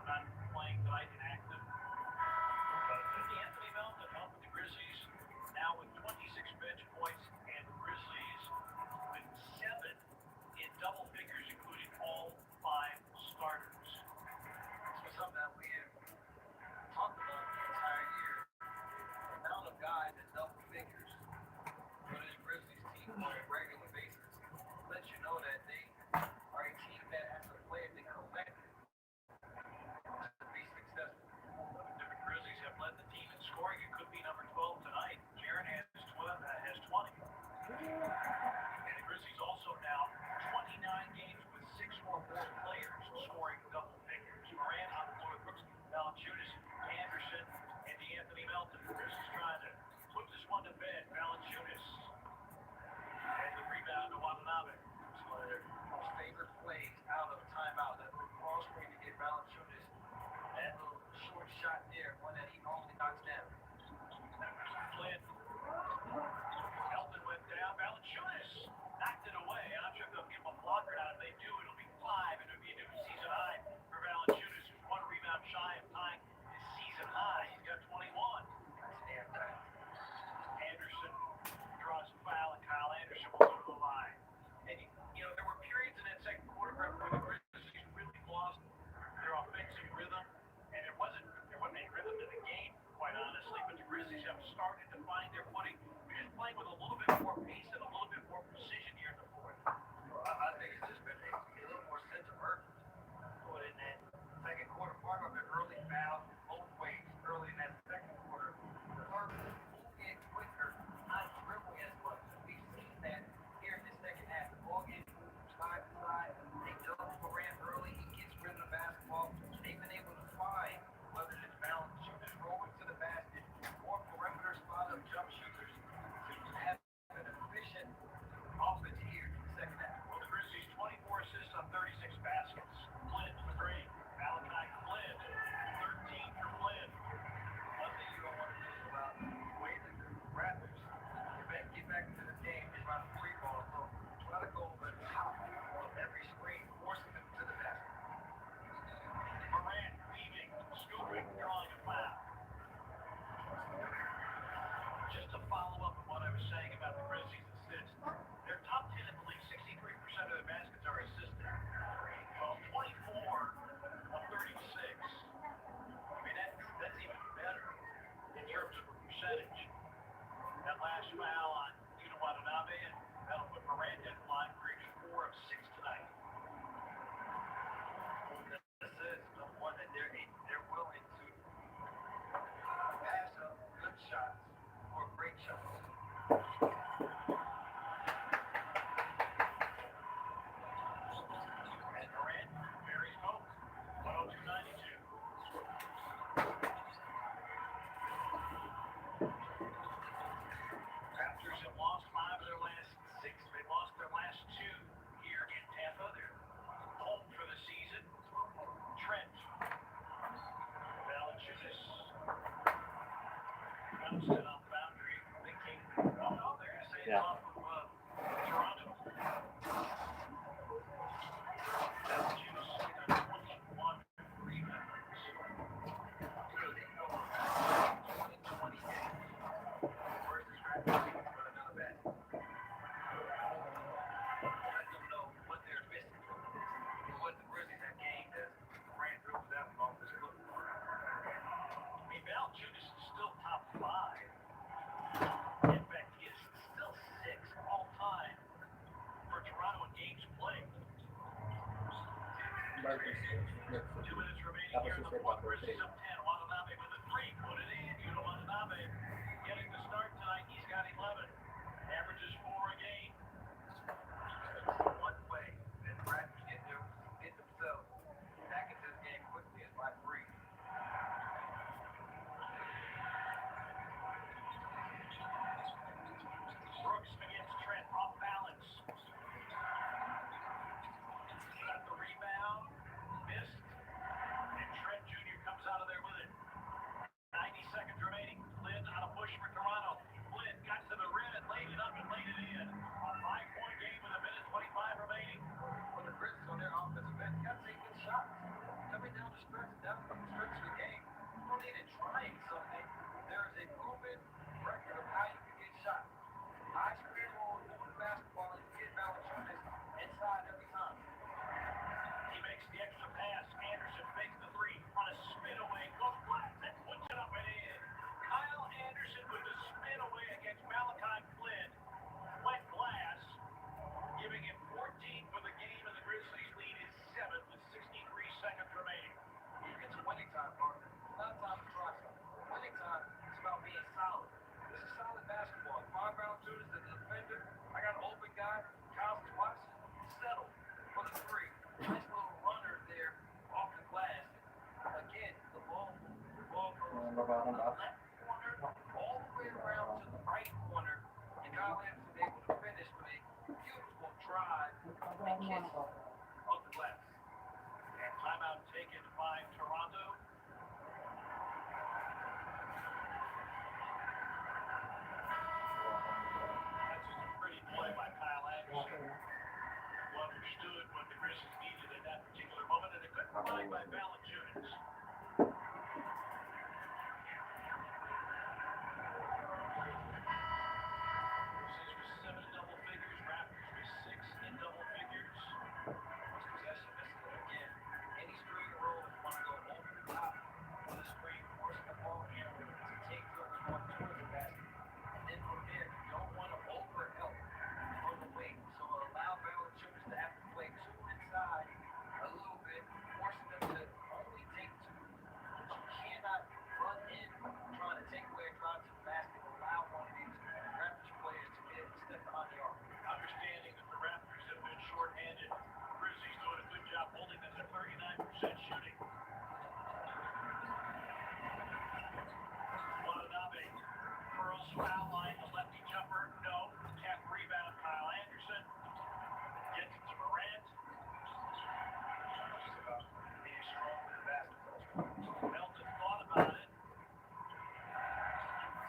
Not playing tonight in active. D'Anthony Melton up with the Grizzlies now with 26 bench points, and the Grizzlies with 7 in double figures, including all 5 starters. This was something that we have talked about the entire year. The amount of guys in double figures for this Grizzlies team on a regular basis lets you know that they are a team that has to play the collective to be successful. Different Grizzlies have led the team in scoring. It could be number 12 tonight. Jaron has 20. And the Grizzlies also now 29 games with 6 or more players scoring double figures. Morant on the floor with Brooks, Valanciunas, Anderson, and D'Anthony Melton. The Grizzlies trying to put this one to bed. Valanciunas and the rebound to Watanabe. It's one of their most favorite plays out of timeout. That little cross screen to get Valanciunas. That little short shot there, one that he only knocks down. Flynn. Melton went down. Valanciunas knocked it away. I'm sure they'll give him a blocker now. If they do, it'll be 5. It'll be a new season high for Valanciunas, who's 1 rebound shy of tying his season high. He's got 21. That's damn tight. Anderson draws a foul, and Kyle Anderson will go to the line. And, there were periods in that second quarter where the Grizzlies really lost their offensive rhythm, and there wasn't any rhythm to the game, quite honestly, but the Grizzlies have started to find their footing. We're just playing with a little bit more pace and a little bit more precision here in the fourth. Well, I think it's just been a little more sense of urgency. But in that second quarter, part of it early foul both ways. Early in that second quarter, the Barber's move in quicker, not dribbling as much. We've seen that here in the second half. The ball gets moved side to side. They double Morant early. He gets rid of the basketball. They've been able to find, whether it's Valanciunas rolling to the basket or perimeter spot of jump shooters, to have an efficient offense here in the second half. Well, the Grizzlies 24 assists on 36 baskets. Flynn with 3. Malachi Flynn, 13 for Flynn. One thing you don't want to do is about the way that the Raptors get back into the game is about the free ball. So try to go over the top of every screen, forcing them to the basket. Morant leaving, scooping, drawing a foul. Just to follow up on what I was saying about the Grizzlies' assists, they're top 10 in the league. 63% of their baskets are assisted. Well, 24 of 36. I mean, that's even better in terms of a percentage. That last foul on Watanabe, and that'll put Morant in line for each 4 of 6 tonight. This is the one that they're willing to pass up good shots or great shots. And Morant buries both. 102-92. Raptors have lost 5 of their last 6. They lost their last 2 here in Tampa. They're home for the season. Trent. Valanciunas. Bounced it off the boundary. Thinking, oh no, they're going to say it's off of Toronto. Valanciunas got 21 rebounds. They know about 2020 games versus Raptors team for another basket. Let them know what they're missing from this and what the Grizzlies have Barbers. Next. 2 minutes remaining Tapos here in the susunod fourth. ako. Grizzlies up 10. Watanabe with a 3. Put it in. Yuta Watanabe getting the start tonight. He's got 11. Averages 4 a game. One way that the Raptors get themselves back into this game quickly is by three. Brooks against Trent off balance. Got the rebound. Missed. And Trent Jr. comes out of there with it. 90 seconds remaining. Flynn on a push for Toronto. Flynn got to the rim and laid it up and laid it in. A 5-point game with a minute 25 remaining. For the Grizzlies on their offensive end, you got to take good shots. Coming down the stretch of the game, you don't need it trying something. There is a proven record of how you can get shots. High speed roll, moving basketball, and you get Valanciunas inside every time. He makes the extra pass. Anderson makes the 3 on a spin away. Goes flat and puts it up and in. Kyle Anderson with the spin away against Malachi Flynn. Wet glass, giving him 14 for the game, and the Grizzlies lead is 7 with 63 seconds remaining. It's winning time, partner. It's not time to try something. Winning time is about being solid. This is solid basketball. 5 Valanciunas as a defender. I got an open guy, Kyle Watson, settle for the 3. Nice little runner there off the glass. Again, the ball goes from the left corner all the way around to the right corner. And Kyle Anderson able to finish with a beautiful drive and kiss off the glass. And timeout taken by Toronto. That's just a pretty play by Kyle Anderson, who understood what the Grizzlies needed at that particular moment, and a good play by Valanciunas. Grizzlies with 7 in double figures, Raptors with 6 in double figures. Possession, this is again, any screen roll, you want to go over the top of the screen, forcing the ball handler to take those more towards the basket. And then from there, you don't want to overhelp on the wing. So allow Valanciunas to have to play 2 inside a little bit, forcing them to only take 2. But you cannot run in trying to take away a drive to the basket and allow one of these Raptors players to get a step behind the arc. Understanding that the Raptors have been shorthanded, Grizzlies doing a good job holding them to 39% shooting. Watanabe curls foul line, the lefty jumper, no. Tap rebound, Kyle Anderson. Gets it to Morant. Being strong in basketball. Melton thought about it.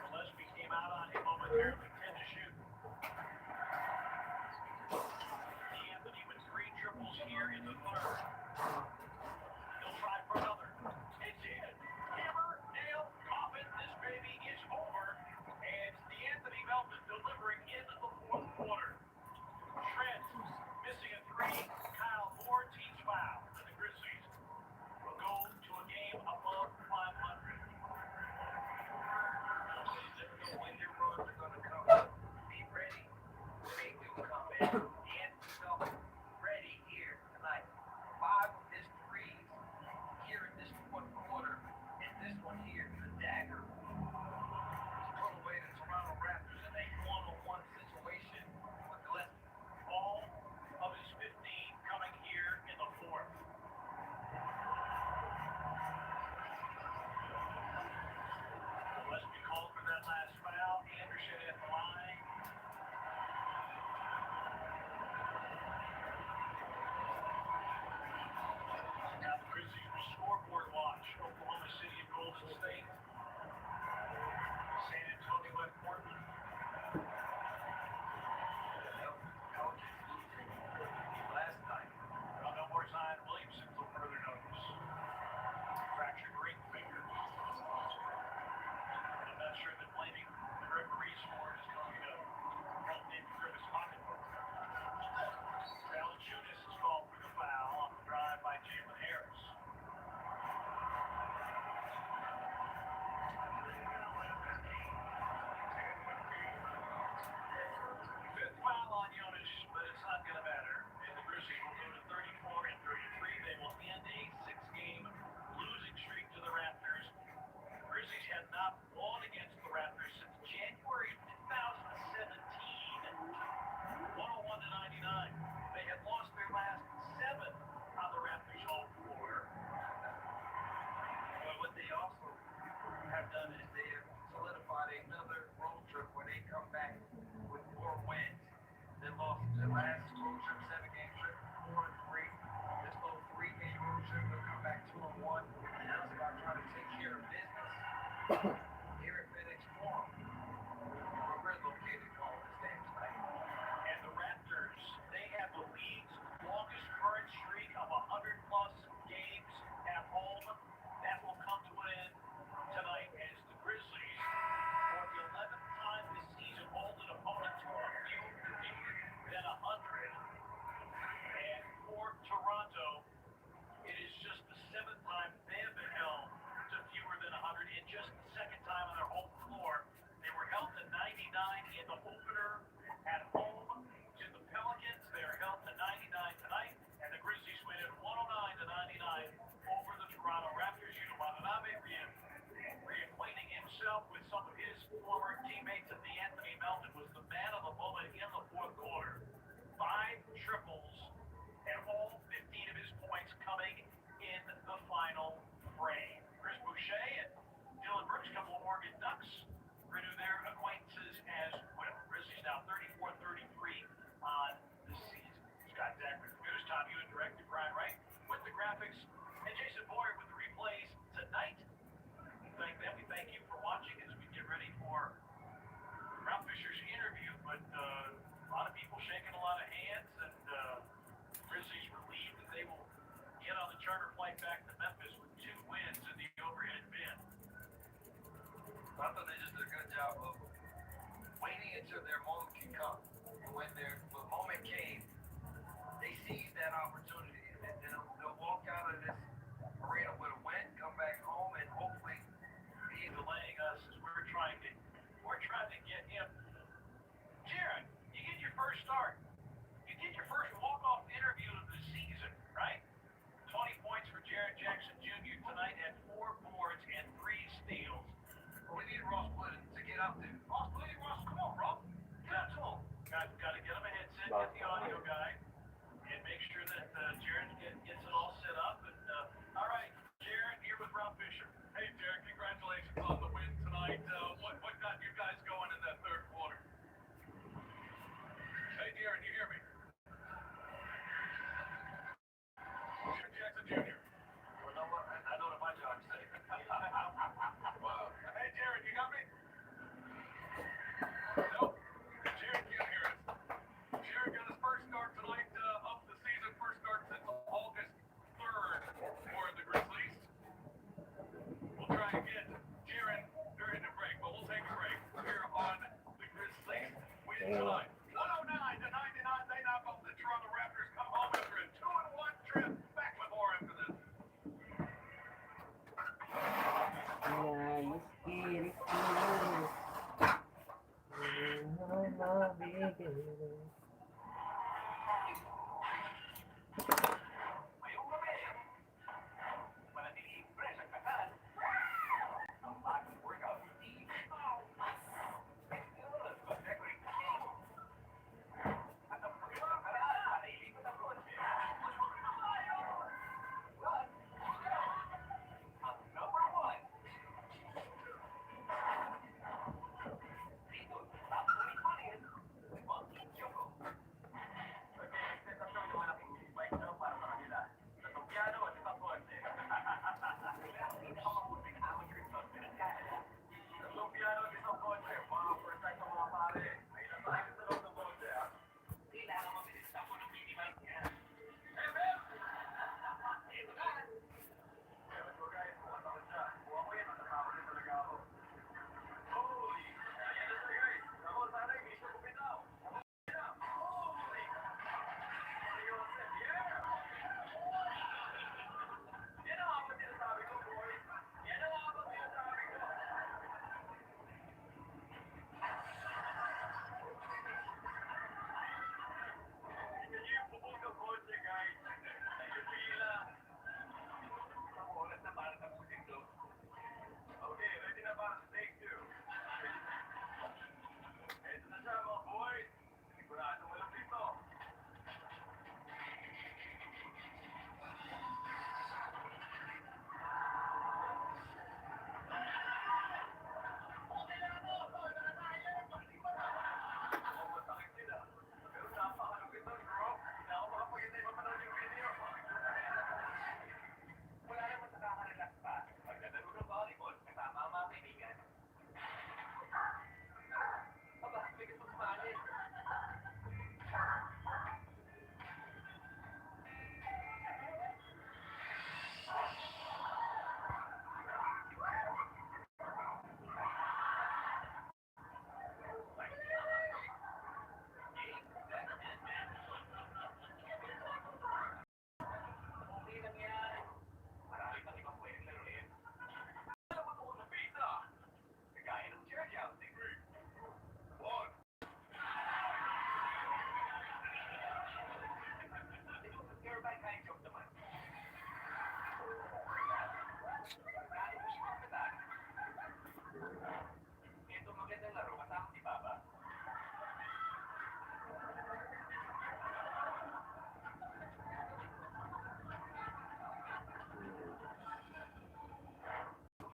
Gillespie came out on him momentarily, 10 to shoot. D'Anthony with 3 triples here in the third. He'll try for another. It's in. Hammer, nail, coffin. This baby is over. And D'Anthony Melton delivering in the fourth quarter. Trent missing a 3. Kyle Moore teams foul. And the Grizzlies will go to a game above 500. When your runs are going to come. last road trip, 7-game trip, 4-3. This little 3-game road trip, they'll come back 2-1. And now it's about trying to take care of business here at FedEx Forum, where we're located calling this game tonight. And the Raptors, they have the league's longest current streak of 100-plus games at home. That will come to an end tonight as the Grizzlies, for the 11th time this season, hold an opponent to a fewer than 100. And for Toronto, it is just the 7th time they've been held to fewer than 100, and just the 2nd time on their home floor. They were held to 99 in the opener at home to the Pelicans. They are held to 99 tonight, and the Grizzlies win it 109-99 over the Toronto Raptors. Watanabe reacquainting himself with some of his former teammates, and Anthony Melton was the man of the moment in the 4th quarter. 5 triples, and all 15 of his points coming in the final frame. Chris Boucher and Dylan Brooks, couple of Oregon Ducks, renew their acquaintances as well. Grizzlies now 34-33 on the season. Scott Zachary, producer, Tom Ewan, director, Brian Wright with the graphics, and Jason Boyer with the replays tonight. We thank them. We thank you for watching as we get ready for Ralph Fisher's interview. But a lot of people shaking a lot of hands, and Grizzlies relieved that they will get on the charter flight back to Memphis with 2 wins in the overhead bin. I thought they just did a good job of waiting until their moment can come. And when the moment came, they seized that opportunity. And they'll walk out of this arena with a win, come back home, and hopefully Be delaying us as we're trying to get him. Jaron, you get your first start. You get your first walk-off interview of the season, right? 20 points for Jaron Jackson Jr. tonight at 4 boards and 3 steals. we need Ross Wood to get out there. Ross, please, Ross, come on, bro. Get up to him. Got to get him a headset, get the audio guy, and make sure that Jaron gets it all set up. And all right, Jaron, here with Ralph Fisher. Hey, Jared, congratulations on the win tonight. What got you guys going in that 3rd quarter? Hey, Jared, you hear me? Jaron Jackson Jr. Well, no, I know what my job is. Wow. Hey, Jared, you got me? Nope. Jared can't hear us. Jared got his first start tonight of the season. First start since August 3rd for the Grizzlies. We'll try again, Jaron, during the break, but we'll take a break here on the Grizzlies win tonight.